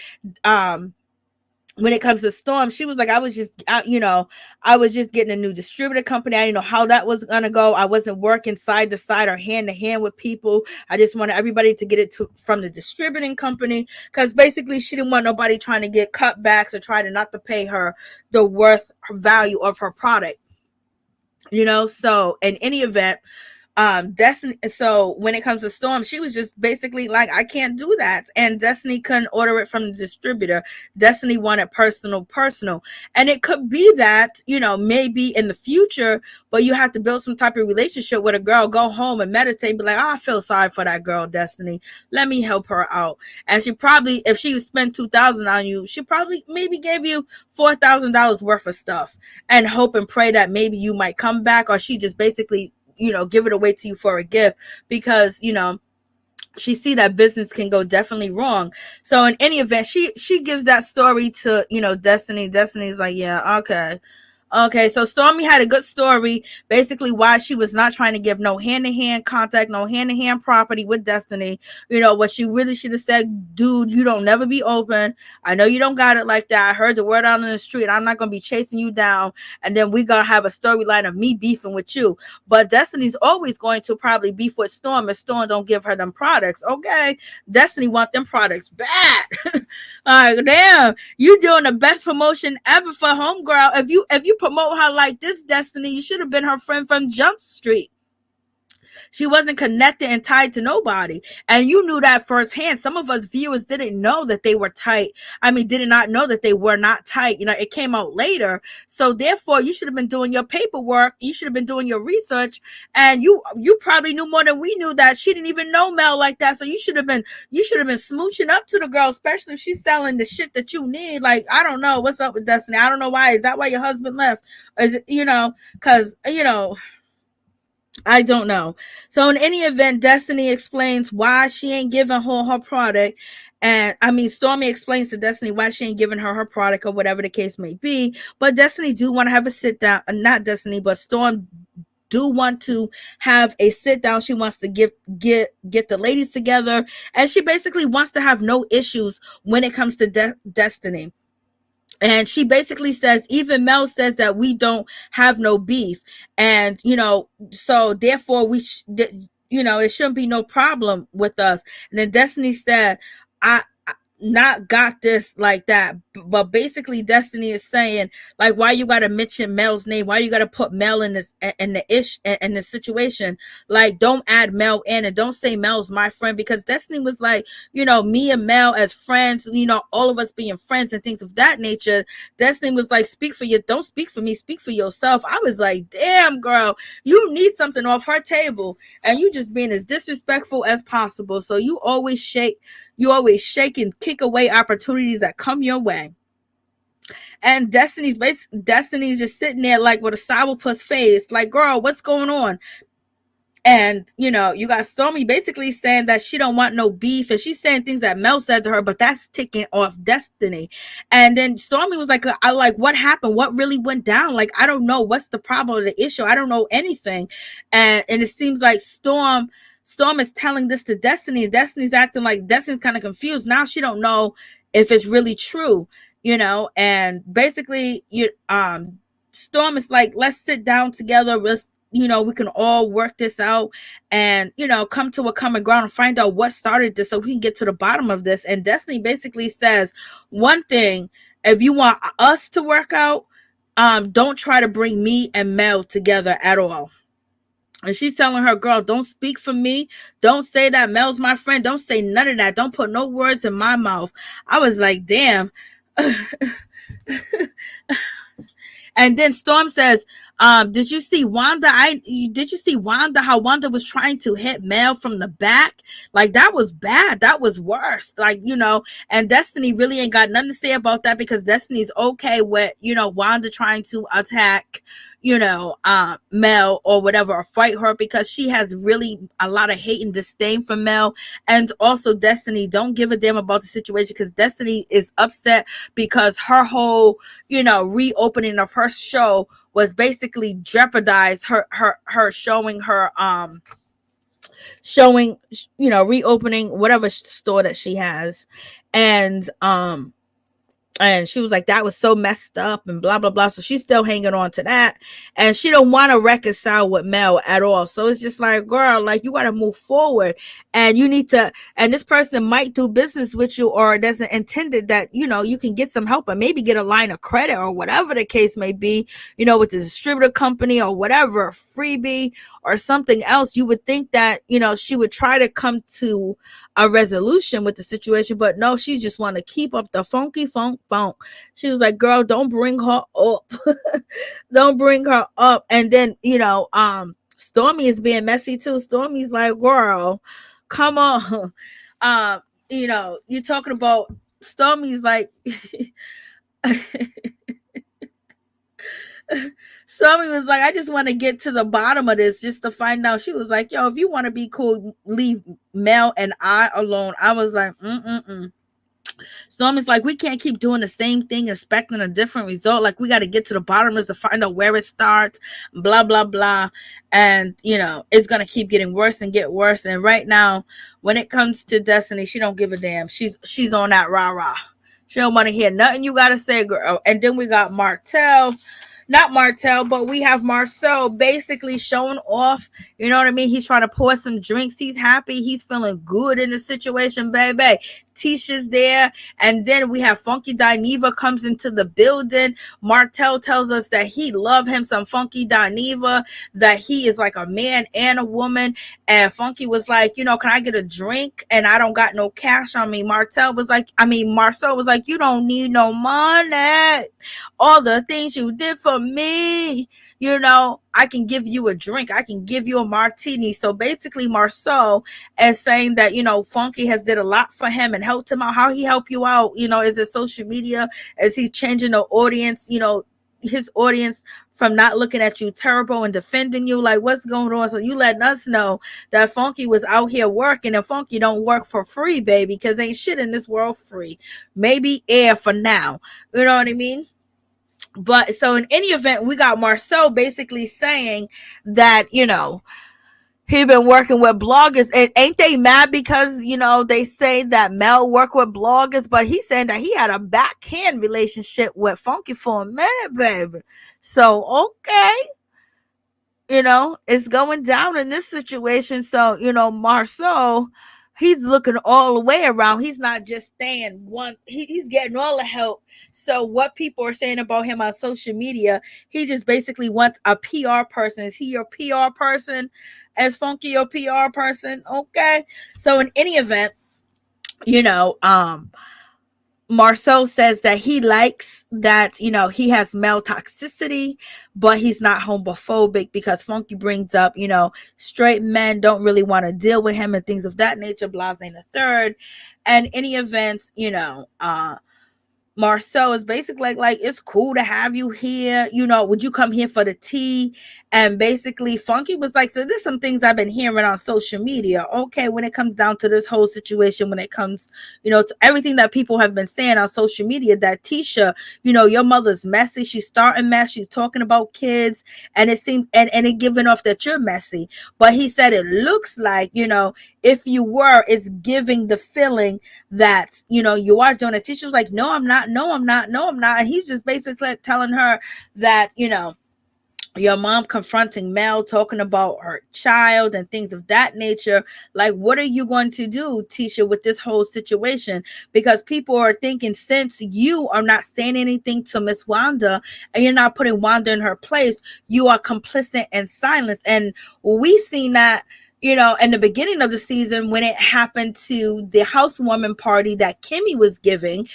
When it comes to Storm, she was like, I was just getting a new distributor company. I didn't know how that was going to go. I wasn't working side to side or hand to hand with people. I just wanted everybody to get it from the distributing company, because basically she didn't want nobody trying to get cutbacks or try to not to pay her the worth value of her product. So in any event, Destiny, so when it comes to Storm, she was just basically like, I can't do that, and Destiny couldn't order it from the distributor. Destiny wanted personal, and it could be that maybe in the future, but you have to build some type of relationship with a girl, go home and meditate and be like, I feel sorry for that girl, Destiny, let me help her out. And she probably, if she would spend $2,000 on you, she probably maybe gave you $4,000 worth of stuff and hope and pray that maybe you might come back, or she just basically give it away to you for a gift, because she see that business can go definitely wrong. So in any event, she gives that story to Destiny. Destiny's like, yeah, okay, so Stormy had a good story, basically why she was not trying to give no hand-to-hand contact, no hand-to-hand property with Destiny. What she really should have said, dude, you don't never be open. I know you don't got it like that. I heard the word out on the street. I'm not going to be chasing you down, and then we going to have a storyline of me beefing with you. But Destiny's always going to probably beef with Storm if Storm don't give her them products. Okay, Destiny want them products bad. Damn, you doing the best promotion ever for homegirl. If you promote her like this, Destiny, you should have been her friend from Jump Street. She wasn't connected and tied to nobody. And you knew that firsthand. Some of us viewers didn't know that they were tight. I mean, did not know that they were not tight. It came out later. So therefore, you should have been doing your paperwork. You should have been doing your research. And you probably knew more than we knew that she didn't even know Mel like that. So you should have been smooching up to the girl, especially if she's selling the shit that you need. Like, I don't know what's up with Destiny. I don't know why. Is that why your husband left? Is it, because, I don't know. So in any event, Destiny explains why she ain't giving her product. And I mean, Stormy explains to Destiny why she ain't giving her product or whatever the case may be. But Destiny do want to have a sit down. Not Destiny, but Storm do want to have a sit down. She wants to get the ladies together. And she basically wants to have no issues when it comes to Destiny. And she basically says, even Mel says that we don't have no beef. And, so therefore it shouldn't be no problem with us. And then Destiny said, I not got this like that. But basically Destiny is saying, like, why you got to mention Mel's name? Why you got to put Mel in the situation? Like, don't add Mel in, and don't say Mel's my friend, because Destiny was like, me and Mel as friends, all of us being friends and things of that nature. Destiny was like, don't speak for me, speak for yourself. I was like, damn, girl, you need something off her table, and you just being as disrespectful as possible. So you always shake and kick away opportunities that come your way. And Destiny's just sitting there like with a sourpuss face, like, girl, what's going on? And, you got Stormy basically saying that she don't want no beef. And she's saying things that Mel said to her, but that's ticking off Destiny. And then Stormy was like, what happened? What really went down? Like, I don't know. What's the problem or the issue? I don't know anything. And it seems like Storm is telling this to Destiny. And Destiny's acting like Destiny's kind of confused. Now she don't know if it's really true, and basically Storm is like, let's sit down together. We can all work this out and, come to a common ground and find out what started this so we can get to the bottom of this. And Destiny basically says one thing: if you want us to work out, don't try to bring me and Mel together at all. And she's telling her, girl, don't speak for me. Don't say that Mel's my friend. Don't say none of that. Don't put no words in my mouth. I was like, damn. And then Storm says, did you see Wanda? Did you see Wanda? How Wanda was trying to hit Mel from the back? Like, that was bad. That was worse. Like, and Destiny really ain't got nothing to say about that, because Destiny's okay with, Wanda trying to attack, Mel or whatever, or fight her, because she has really a lot of hate and disdain for Mel. And also Destiny don't give a damn about the situation, because Destiny is upset because her whole, reopening of her show was basically jeopardized her showing her reopening whatever store that she has. And she was like, that was so messed up and blah, blah, blah. So she's still hanging on to that. And she don't want to reconcile with Mel at all. So it's just like, girl, like, you got to move forward. And you need to, and this person might do business with you, or doesn't intended that, you can get some help and maybe get a line of credit or whatever the case may be, with the distributor company or whatever, freebie or something else. You would think that, she would try to come to a resolution with the situation, but no, she just want to keep up the funky funk. She was like, girl, don't bring her up. Don't bring her up. And then, Stormy is being messy too. Stormy's like, girl, come on. You're talking about, Stormy's like, Stormy was like, I just want to get to the bottom of this just to find out. She was like, yo, if you want to be cool, leave Mel and I alone. I was like, Stormy's like, we can't keep doing the same thing, expecting a different result. Like, we got to get to the bottom of this to find out where it starts, blah, blah, blah. And, it's going to keep getting worse and get worse. And right now, when it comes to Destiny, she don't give a damn. She's on that rah-rah. She don't want to hear nothing you got to say, girl. And then we got Martell. Not Martell, but we have Marcel basically showing off. You know what I mean? He's trying to pour some drinks. He's happy. He's feeling good in the situation, baby. Tisha's there. And then we have Funky Dineva comes into the building. Martell tells us that he love him some Funky Dineva, that he is like a man and a woman. And Funky was like, can I get a drink? And I don't got no cash on me. Marcel was like, you don't need no money. All the things you did for me, I can give you a drink. I can give you a martini. So basically Marceau is saying that, Funky has did a lot for him and helped him out. How he helped you out? Is it social media? Is he changing the audience? his audience from not looking at you terrible and defending you? Like, what's going on? So you letting us know that Funky was out here working, and Funky don't work for free, baby, because ain't shit in this world free. Maybe air for now. You know what I mean? But so in any event, we got Marcel basically saying that, he been working with bloggers, and ain't they mad because they say that Mel worked with bloggers, but he's saying that he had a backhand relationship with Funky for a minute, baby. So okay, it's going down in this situation. So Marceau, he's looking all the way around. He's not just staying one. He's getting all the help. So what people are saying about him on social media, he just basically wants a PR person. Is he your PR person? As Funky your PR person? Okay. So in any event, Marceau says that he likes that, he has male toxicity, but he's not homophobic because Funky brings up, straight men don't really want to deal with him and things of that nature, blase and the third. And any event, Marceau is basically like, it's cool to have you here. Would you come here for the tea? And basically Funky was like, so there's some things I've been hearing on social media. Okay, when it comes down to this whole situation, when it comes, to everything that people have been saying on social media, that Tisha, your mother's messy. She's starting mess. She's talking about kids. And it seems, and it giving off that you're messy. But he said, it looks like, if you were, it's giving the feeling that, you are doing it. Tisha was like, no, I'm not. No, I'm not. No, I'm not. And he's just basically telling her that, your mom confronting Mel, talking about her child and things of that nature. Like, what are you going to do, Tisha, with this whole situation? Because people are thinking, since you are not saying anything to Miss Wanda and you're not putting Wanda in her place, you are complicit in silence. And we seen that, in the beginning of the season when it happened to the housewarming party that Kimmi was giving.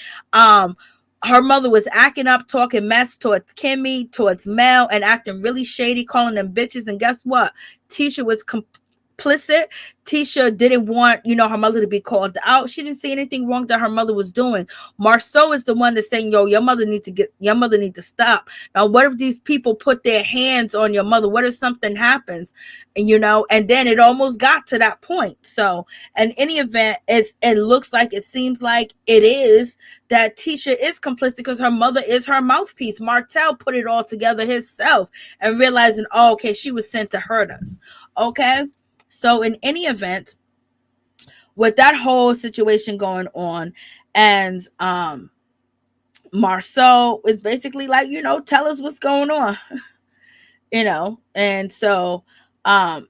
Her mother was acting up, talking mess towards Kimmi, towards Mel, and acting really shady, calling them bitches. And guess what? Tisha was complicit. Tisha didn't want, her mother to be called out. She didn't see anything wrong that her mother was doing. Marceau is the one that's saying, your mother needs to stop. Now, what if these people put their hands on your mother? What if something happens? And, and then it almost got to that point. So in any event, it seems like it is that Tisha is complicit because her mother is her mouthpiece. Martell put it all together himself and realizing, okay, she was sent to hurt us. Okay. So in any event, with that whole situation going on, and Marceau is basically like, tell us what's going on, and so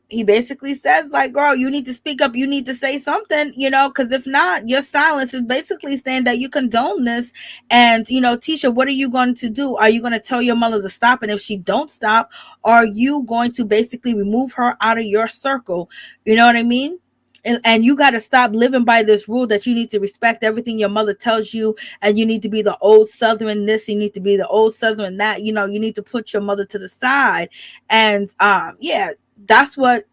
he basically says, like, girl, you need to speak up, you need to say something, because if not, your silence is basically saying that you condone this. And Tisha, what are you going to do? Are you going to tell your mother to stop? And if she don't stop, are you going to basically remove her out of your circle? You know what I mean? And you got to stop living by this rule that you need to respect everything your mother tells you, and you need to be the old Southern this, you need to be the old Southern that, you need to put your mother to the side. And that's what,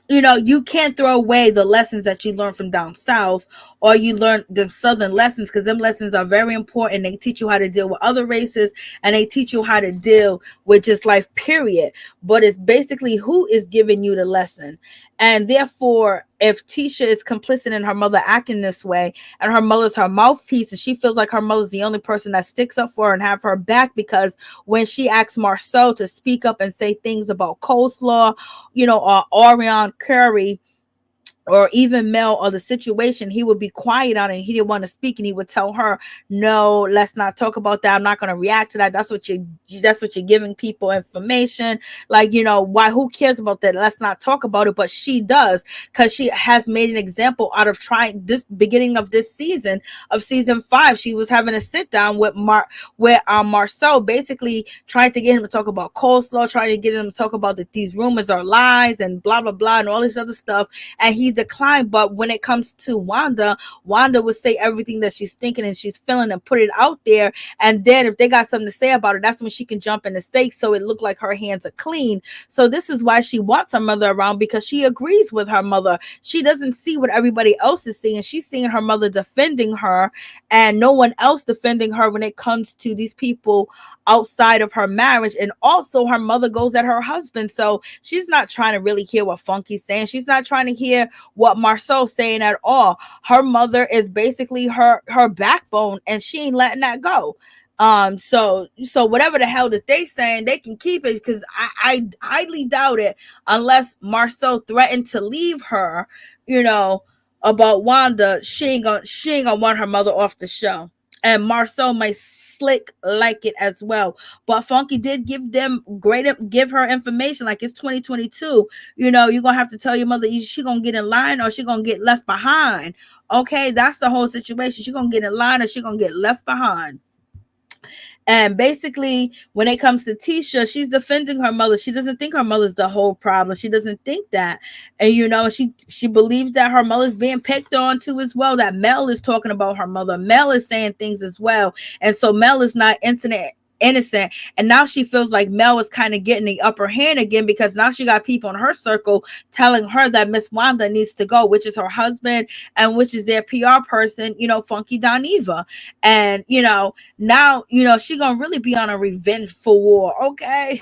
you can't throw away the lessons that you learned from down south, or you learn the Southern lessons, because them lessons are very important. They teach you how to deal with other races, and they teach you how to deal with just life, period. But it's basically who is giving you the lesson. And therefore, if Tisha is complicit in her mother acting this way, and her mother's her mouthpiece, and she feels like her mother's the only person that sticks up for her and have her back, because when she asks Marceau to speak up and say things about coleslaw, or Arionne Curry, or even Mel, or the situation, he would be quiet on it. He didn't want to speak, and he would tell her, no, let's not talk about that. I'm not going to react to that. That's what you're giving people information. Like, why, who cares about that? Let's not talk about it. But she does, because she has made an example out of trying this beginning of this season, of season 5. She was having a sit down with Marceau, basically trying to get him to talk about coleslaw, trying to get him to talk about that these rumors are lies and blah, blah, blah, and all this other stuff. And he's he declined. But when it comes to Wanda, Wanda would say everything that she's thinking and she's feeling and put it out there. And then if they got something to say about it, that's when she can jump in the stake. So it looked like her hands are clean. So this is why she wants her mother around, because she agrees with her mother. She doesn't see what everybody else is seeing. She's seeing her mother defending her and no one else defending her when it comes to these people outside of her marriage. And also her mother goes at her husband. So she's not trying to really hear what Funky's saying. She's not trying to hear what Marcel's saying at all. Her mother is basically her backbone, and she ain't letting that go. So whatever the hell that they saying, they can keep it, because I highly doubt it, unless Marcel threatened to leave her, about Wanda. She ain't gonna want her mother off the show. And Marcel might slick like it as well. But Funky did give her information, like it's 2022. You're gonna have to tell your mother, she gonna get in line or she gonna get left behind. Okay, that's the whole situation. She gonna get in line or she gonna get left behind. And basically, when it comes to Tisha, she's defending her mother. She doesn't think her mother's the whole problem. She doesn't think that. And, she believes that her mother's being picked on too as well, that Mel is talking about her mother. Mel is saying things as well. And so Mel is not innocent. And now she feels like Mel is kind of getting the upper hand again, because now she got people in her circle telling her that Miss Wanda needs to go, which is her husband and which is their PR person, Funky Dineva. And now she gonna really be on a revengeful war. Okay.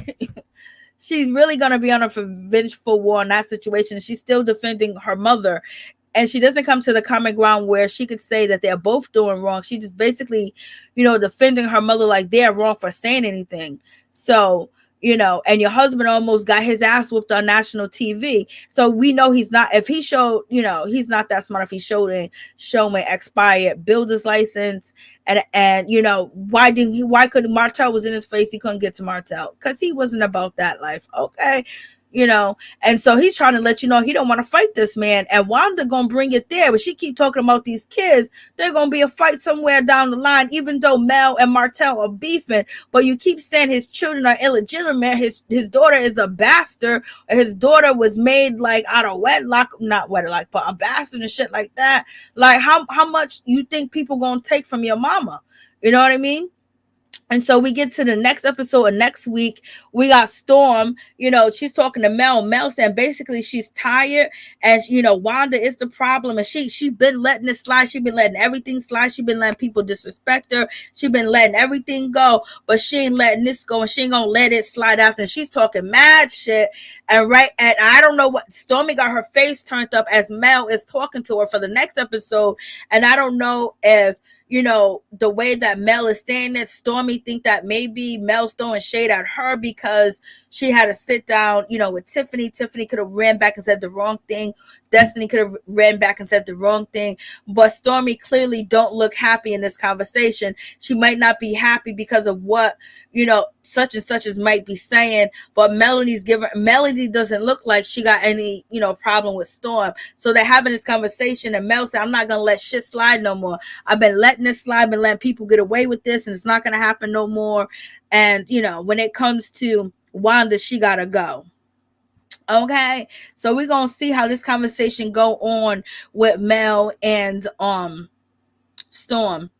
She's really gonna be on a revengeful war in that situation. She's still defending her mother. And she doesn't come to the common ground where she could say that they're both doing wrong. She just basically, defending her mother like they're wrong for saying anything. So, and your husband almost got his ass whooped on national TV. So we know he's not, if he showed, he's not that smart if he showing expired builder's license. And why couldn't Martell was in his face? He couldn't get to Martell because he wasn't about that life. Okay. And so he's trying to let you know he don't want to fight this man. And Wanda gonna bring it there, but she keep talking about these kids. They're gonna be a fight somewhere down the line, even though Mel and Martell are beefing. But you keep saying his children are illegitimate. His daughter is a bastard. His daughter was made like out of wedlock, not wedlock, but a bastard and shit like that. Like how much you think people gonna take from your mama? You know what I mean? And so we get to the next episode of next week. We got Storm, she's talking to Mel. Mel saying basically she's tired, and Wanda is the problem, and she been letting it slide. She been letting everything slide. She been letting people disrespect her. She been letting everything go, but she ain't letting this go, and she ain't gonna let it slide after. And she's talking mad shit. And I don't know what, Stormy got her face turned up as Mel is talking to her for the next episode. And I don't know if the way that Mel is saying that, Stormy think that maybe Mel's throwing shade at her because she had to sit down, with Tiffany. Tiffany could have ran back and said the wrong thing. Destiny could have ran back and said the wrong thing. But Stormy clearly don't look happy in this conversation. She might not be happy because of what, such and such as might be saying. But Melody doesn't look like she got any, problem with Storm. So they're having this conversation, and Mel said, I'm not going to let shit slide no more. I've been letting this slide, been letting people get away with this, and it's not going to happen no more. And, when it comes to Wanda, she got to go. Okay, so we're gonna see how this conversation go on with Mel and Storm.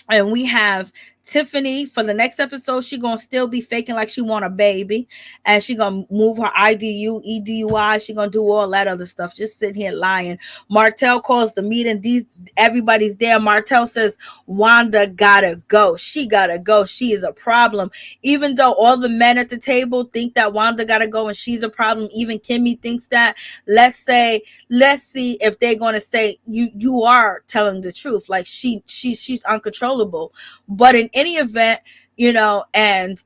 And we have Tiffany for the next episode. She gonna still be faking like she want a baby, and she gonna move her IDU, EDUI. She gonna do all that other stuff. Just sitting here lying. Martell calls the meeting. Everybody's there. Martell says Wanda gotta go. She gotta go. She is a problem. Even though all the men at the table think that Wanda gotta go and she's a problem, even Kimmi thinks that. Let's see if they're gonna say you are telling the truth. Like she's uncontrollable. But in any event, and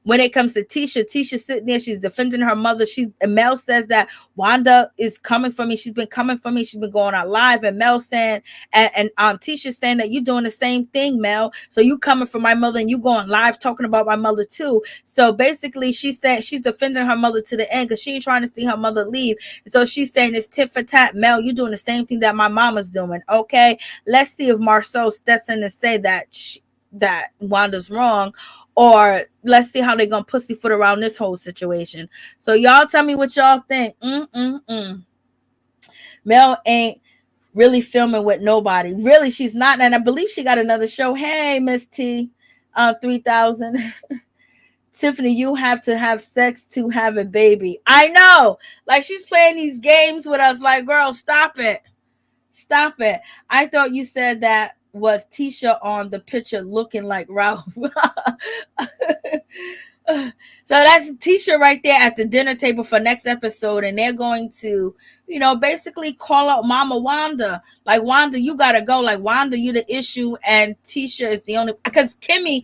when it comes to Tisha's sitting there, she's defending her mother. Mel says that Wanda is coming for me. She's been coming for me. She's been going on live. And Mel saying, and Tisha's saying that you're doing the same thing, Mel. So you coming for my mother and you going live talking about my mother too. So basically she's saying she's defending her mother to the end because she ain't trying to see her mother leave. So she's saying it's tit for tat. Mel, you're doing the same thing that my mama's doing. Okay, let's see if Marsau steps in and say that that Wanda's wrong, or let's see how they're gonna pussyfoot around this whole situation. So y'all tell me what y'all think. Mel ain't really filming with nobody. Really, she's not. And I believe she got another show. Hey, Miss T, 3000. Tiffany, you have to have sex to have a baby. I know. Like, she's playing these games with us. Like, girl, stop it. Stop it. I thought you said that was Tisha on the picture looking like Ralph. So that's Tisha right there at the dinner table for next episode, and they're going to, basically call out Mama Wanda. Like, Wanda, you gotta go. Like, Wanda, you the issue, and Tisha is the only, because Kimmi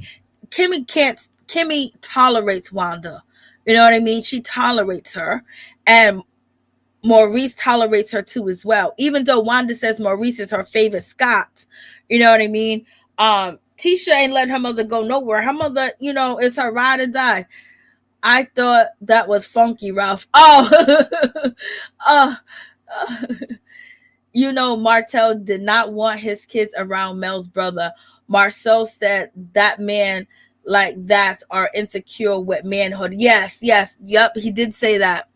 tolerates Wanda. You know what I mean? She tolerates her, and Maurice tolerates her too as well. Even though Wanda says Maurice is her favorite Scot, you know what I mean? Tisha ain't let her mother go nowhere. Her mother, is her ride or die. I thought that was funky, Ralph. Martell did not want his kids around Mel's brother. Marcille said that man like that are insecure with manhood. Yes, yep, he did say that.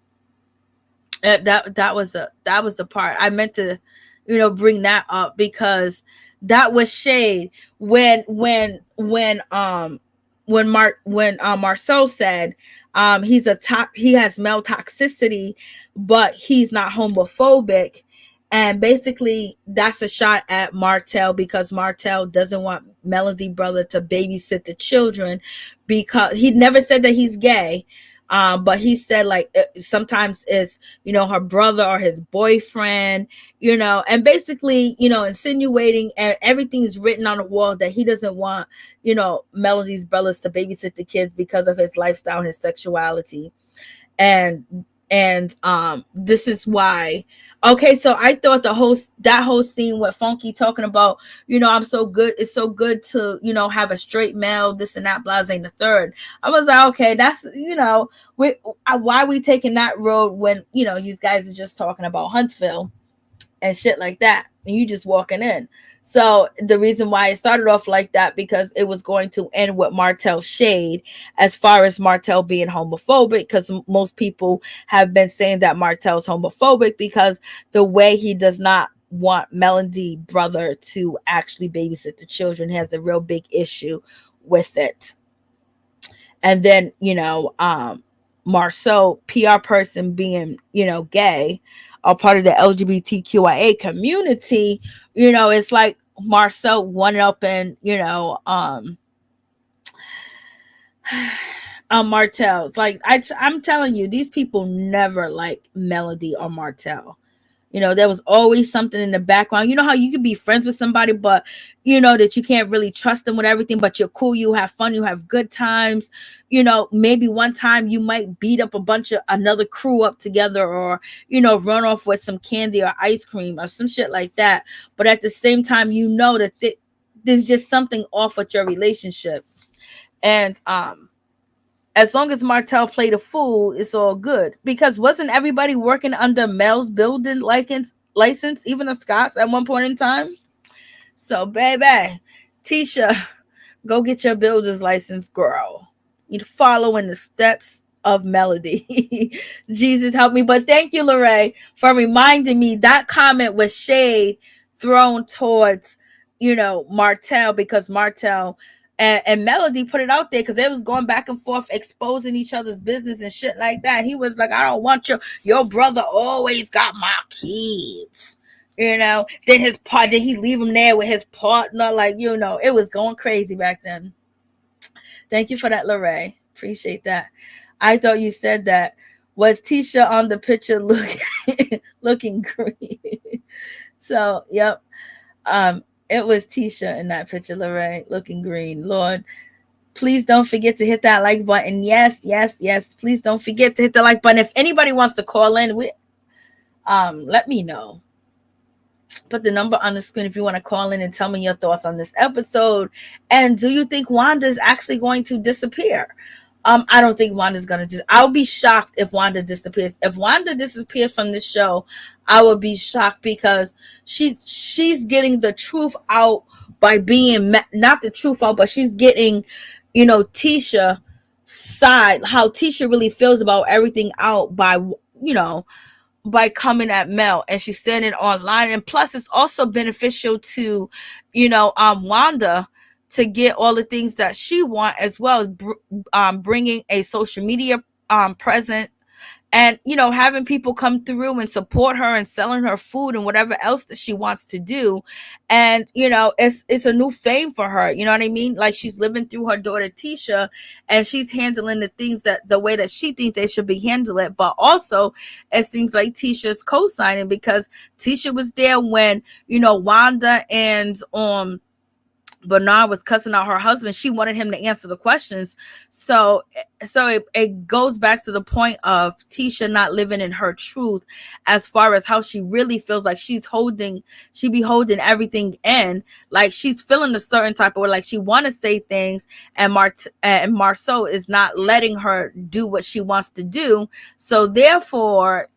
That was the part I meant to, bring that up, because that was shade when Marcille said he has male toxicity, but he's not homophobic. And basically that's a shot at Martell, because Martell doesn't want Melody brother to babysit the children, because he never said that he's gay. But he said, like, sometimes it's, her brother or his boyfriend, and basically, insinuating, and everything's written on the wall that he doesn't want, Melody's brothers to babysit the kids because of his lifestyle, his sexuality. And this is why. Okay, so I thought that whole scene with Funky talking about, I'm so good, it's so good to, have a straight male, this and that, blase and the third. I was like, okay, that's, why are we taking that road when, you guys are just talking about Huntsville and shit like that, and you just walking in. So the reason why it started off like that, because it was going to end with Martell shade, as far as Martell being homophobic, because most people have been saying that Martell's homophobic because the way he does not want Melody brother to actually babysit the children, has a real big issue with it. And then, Marceau, PR person, being, gay, or part of the LGBTQIA community, it's like Marceau one up and, Martell. It's like, I'm telling you, these people never like Melody or Martell. There was always something in the background. You know how you could be friends with somebody, but that you can't really trust them with everything, but you're cool, you have fun, you have good times. Maybe one time you might beat up another crew up together, or, run off with some candy or ice cream or some shit like that. But at the same time, that there's just something off with your relationship. And, as long as Martell played a fool, it's all good. Because wasn't everybody working under Mel's building license, even the Scots at one point in time? So, baby, Tisha, go get your builder's license, girl. You're following the steps of Melody. Jesus help me. But thank you, Lorraine, for reminding me that comment was shade thrown towards, Martell, because Martell and Melody put it out there, because they was going back and forth exposing each other's business and shit like that. He was like, I don't want your brother always got my kids. Then did he leave him there with his partner? Like, it was going crazy back then. Thank you for that, Lorraine. Appreciate that. I thought you said that. Was Tisha on the picture looking green? So, yep. It was Tisha in that picture, Lorraine, looking green. Lord, please don't forget to hit that like button. Yes. Please don't forget to hit the like button. If anybody wants to call in, let me know. Put the number on the screen if you want to call in and tell me your thoughts on this episode. And do you think Wanda is actually going to disappear? I don't think Wanda's going to. I'll be shocked if Wanda disappears. If Wanda disappears from the show, I would be shocked, because she's getting the truth out by being, not the truth out, but she's getting, Tisha side, how Tisha really feels about everything out by, by coming at Mel, and she's saying it online. And plus it's also beneficial to, Wanda, to get all the things that she want as well, bringing a social media present, and having people come through and support her and selling her food and whatever else that she wants to do. And it's a new fame for her, you know what I mean? Like, she's living through her daughter Tisha, and she's handling the things that the way that she thinks they should be handled. But also it seems like Tisha's co-signing, because Tisha was there when Wanda and Bernard was cussing out her husband. She wanted him to answer the questions. So it goes back to the point of Tisha not living in her truth, as far as how she really feels. Like she be holding everything in. Like she's feeling a certain type of way. Like she want to say things, and Marceau is not letting her do what she wants to do. So therefore,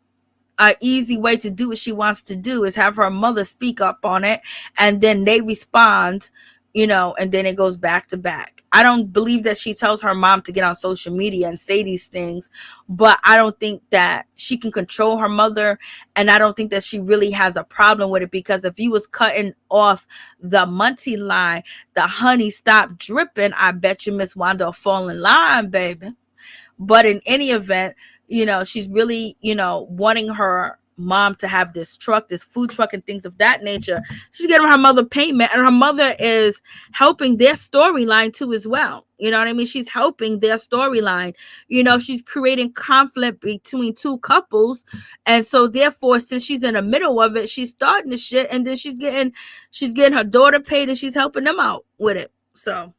an easy way to do what she wants to do is have her mother speak up on it, and then they respond, and then it goes back to back. I don't believe that she tells her mom to get on social media and say these things, but I don't think that she can control her mother, and I don't think that she really has a problem with it, because if you was cutting off the Munty line, the honey stopped dripping, I bet you Miss Wanda will fall in line, baby. But in any event, she's really, wanting her mom to have this truck, this food truck, and things of that nature. She's getting her mother payment, and her mother is helping their storyline too as well. You know what I mean? She's helping their storyline. She's creating conflict between two couples. And so therefore, since she's in the middle of it, she's starting the shit, and then she's getting her daughter paid, and she's helping them out with it. So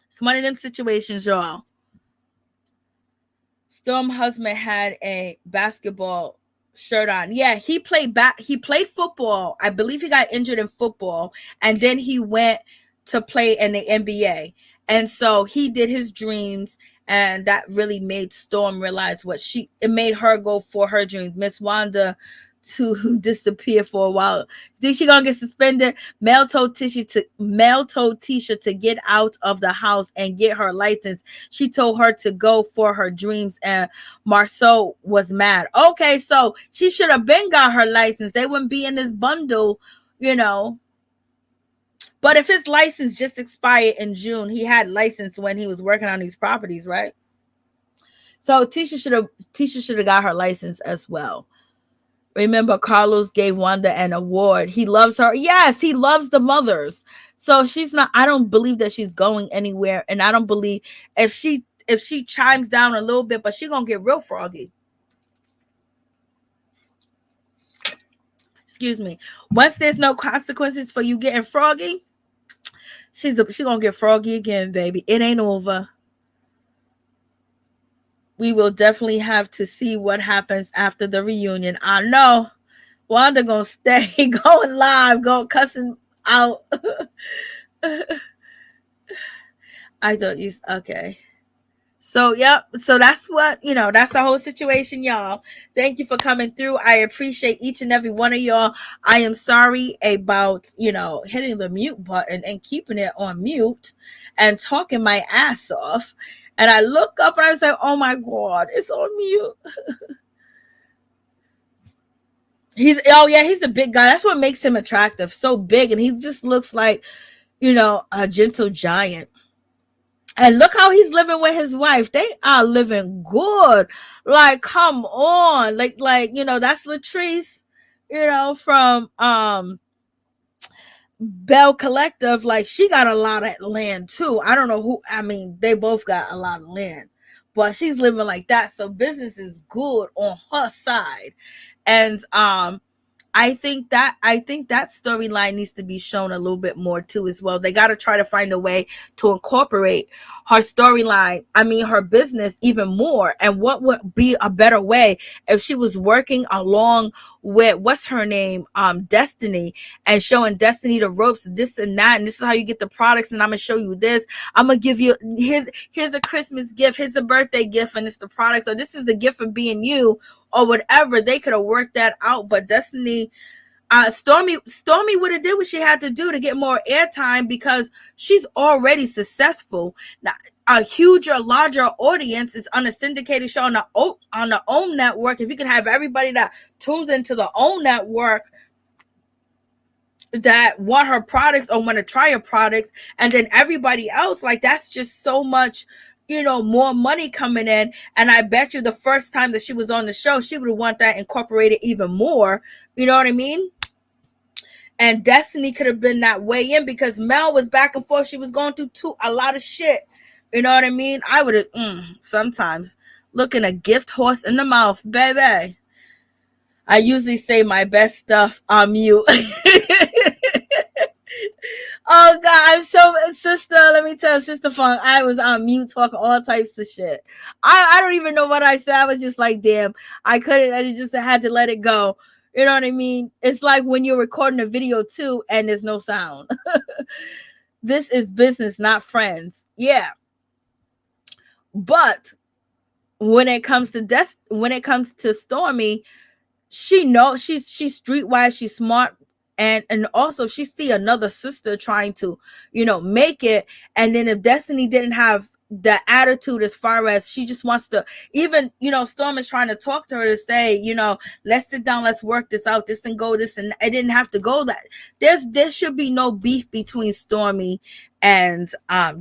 it's one of them situations, y'all. Storm husband had a basketball shirt on. Yeah, he played football. I believe he got injured in football, and then he went to play in the NBA. And so he did his dreams, and that really made Storm realize it made her go for her dreams. Miss Wanda to disappear for a while. Think she gonna get suspended? Mel told Tisha to get out of the house and get her license. She told her to go for her dreams, and Marceau was mad. Okay, so she should have been got her license. They wouldn't be in this bundle, But if his license just expired in June, he had license when he was working on these properties, right? So Tisha should have got her license as well. Remember, Carlos gave Wanda an award. He loves her. Yes, he loves the mothers. So I don't believe that she's going anywhere. And I don't believe if she chimes down a little bit, but she's going to get real froggy. Excuse me. Once there's no consequences for you getting froggy, she's going to get froggy again, baby. It ain't over. We will definitely have to see what happens after the reunion. I know Wanda gonna stay going live, going cussing out. I don't use okay. So yep. So that's what that's the whole situation, y'all. Thank you for coming through. I appreciate each and every one of y'all. I am sorry about hitting the mute button and keeping it on mute and talking my ass off. And I look up and I was like, oh my God, it's on mute. He's a big guy. That's what makes him attractive. So big. And he just looks like, a gentle giant. And look how he's living with his wife. They are living good. Like, come on. Like, that's Latrice, from Bell Collective. Like, she got a lot of land too. I don't know who. I mean, they both got a lot of land, but she's living like that. So business is good on her side. And I think that storyline needs to be shown a little bit more too as well. They got to try to find a way to incorporate her storyline, her business even more. And what would be a better way if she was working along with what's her name, Destiny, and showing Destiny the ropes, this and that, and this is how you get the products, and I'm gonna show you this. I'm gonna give you here's a Christmas gift, here's a birthday gift, and it's the product. So this is the gift for being you, or whatever. They could have worked that out, but Destiny, Stormy would have did what she had to do to get more airtime because she's already successful. Now, a huger, larger audience is on a syndicated show on the OWN network. If you can have everybody that tunes into the OWN network that want her products or want to try her products, and then everybody else, like, that's just so much, more money coming in. And I bet you the first time that she was on the show, she would want that incorporated even more. You know what I mean? And Destiny could have been that way in because Mel was back and forth. She was going through a lot of shit. You know what I mean? I would have sometimes looking a gift horse in the mouth, baby. I usually say my best stuff on mute. Oh God, I'm so sister. Let me tell Sister Funk, I was on mute talking all types of shit. I don't even know what I said. I was just like, damn, I couldn't. I just had to let it go. You know what I mean? It's like when you're recording a video too, and there's no sound. This is business, not friends. Yeah, but when it comes to Stormy, she knows she's streetwise, she's smart, and also she see another sister trying to make it. And then if Destiny didn't have the attitude, as far as she just wants to, even Storm is trying to talk to her to say, let's sit down, let's work this out, this and go this, and it didn't have to go that. There should be no beef between Stormy and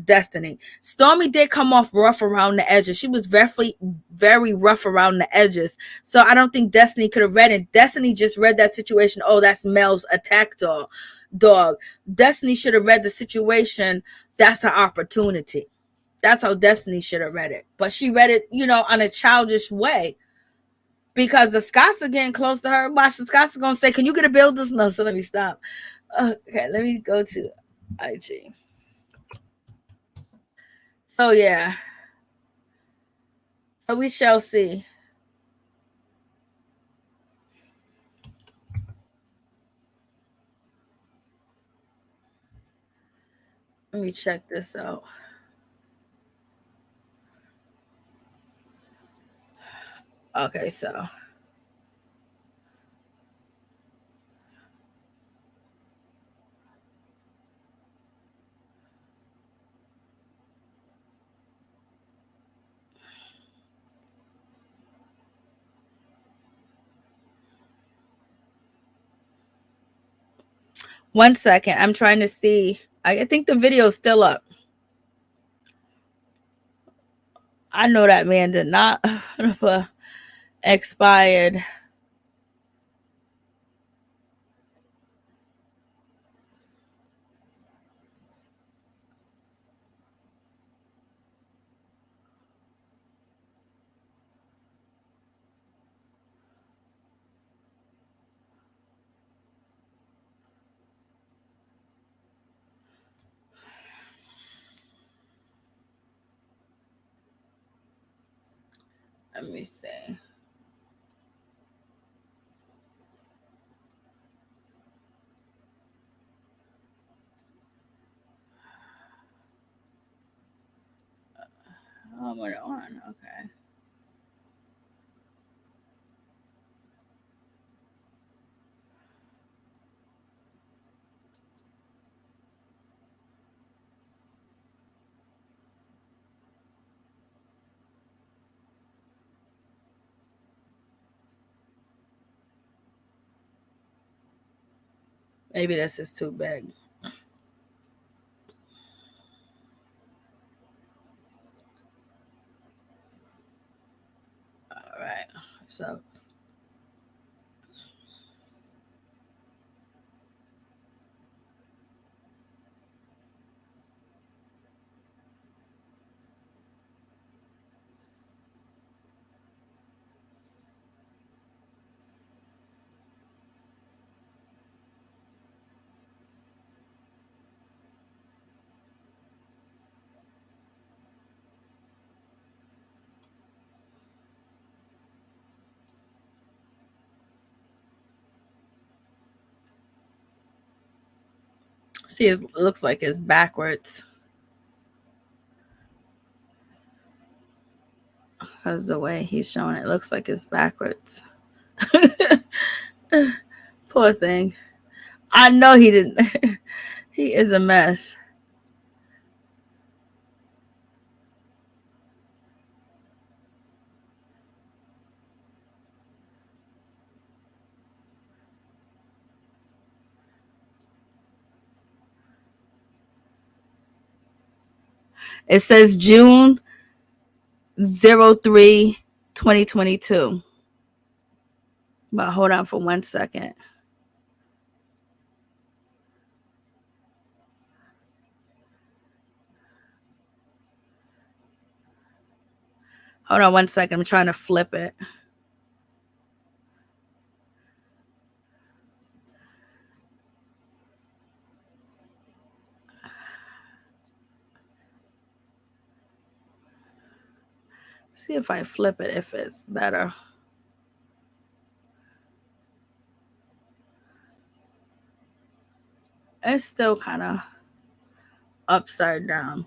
Destiny. Stormy did come off rough around the edges. She was very, very rough around the edges. So I don't think Destiny could have read it. Destiny just read that situation. Oh, that's Mel's attack dog. Destiny should have read the situation. That's her opportunity. That's how Destiny should have read it. But she read it, on a childish way. Because the Scots are getting close to her. Watch, the Scots are going to say, can you get a builders? No, so let me stop. Okay, let me go to IG. So, yeah. So we shall see. Let me check this out. Okay, so. One second. I'm trying to see. I think the video is still up. I know that man did not expired. Let me see. Oh, we're on. Okay. Maybe this is too big. All right. So. See, it looks like it's backwards. Because the way he's showing it looks like it's backwards. Poor thing. I know he didn't. He is a mess. It says June 03, 2022. But hold on for 1 second. Hold on 1 second. I'm trying to flip it. See if I flip it, if it's better. It's still kind of upside down.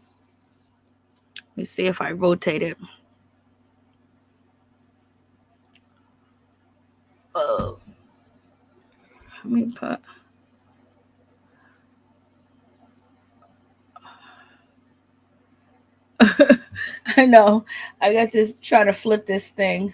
Let me see if I rotate it. Oh. Let me put. I know. I got to try to flip this thing.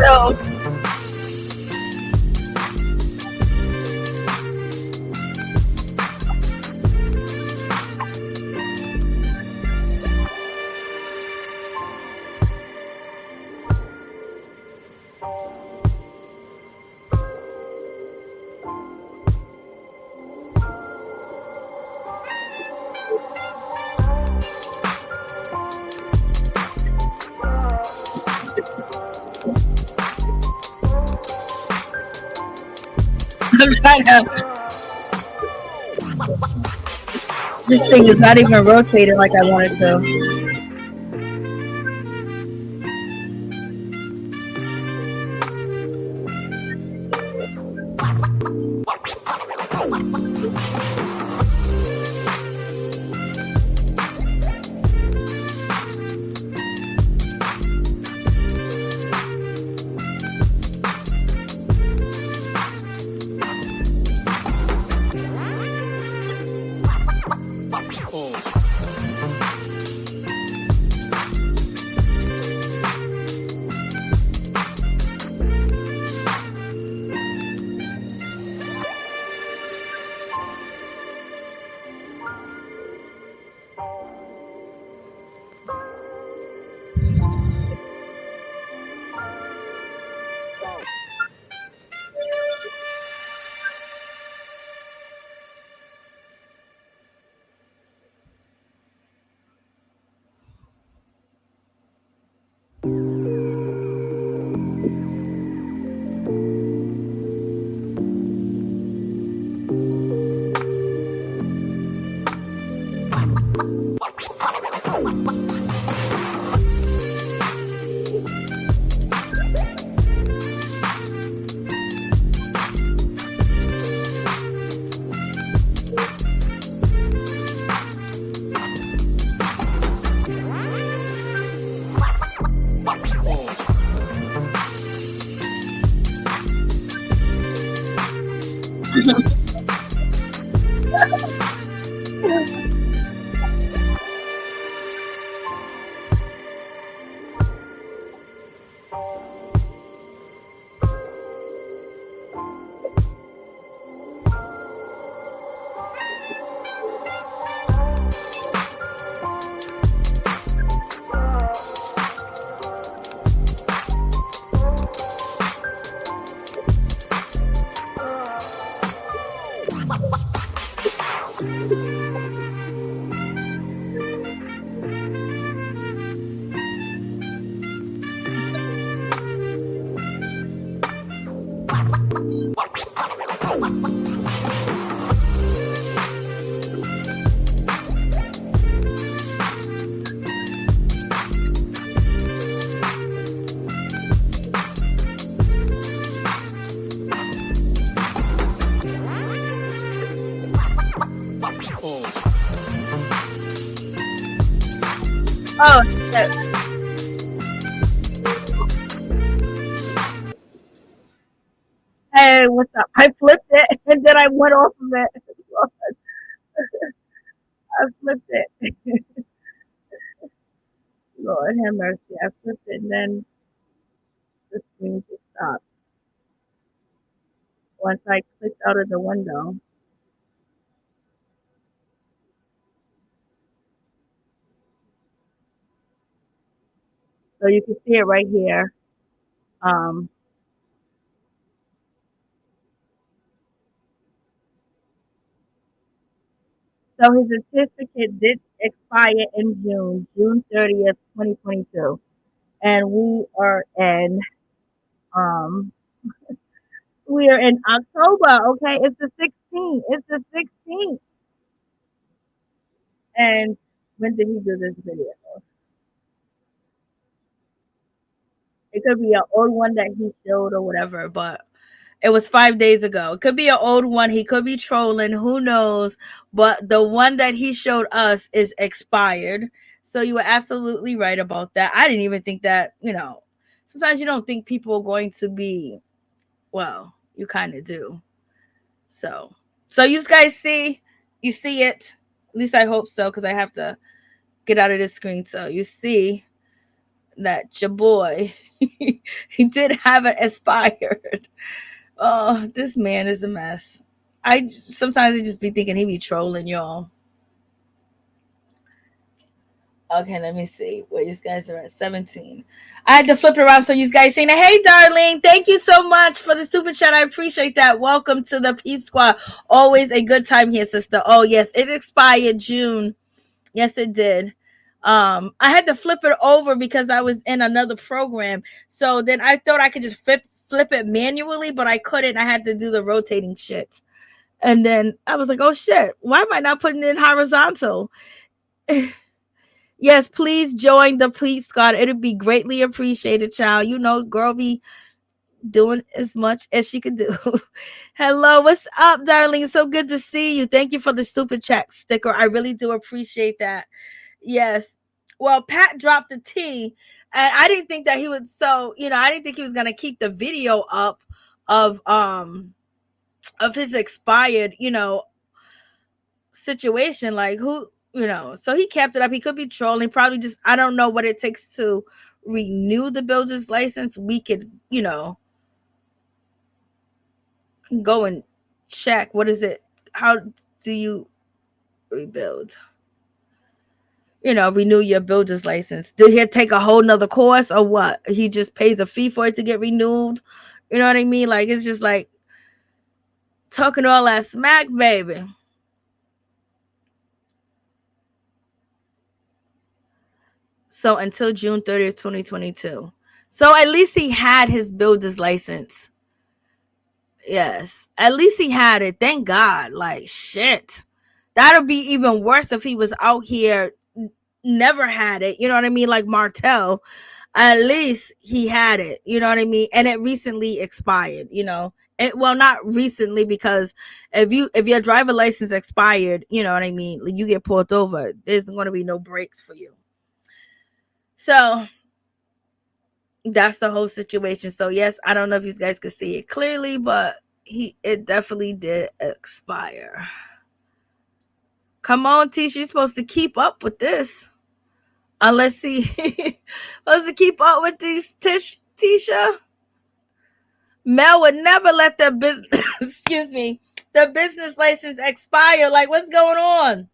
So I'm trying to. This thing is not even rotated like I wanted to. Oh shit. Hey, what's up? I flipped it and then I went off of it. I flipped it. Lord have mercy. I flipped it and then the screen just stopped. Once I clicked out of the window. So you can see it right here. So his certificate did expire in June 30th, 2022. And um we are in October, okay? It's the 16th. It's the 16th. And when did he do this video? It could be an old one that he showed or whatever, but it was 5 days ago. It could be an old one. He could be trolling. Who knows? But the one that he showed us is expired. So you were absolutely right about that. I didn't even think that, sometimes you don't think people are going to be, well, you kind of do. So you guys you see it. At least I hope so, because I have to get out of this screen. So you see that your boy, he did have it expired. Oh, this man is a mess. I sometimes I just be thinking he be trolling y'all. Okay, let me see where you guys are at. 17. I had to flip it around so you guys saying, "Hey, darling, thank you so much for the super chat. I appreciate that. Welcome to the Peep Squad. Always a good time here, sister. Oh yes, it expired June. Yes, it did. I had to flip it over because I was in another program. So then I thought I could just flip it manually, but I couldn't. I had to do the rotating shit. And then I was like, oh shit, why am I not putting it in horizontal? Yes, please join the Please Squad. It'll be greatly appreciated, child. Girl be doing as much as she could do. Hello, what's up, darling? So good to see you. Thank you for the super chat sticker. I really do appreciate that. Yes. Well, Pat dropped the T, and I didn't think that he would. So, I didn't think he was gonna keep the video up of his expired, situation. Like so he kept it up. He could be trolling, probably just I don't know what it takes to renew the builder's license. We could, go and check. What is it? How do you rebuild? Renew your builder's license. Did he take a whole nother course or what? He just pays a fee for it to get renewed. You know what I mean? Like, it's just like talking all that smack, baby. So until June 30th, 2022. So at least he had his builder's license. Yes. At least he had it. Thank God. Like, shit. That'll be even worse if he was out here, never had it. You know what I mean? Like Martell. At least he had it. You know what I mean? And it recently expired, well, not recently, because if your driver license expired, you know what I mean, you get pulled over, there's going to be no brakes for you. So that's the whole situation. So yes, I don't know if you guys could see it clearly, but it definitely did expire. Come on, Tisha, you're supposed to keep up with this. Unless he supposed to keep up with these Tisha. Mel would never let the business excuse me, the business license expire. Like, what's going on?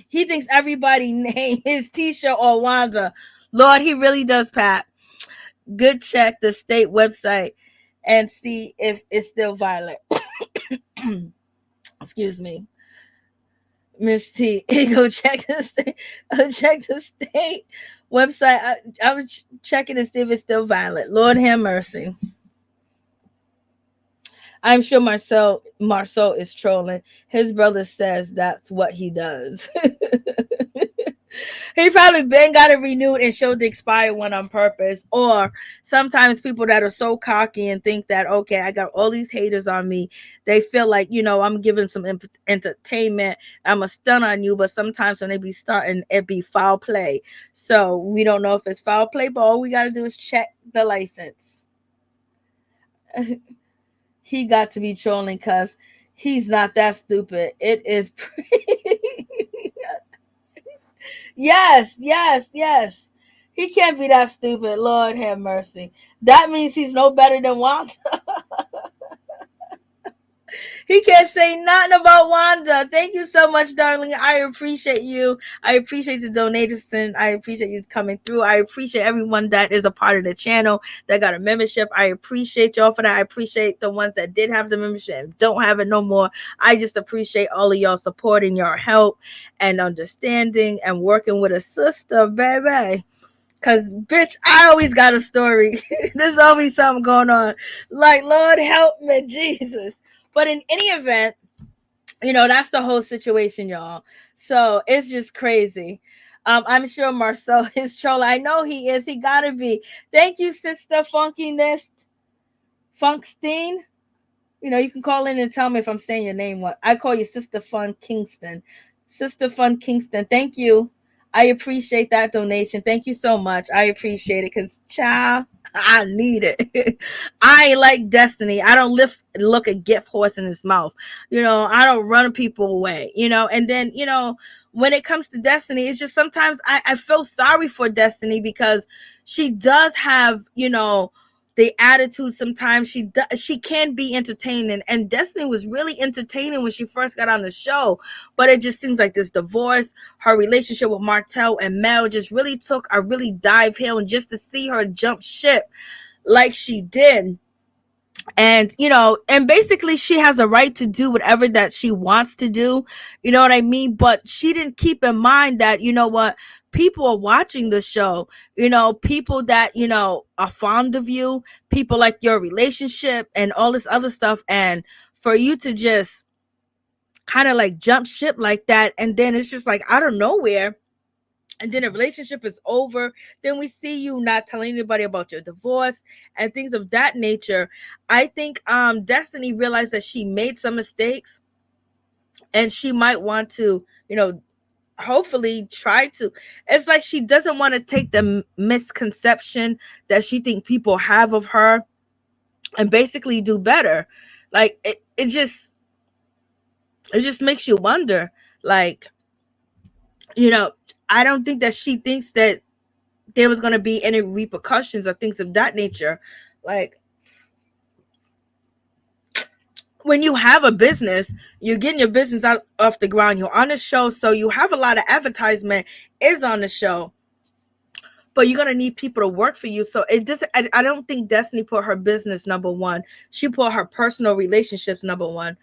He thinks everybody's name is Tisha or Wanda. Lord, he really does, Pat. Good check the state website and see if it's still violent. Excuse me. Miss T, go check the state. Check the state website. I was checking to see if it's still valid. Lord have mercy. I'm sure Marcel is trolling. His brother says that's what he does. He probably been got it renewed and showed the expired one on purpose. Or sometimes people that are so cocky and think that, okay, I got all these haters on me. They feel like, I'm giving some entertainment. I'm a stun on you. But sometimes when they be starting, it be foul play. So we don't know if it's foul play, but all we got to do is check the license. He got to be trolling because he's not that stupid. It is yes. He can't be that stupid. Lord have mercy. That means he's no better than Wanda. He can't say nothing about Wanda. Thank you so much, darling. I appreciate you. I appreciate the donation. I appreciate you coming through. I appreciate everyone that is a part of the channel that got a membership. I appreciate y'all for that. I appreciate the ones that did have the membership and don't have it no more. I just appreciate all of y'all supporting, your help and understanding and working with a sister, baby. Cause bitch, I always got a story. There's always something going on. Like, Lord help me, Jesus. But in any event, that's the whole situation, y'all. So it's just crazy. I'm sure Marcel is trolling. I know he is. He gotta be. Thank you, Sister Funkiness. Funkstein. You can call in and tell me if I'm saying your name. What I call you Sister Fun Kingston. Sister Fun Kingston. Thank you. I appreciate that donation. Thank you so much. I appreciate it because, child, I need it. I ain't like Destiny. I don't look a gift horse in his mouth. I don't run people away, and then, when it comes to Destiny, it's just sometimes I feel sorry for Destiny because she does have, the attitude. Sometimes she can be entertaining, and Destiny was really entertaining when she first got on the show, but it just seems like this divorce, her relationship with Martell and Mel just really took a really dive hill, and just to see her jump ship like she did. And and basically she has a right to do whatever that she wants to do, you know what I mean? But she didn't keep in mind that, what, people are watching the show, people that are fond of you, people like your relationship and all this other stuff, and for you to just kind of like jump ship like that, and then it's just like out of nowhere, and then a relationship is over, then we see you not telling anybody about your divorce and things of that nature. I think Destiny realized that she made some mistakes, and she might want to, hopefully try to, it's like she doesn't want to take the misconception that she think people have of her and basically do better. Like it just makes you wonder, like, I don't think that she thinks that there was going to be any repercussions or things of that nature. Like, when you have a business, you're getting your business out off the ground, you're on the show, so you have a lot of advertisement is on the show, but you're going to need people to work for you. So it doesn't, I don't think Destiny put her business number one. She put her personal relationships number one.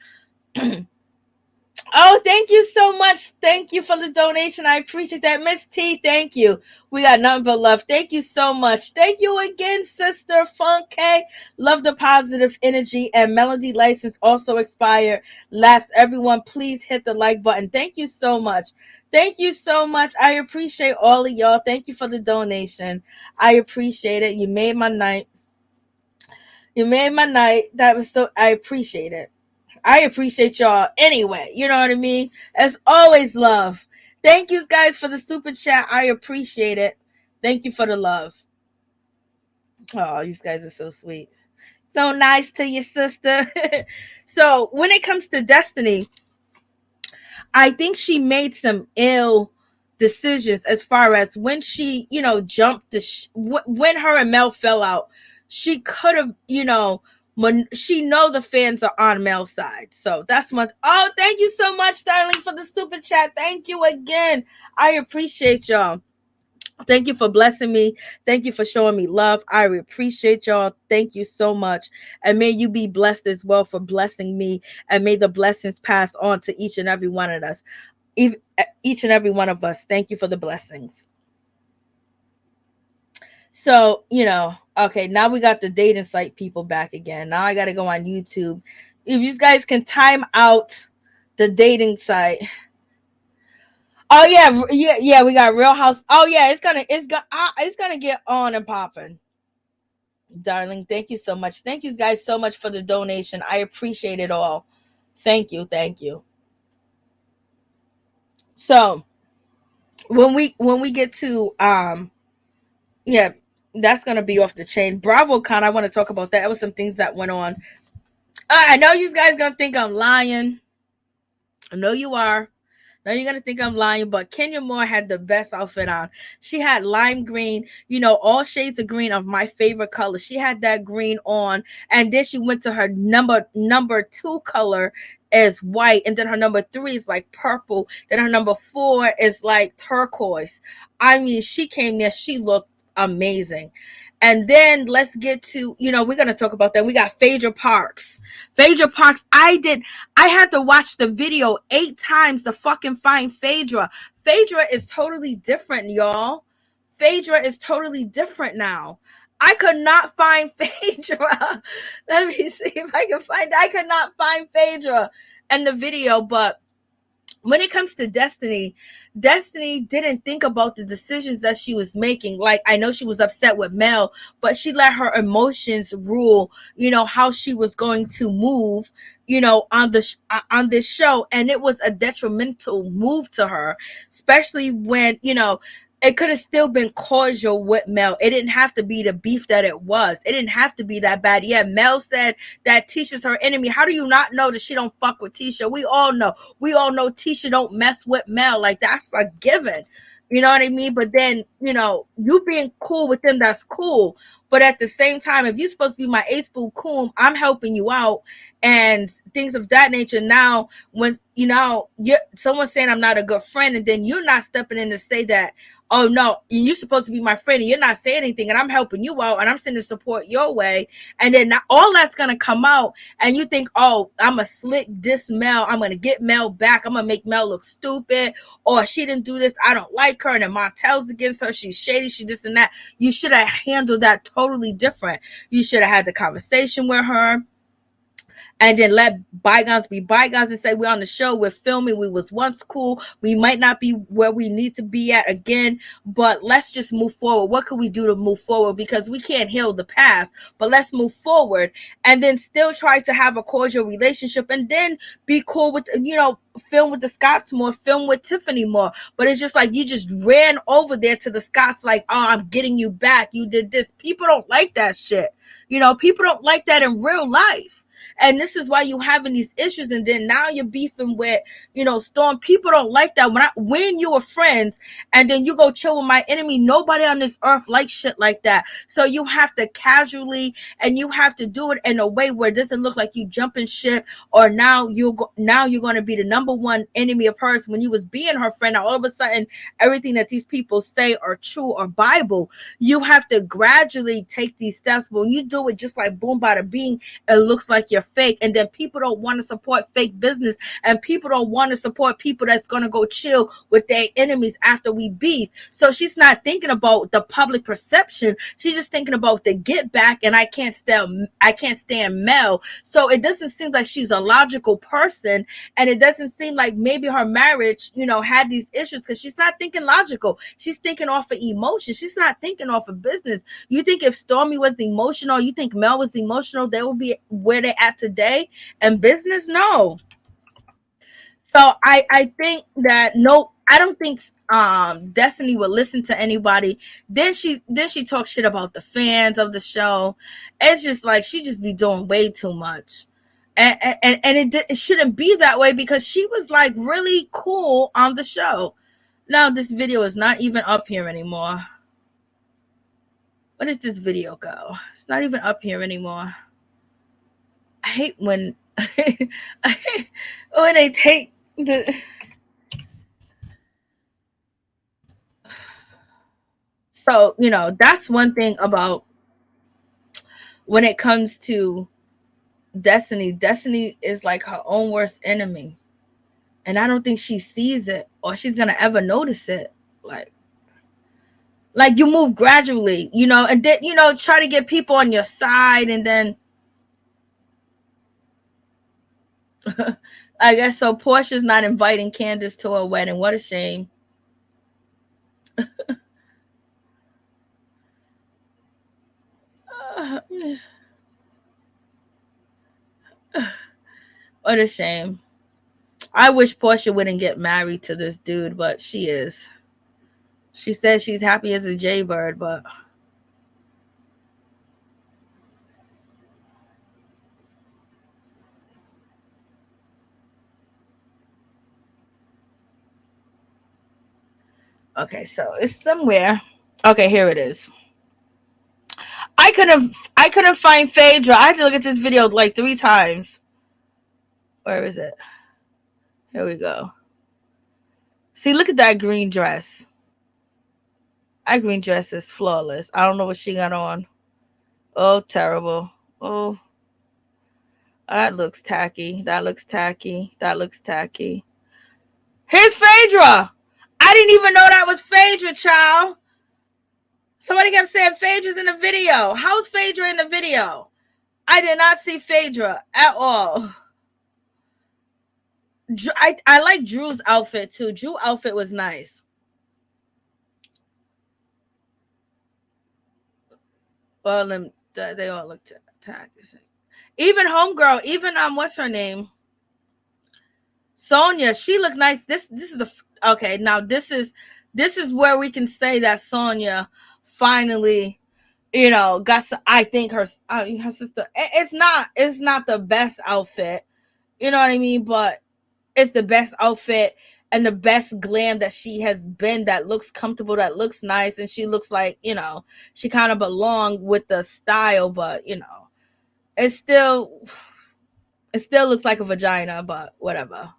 Oh, thank you so much. Thank you for the donation. I appreciate that. Miss T, thank you. We got nothing but love. Thank you so much. Thank you again, Sister Funky. Love the positive energy. And Melody license also expired. Laughs. Everyone, please hit the like button. Thank you so much. Thank you so much. I appreciate all of y'all. Thank you for the donation. I appreciate it. You made my night. You made my night. That was so, I appreciate it. I appreciate y'all anyway. You know what I mean? As always, love. Thank you guys for the super chat. I appreciate it. Thank you for the love. Oh, you guys are so sweet. So nice to your sister. So when it comes to Destiny, I think she made some ill decisions as far as when she, jumped when her and Mel fell out. She could have, when she know the fans are on Mel's side. So that's what. Oh, thank you so much, darling, for the super chat. Thank you again. I appreciate y'all. Thank you for blessing me. Thank you for showing me love. I appreciate y'all. Thank you so much. And may you be blessed as well for blessing me. And may the blessings pass on to each and every one of us. Each and every one of us. Thank you for the blessings. So, okay, now we got the dating site people back again. Now I got to go on YouTube. If you guys can time out the dating site. Oh yeah, we got Real House. Oh yeah, it's gonna get on and popping. Darling, thank you so much. Thank you guys so much for the donation. I appreciate it all. Thank you. So when we get to yeah, that's gonna be off the chain. BravoCon, I want to talk about that. That was some things that went on. I know you guys gonna think I'm lying. I know you are. Now you're gonna think I'm lying, but Kenya Moore had the best outfit on. She had lime green, all shades of green of my favorite color. She had that green on, and then she went to her number 2 color is white, and then her number 3 is like purple. Then her number 4 is like turquoise. I mean, she came there. She looked amazing. And then let's get to, we're going to talk about that. We got Phaedra Parks. Phaedra Parks, I had to watch the video 8 times to fucking find Phaedra. Phaedra is totally different, y'all. Phaedra is totally different now. I could not find Phaedra. Let me see if I can find it. I could not find Phaedra in the video, but when it comes to Destiny didn't think about the decisions that she was making. Like, I know she was upset with Mel, but she let her emotions rule, how she was going to move, on this show. And it was a detrimental move to her, especially when, it could have still been cordial with Mel. It didn't have to be the beef that it was. It didn't have to be that bad. Yeah, Mel said that Tisha's her enemy. How do you not know that she don't fuck with Tisha? We all know. We all know Tisha don't mess with Mel. Like, that's a given. You know what I mean? But then, you being cool with them, that's cool. But at the same time, if you're supposed to be my ace boo cool, I'm helping you out and things of that nature. Now, when, someone's saying I'm not a good friend, and then you're not stepping in to say that, oh no, you're supposed to be my friend and you're not saying anything, and I'm helping you out and I'm sending support your way. And then all that's going to come out, and you think, oh, I'm a slick diss Mel. I'm going to get Mel back. I'm going to make Mel look stupid. Or she didn't do this. I don't like her. And then Martell's against her. She's shady. She this and that. You should have handled that totally different. You should have had the conversation with her. And then let bygones be bygones and say, we're on the show, we're filming, we was once cool, we might not be where we need to be at again, but let's just move forward. What can we do to move forward? Because we can't heal the past, but let's move forward. And then still try to have a cordial relationship, and then be cool with, film with the Scotts more, film with Tiffany more. But it's just like, you just ran over there to the Scotts like, oh, I'm getting you back, you did this. People don't like that shit. People don't like that in real life. And this is why you having these issues. And then now you're beefing with, Storm. People don't like that. When you were friends and then you go chill with my enemy, nobody on this earth likes shit like that. So you have to casually, and you have to do it in a way where it doesn't look like you jumping shit, or now you're going to be the number one enemy of hers when you was being her friend. Now all of a sudden, everything that these people say are true or Bible. You have to gradually take these steps. But when you do it just like boom, bada bing, it looks like you're fake. And then people don't want to support fake business, and people don't want to support people that's going to go chill with their enemies after we beef. So she's not thinking about the public perception. She's just thinking about the get back, and I can't stand Mel. So it doesn't seem like she's a logical person, and it doesn't seem like maybe her marriage, had these issues, because she's not thinking logical. She's thinking off of emotion. She's not thinking off of business. You think if Stormy was emotional, you think Mel was emotional, they would be where they at today? And business, no. So I think that I don't think Destiny would listen to anybody. Then she talks shit about the fans of the show. It's just like she just be doing way too much. And it shouldn't be that way because she was like really cool on the show. Now this video is not even up here anymore. Where does this video go? It's not even up here anymore. I hate when when they take the. So, you know, that's one thing about when it comes to Destiny. Destiny is like her own worst enemy. And I don't think she sees it or she's going to ever notice it. Like you move gradually, you know, and then, you know, try to get people on your side. And then I guess so. Porsha's not inviting Candace to her wedding. What a shame. What a shame. I wish Porsha wouldn't get married to this dude, but she is. She says she's happy as a jaybird, but okay, so it's somewhere. Okay, here it is. I couldn't find Phaedra. I had to look at this video like 3 times. Where is it? Here we go. See, look at that green dress. That green dress is flawless. I don't know what she got on. Oh, terrible. Oh, that looks tacky. That looks tacky. That looks tacky. Here's Phaedra. I didn't even know that was Phaedra, child. Somebody kept saying Phaedra's in the video. How's Phaedra in the video? I did not see Phaedra at all. I like Drew's outfit too. Drew's outfit was nice. Well, they all look tacky. Even homegirl, even what's her name? Sonia, she looked nice. This is the okay. Now this is where we can say that Sonia finally, you know, got. I think her sister. It's not the best outfit, you know what I mean, but it's the best outfit and the best glam that she has been. That looks comfortable, that looks nice, and she looks like, you know, she kind of belonged with the style, but you know, it still looks like a vagina, but whatever.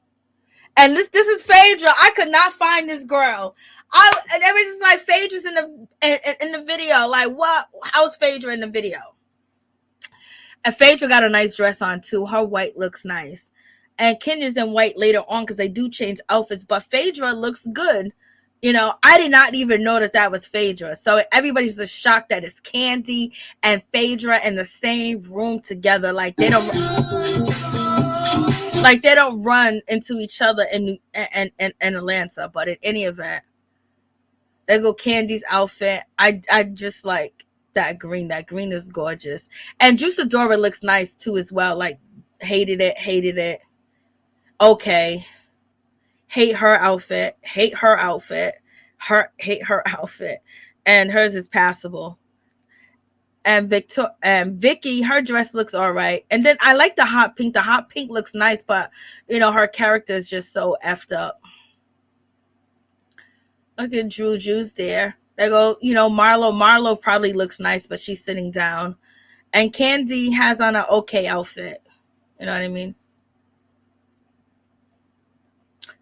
And this is Phaedra. I could not find this girl. And it was just like Phaedra's in the video. Like, what? How's Phaedra in the video? And Phaedra got a nice dress on too. Her white looks nice. And Kenya's in white later on because they do change outfits. But Phaedra looks good. You know, I did not even know that was Phaedra. So everybody's just shocked that it's Kandi and Phaedra in the same room together. Like they don't run into each other in Atlanta. But in any event, there go Kandi's outfit. I just like that green. That green is gorgeous. And Sidora looks nice too as well. Like hated it. Okay. Hate her outfit. Hate her outfit. And hers is passable. And Vicky, her dress looks all right. And then I like the hot pink. The hot pink looks nice, but you know, her character is just so effed up. Look at Drew's there. They go, you know, Marlo probably looks nice, but she's sitting down. And Kandi has on an okay outfit. You know what I mean?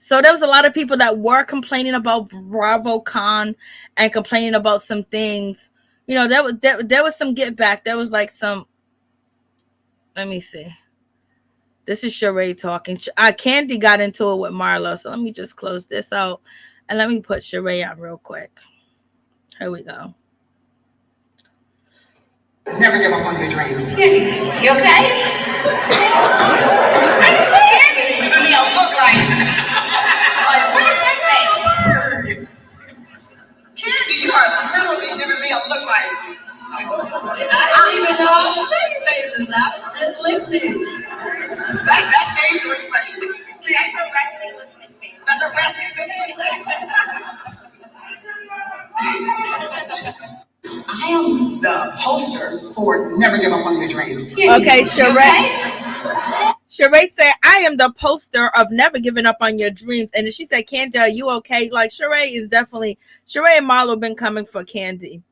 So there was a lot of people that were complaining about BravoCon and complaining about some things. You know, there was some get back. There was like some. Let me see. This is Shereé talking. Kandi got into it with Marlo. So let me just close this out and let me put Shereé on real quick. Here we go. Never give up on your dreams. Kandi, you okay? Kandi, giving me a look like. What is that face? Kandi, you are literally giving me a look like. I don't even know how to say your faces now. Just listening. That facial expression. That's a resting face. I am the poster for never give up on your dreams. Okay, Shereé said, I am the poster of never giving up on your dreams. And then she said, Kandi, are you okay? Like, Shereé and Marlo been coming for Kandi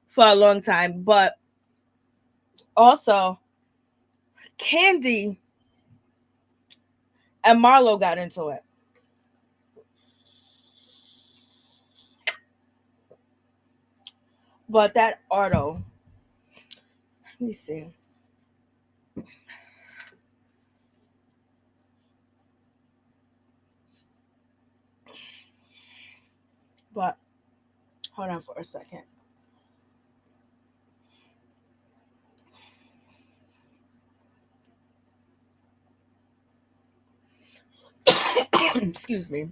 for a long time. But also, Kandi and Marlo got into it. But that auto, let me see. But hold on for a second. Excuse me.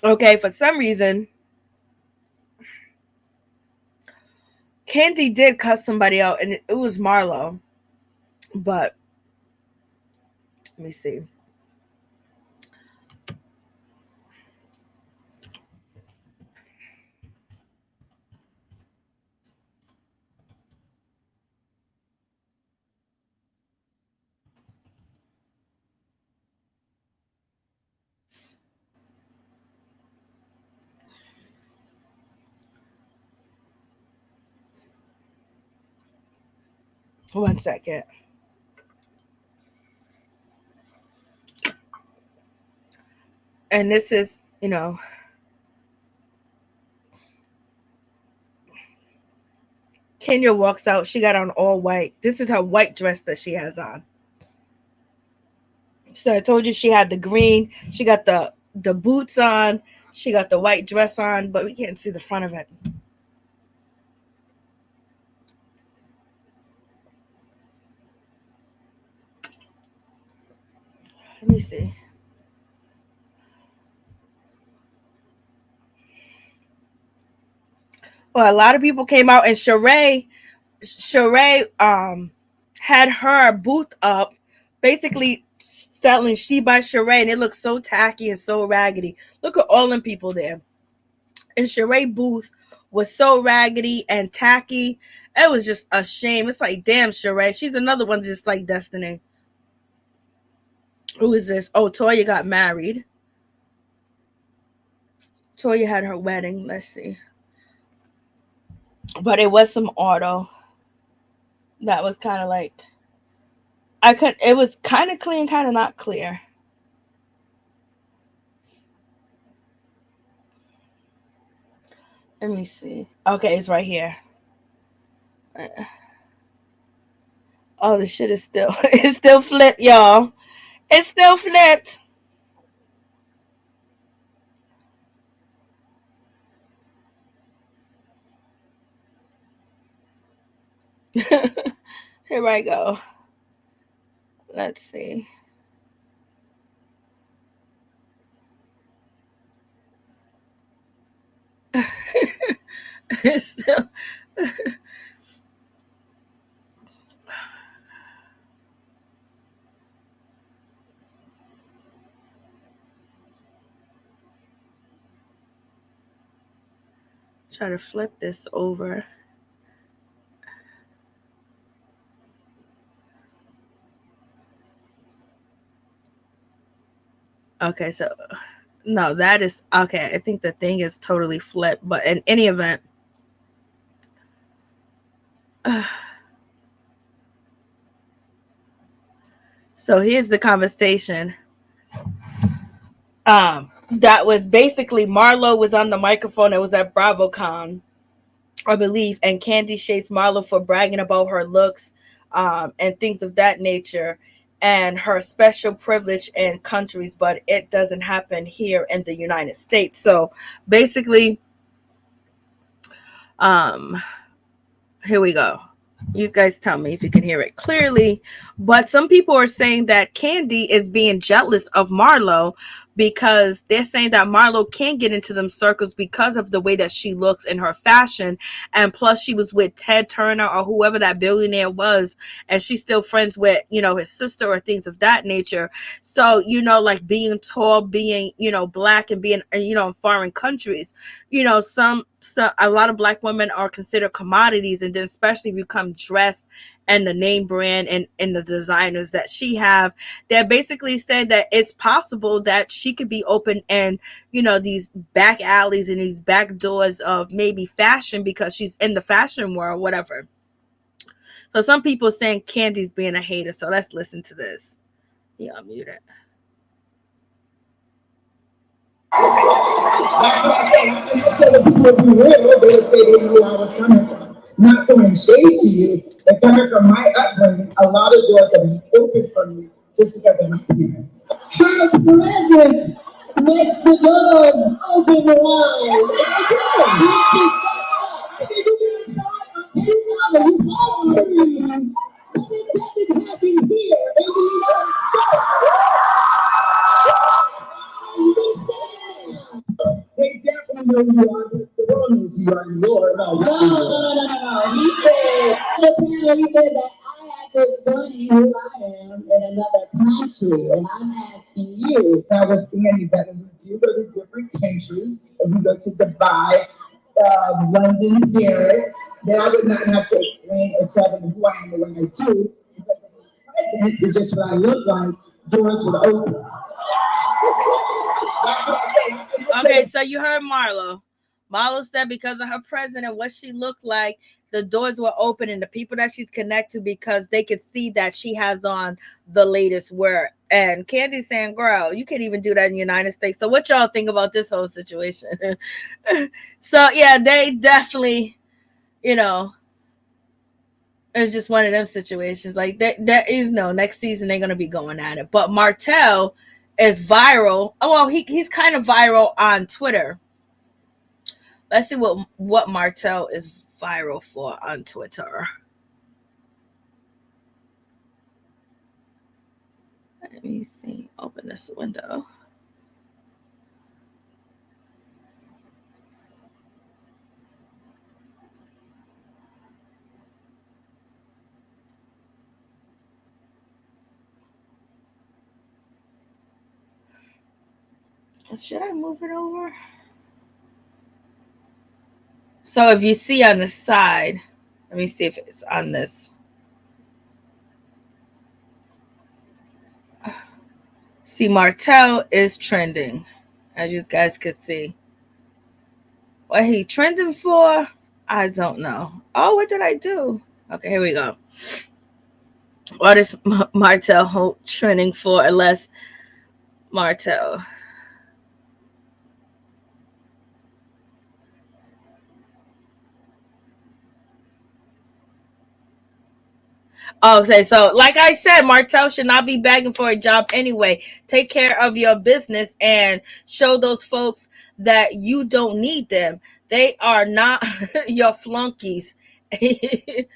Okay, for some reason, Kandi did cuss somebody out, and it was Marlo. But let me see. One second. And this is, Kenya walks out. She got on all white. This is her white dress that she has on. So I told you she had the green. She got the boots on. She got the white dress on, but we can't see the front of it. Let me see. Well, a lot of people came out, and Shereé had her booth up, basically selling She by Shereé, and it looks so tacky and so raggedy. Look at all them people there. And Shereé booth was so raggedy and tacky. It was just a shame. It's like, damn, Shereé. She's another one just like Destiny. Who is this? Oh, Toya got married. Toya had her wedding. Let's see. But it was some auto that was kind of like, it was kind of clean, kind of not clear. Let me see. Okay, it's right here. Oh, the shit is still, it's still flipped, y'all. It's still flipped. Here I go. Let's see. It's still. Try to flip this over. Okay, so no, that is okay. I think the thing is totally flipped, but in any event, so here's the conversation. That was basically Marlo was on the microphone. It was at BravoCon, I believe, and Kandi shades Marlo for bragging about her looks, and things of that nature, and her special privilege in countries, but it doesn't happen here in the United States. So basically, here we go. You guys tell me if you can hear it clearly. But some people are saying that Kandi is being jealous of Marlo because they're saying that Marlo can't get into them circles because of the way that she looks in her fashion. And plus she was with Ted Turner or whoever that billionaire was, and she's still friends with, his sister or things of that nature. So, like being tall, being, black, and being, in foreign countries, a lot of black women are considered commodities. And then especially if you come dressed and the name brand and the designers that she have, they're basically saying that it's possible that she could be open in, these back alleys and these back doors of maybe fashion because she's in the fashion world, whatever. So some people saying Kandi's being a hater. So let's listen to this. Yeah, I'll mute it. That's what I say. And also the people who will, they'll say they know where I was coming from. Not throwing shade to you, but coming from my upbringing, a lot of doors have been opened for me just because of my parents. Her presence makes the doors open wide. They definitely know who you are, but the world knows who you are. No. He said that I had to explain who I am in another country, and I'm asking you. That was saying is that when we do go to different countries, if we go to Dubai, London, Paris, then I would not have to explain or tell them who I am the way I do. Because the presence is just what I look like, doors would open. Okay, so you heard Marlo. Marlo said because of her presence and what she looked like, the doors were open and the people that she's connected to, because they could see that she has on the latest wear. And Kandi's saying, girl, you can't even do that in the United States. So what y'all think about this whole situation? So yeah, they definitely, it's just one of them situations. Like that is next season they're gonna be going at it. But Martell is viral. Oh well, he's kind of viral on Twitter. Let's see what Martell is viral for on Twitter. Let me see. Open this window. Should I move it over? So if you see on the side, let me see if it's on this. See, Martell is trending, as you guys could see. What he trending for, I don't know. Oh, what did I do? Okay, here we go. What is Martell Holt trending for? Unless Martell. Okay, so like I said, Martell should not be begging for a job anyway. Take care of your business and show those folks that you don't need them. They are not your flunkies. Your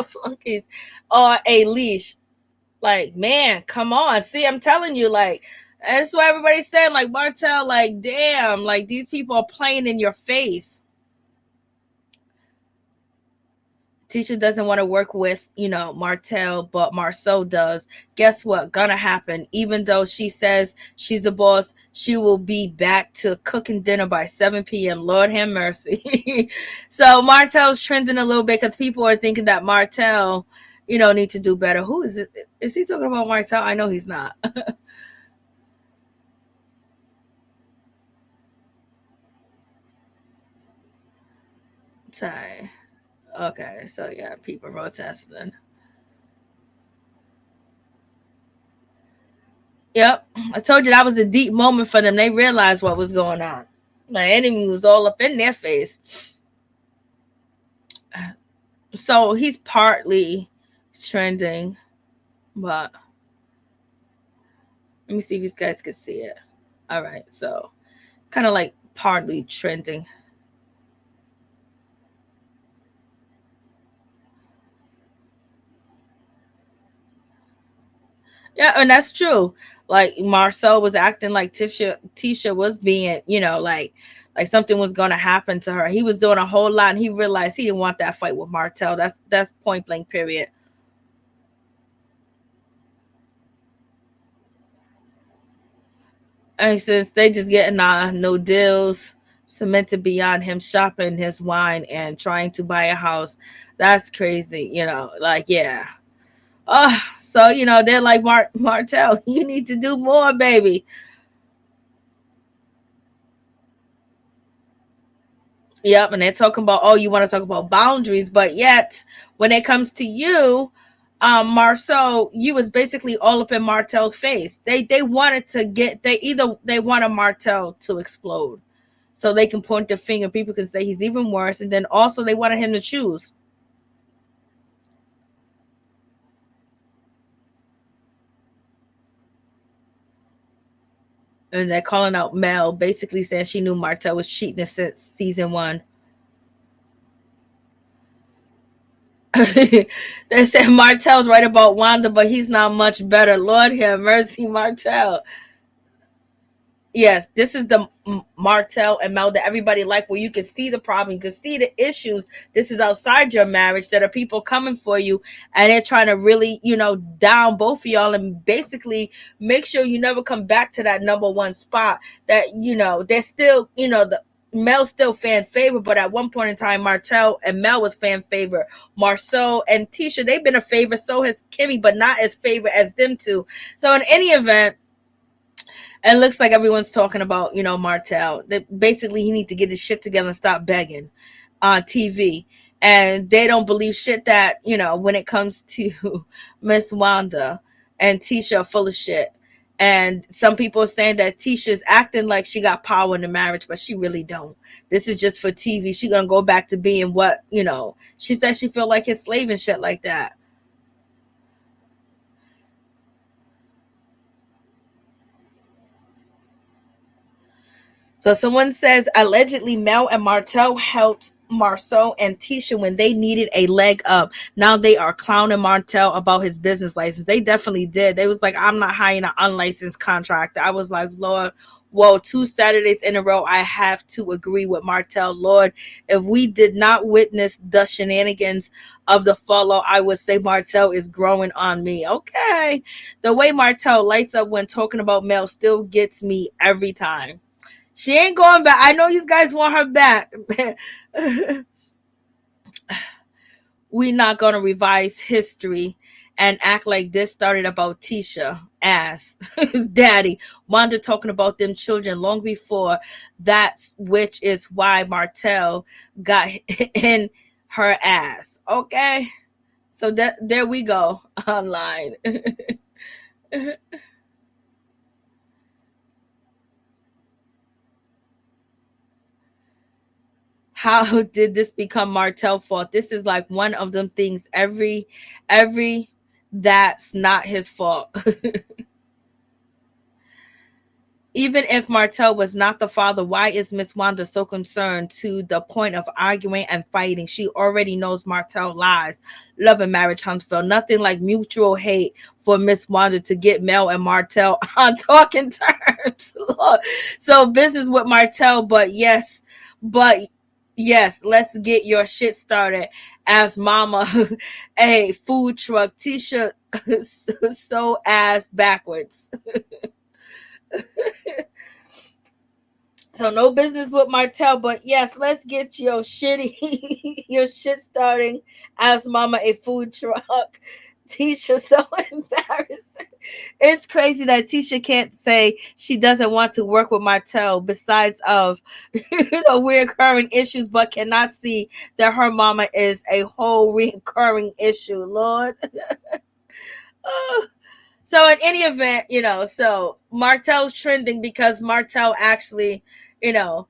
flunkies or a leash. Like, man, come on. See, I'm telling you, like, that's what everybody's saying. Like, Martell, like, damn, like, these people are playing in your face. Tisha doesn't want to work with, Martell, but Marsau does. Guess what? Gonna happen. Even though she says she's a boss, she will be back to cooking dinner by 7 p.m. Lord have mercy. So Martell's trending a little bit because people are thinking that Martell, need to do better. Who is it? Is he talking about Martell? I know he's not. Sorry. Okay, so yeah, people protesting. Yep, I told you that was a deep moment for them. They realized what was going on. My enemy was all up in their face. So he's partly trending, but let me see if you guys can see it. All right, so kind of like partly trending. Yeah, and that's true. Like Marcel was acting like Tisha was being, like something was gonna happen to her. He was doing a whole lot, and he realized he didn't want that fight with Martell. That's point blank. Period. And since they just getting no deals cemented beyond him shopping his wine and trying to buy a house, that's crazy. Like yeah. Oh, so they're like Martell, you need to do more, baby. Yep, and they're talking about, oh, you want to talk about boundaries, but yet when it comes to you, Marceau, you was basically all up in Martell's face. They wanted to get they wanted Martell to explode, so they can point the finger. People can say he's even worse, and then also they wanted him to choose. And they're calling out Mel, basically saying she knew Martell was cheating since season one. They said Martell's right about Wanda, but he's not much better. Lord have mercy, Martell. Yes, this is the Martell and Mel that everybody like, where you can see the problem, you can see the issues. This is outside your marriage that are people coming for you, and they're trying to really, down both of y'all and basically make sure you never come back to that number one spot. That they're still, the Mel's still fan favorite, but at one point in time, Martell and Mel was fan favorite. Marceau and Tisha, they've been a favorite. So has Kimmi, but not as favorite as them two. So in any event, it looks like everyone's talking about, Martell. That basically he needs to get his shit together and stop begging on TV. And they don't believe shit that, when it comes to Miss Wanda and Tisha are full of shit. And some people are saying that Tisha's acting like she got power in the marriage, but she really don't. This is just for TV. She gonna go back to being what, she said she feel like his slave and shit like that. So someone says allegedly Mel and Martel helped Marceau and Tisha when they needed a leg up. Now they are clowning Martel about his business license. They definitely did. They was like, I'm not hiring an unlicensed contractor. I was like, Lord, whoa, 2 Saturdays in a row, I have to agree with Martel. Lord, if we did not witness the shenanigans of the follow, I would say Martel is growing on me. Okay. The way Martel lights up when talking about Mel still gets me every time. She ain't going back. I know you guys want her back. We not gonna revise history and act like this started about Tisha ass his daddy. Wanda talking about them children long before that, which is why Martell got in her ass. Okay, so that there we go online. How did this become Martell's fault? This is like one of them things every that's not his fault. Even if Martell was not the father, why is Miss Wanda so concerned to the point of arguing and fighting? She already knows Martell lies. Love and marriage, Huntsville. Nothing like mutual hate for Miss Wanda to get Mel and Martell on talking terms. So business with Martell, but yes, let's get your shit started as mama a food truck t-shirt so ass backwards. So no business with Martell, but yes, let's get your shitty your shit starting as mama a food truck. Tisha so embarrassing. It's crazy that Tisha can't say she doesn't want to work with Martell besides of reoccurring issues, but cannot see that her mama is a whole reoccurring issue. Lord. So in any event, so Martell's trending because Martell actually, you know,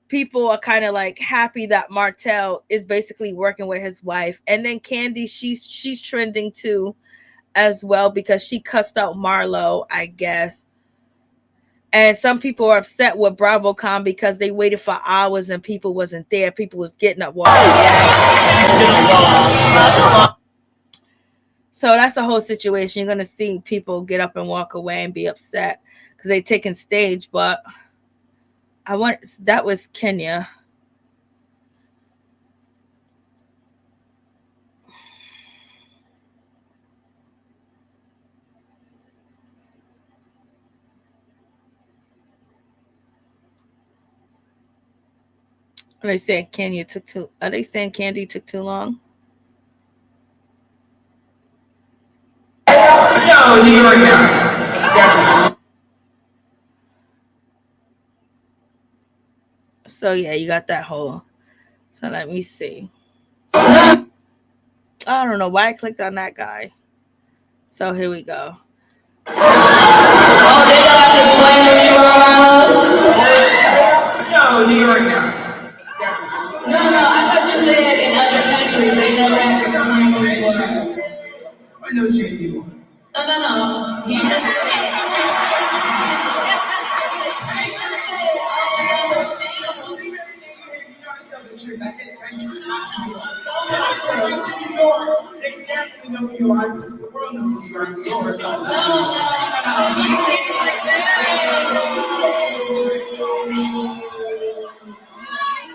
people are kind of like happy that Martell is basically working with his wife. And then Kandi, she's trending too as well because she cussed out Marlo, I guess. And some people are upset with BravoCon because they waited for hours and people wasn't there. People was getting up walking. So that's the whole situation. You're gonna see people get up and walk away and be upset because they taking stage. But that was Kenya. Are they saying Kenya took too? Are they saying Kandi took too long? No, New York now. So yeah, you got that whole. So let me see. I don't know why I clicked on that guy. So here we go. Oh, they got this way. No, New York now. No, I thought you said in other countries they never have to sign before. I know you. No. He just said. Tell the truth. I said countries, not New York. New York. They definitely know who you are. The world knows who you are. New York. No. He said like that.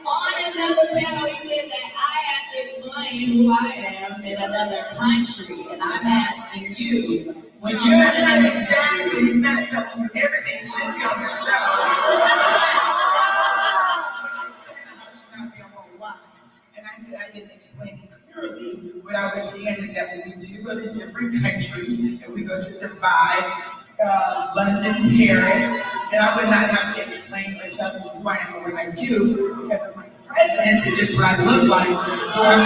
On another panel, he said that I have to explain who I am in another country, and I'm asking you, when you're in another country, he's not telling you everything should be on the show. And I said I didn't explain it clearly. What I was saying is that when we do go to different countries, and we go to Dubai, London, Paris, then I would not have to explain or tell them who I am or what I do, because of my presence and just what I look like. Doors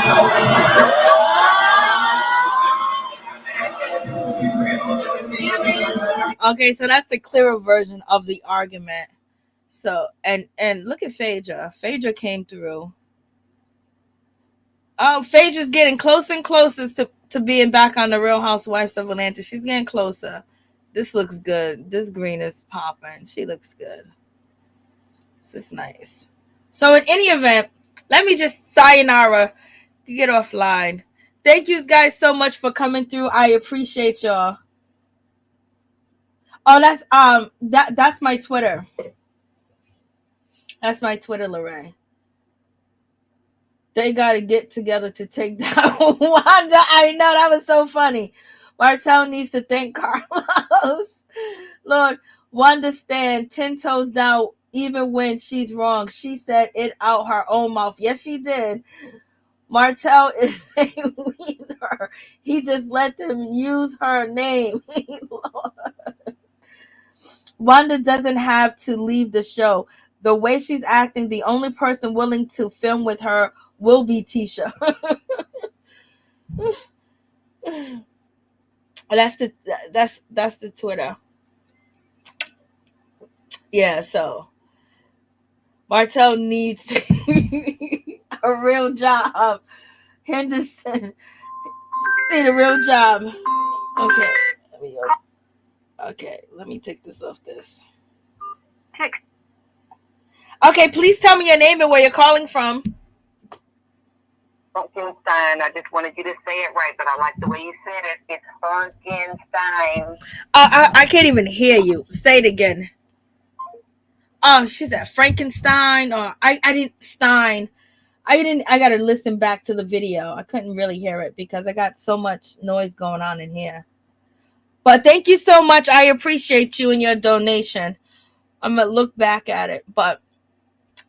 open. Okay, so that's the clearer version of the argument. So and look at Phaedra. Phaedra came through. Oh, Phaedra's getting closer and closer to being back on the Real Housewives of Atlanta. She's getting closer. This looks good. This green is popping. She looks good. This is nice. So in any event, let me just sayonara, get offline. Thank you guys so much for coming through. I appreciate y'all. Oh, that's my Twitter. That's my Twitter, Lorraine. They got to get together to take down Wanda. I know, that was so funny. Martell needs to thank Carlos. Lord, Wanda stand 10 toes down even when she's wrong. She said it out her own mouth. Yes, she did. Martell is saying her. He just let them use her name. Wanda doesn't have to leave the show. The way she's acting, the only person willing to film with her will be Tisha. That's the Twitter. Yeah, so Martell needs a real job. Henderson need a real job. Okay, let me take this off this. Okay, please tell me your name and where you're calling from. Frankenstein. I just wanted you to say it right, but I like the way you said it. It's Frankenstein. I can't even hear you. Say it again. Oh, she said Frankenstein. Or I gotta listen back to the video. I couldn't really hear it because I got so much noise going on in here. But thank you so much. I appreciate you and your donation. I'm gonna look back at it. But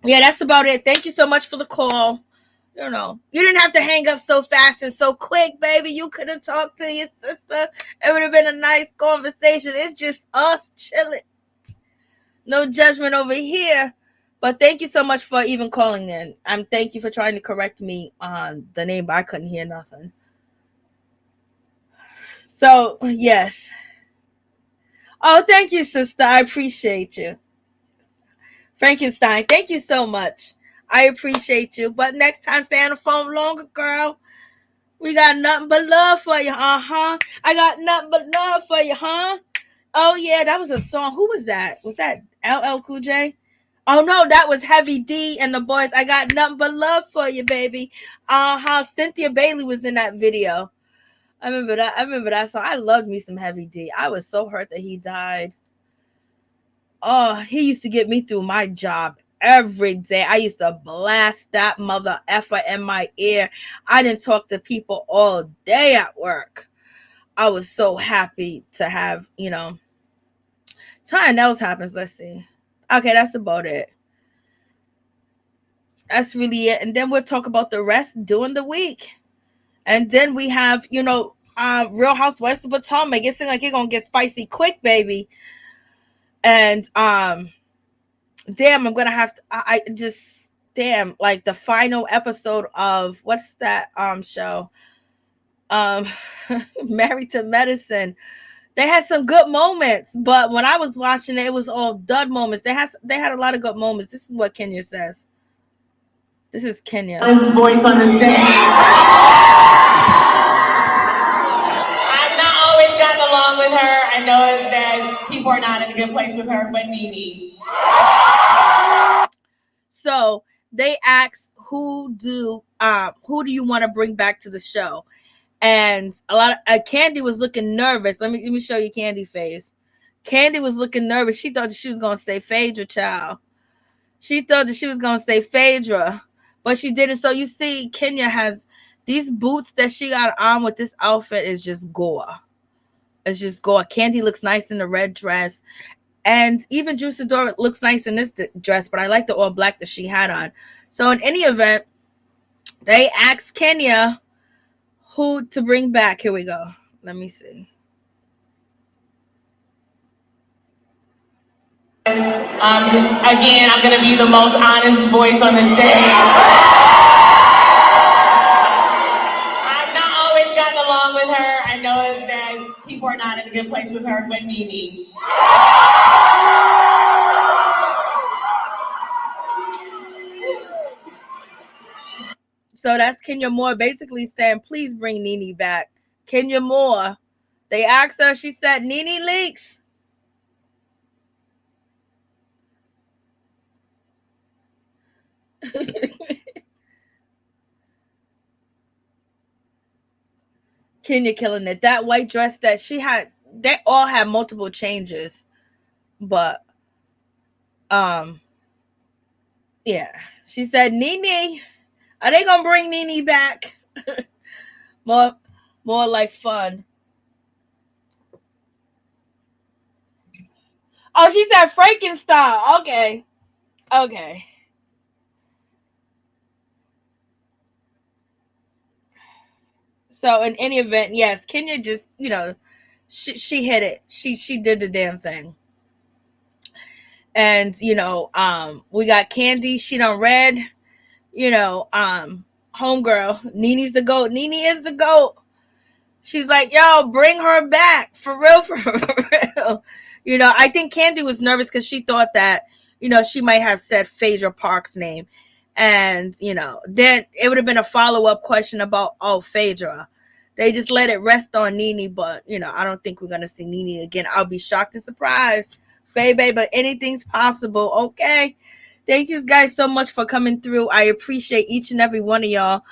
yeah, that's about it. Thank you so much for the call. You know, you didn't have to hang up so fast and so quick, baby. You could have talked to your sister. It would have been a nice conversation. It's just us chilling. No judgment over here. But thank you so much for even calling in. Thank you for trying to correct me on the name, but I couldn't hear nothing. So, yes. Oh, thank you, sister. I appreciate you. Frankenstein, thank you so much. I appreciate you. But next time, stay on the phone longer, girl. We got nothing but love for you, I got nothing but love for you, Oh, yeah, that was a song. Who was that? Was that LL Cool J? Oh, no, that was Heavy D and the boys. I got nothing but love for you, baby. Cynthia Bailey was in that video. I remember that song. I loved me some Heavy D. I was so hurt that he died. Oh, he used to get me through my job every day. I used to blast that mother effer in my ear. I didn't talk to people all day at work. I was so happy to have, something else happens. Let's see. Okay, that's about it. That's really it. And then we'll talk about the rest during the week. And then we have, Real Housewives of Potomac. It seems like it's gonna get spicy quick, baby. And damn, I'm gonna have to. I just damn, like the final episode of what's that show? Married to Medicine. They had some good moments, but when I was watching it, it was all dud moments. They had a lot of good moments. This is what Kenya says. This is Kenya. His voice on the stage. I've not always gotten along with her. I know that people are not in a good place with her, but Nene. So they asked, who do you want to bring back to the show? And a lot of Kandi was looking nervous. Let me show you Kandi face. Kandi was looking nervous. She thought that she was gonna say Phaedra, child. She thought that she was gonna say Phaedra, but she didn't. So you see, Kenya has these boots that she got on with this outfit is just gore. It's just gore. Kandi looks nice in the red dress. And even Sidora looks nice in this dress, but I like the all black that she had on. So in any event, they asked Kenya who to bring back. Here we go. Let me see. I'm going to be the most honest voice on the stage. I've not always gotten along with her. I know that people are not in a good place with her, but Nene. So that's Kenya Moore basically saying, please bring Nene back. Kenya Moore. They asked her, she said, Nene leaks. Kenya killing it. That white dress that she had, they all had multiple changes. But, yeah. She said, Nene. Are they gonna bring Nene back? more like fun. Oh, she said Frankenstein. Okay. So in any event, yes, Kenya just, she hit it. She did the damn thing. And we got Kandi. She done read. Homegirl, Nene's the GOAT. Nene is the GOAT. She's like, yo, bring her back. For real. I think Kandi was nervous because she thought that, she might have said Phaedra Park's name. And, then it would have been a follow-up question about, Phaedra. They just let it rest on Nene, but, I don't think we're going to see Nene again. I'll be shocked and surprised, baby, but anything's possible, okay? Thank you guys so much for coming through. I appreciate each and every one of y'all.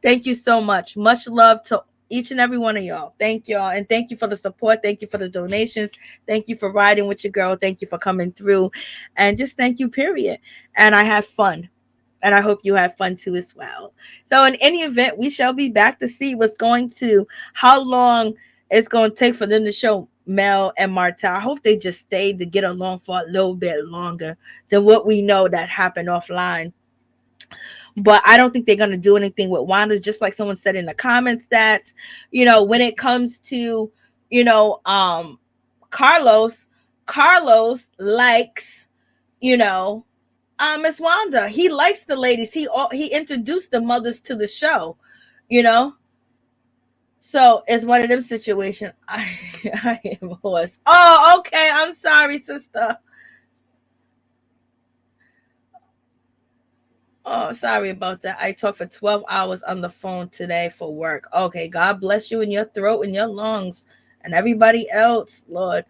Thank you so much. Much love to each and every one of y'all. Thank y'all. And thank you for the support. Thank you for the donations. Thank you for riding with your girl. Thank you for coming through. And just thank you, period. And I had fun. And I hope you have fun too as well. So in any event, we shall be back to see how long it's going to take for them to show Mel and Martell. I hope they just stayed to get along for a little bit longer than what we know that happened offline. But I don't think they're going to do anything with Wanda, just like someone said in the comments that, when it comes to, Carlos likes, Miss Wanda. He likes the ladies. He introduced the mothers to the show, So it's one of them situations. I am hoarse. Oh, okay. I'm sorry, sister. Oh, sorry about that. I talked for 12 hours on the phone today for work. Okay, God bless you in your throat and your lungs and everybody else, Lord.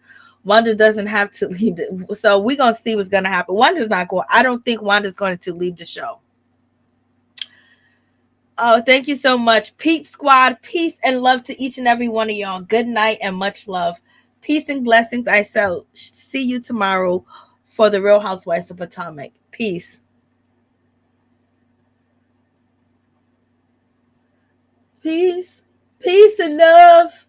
Wanda doesn't have to leave. So we're going to see what's going to happen. Wanda's not going. I don't think Wanda's going to leave the show. Oh, thank you so much. Peep Squad, peace and love to each and every one of y'all. Good night and much love. Peace and blessings. I shall see you tomorrow for the Real Housewives of Potomac. Peace. Peace. Peace and love.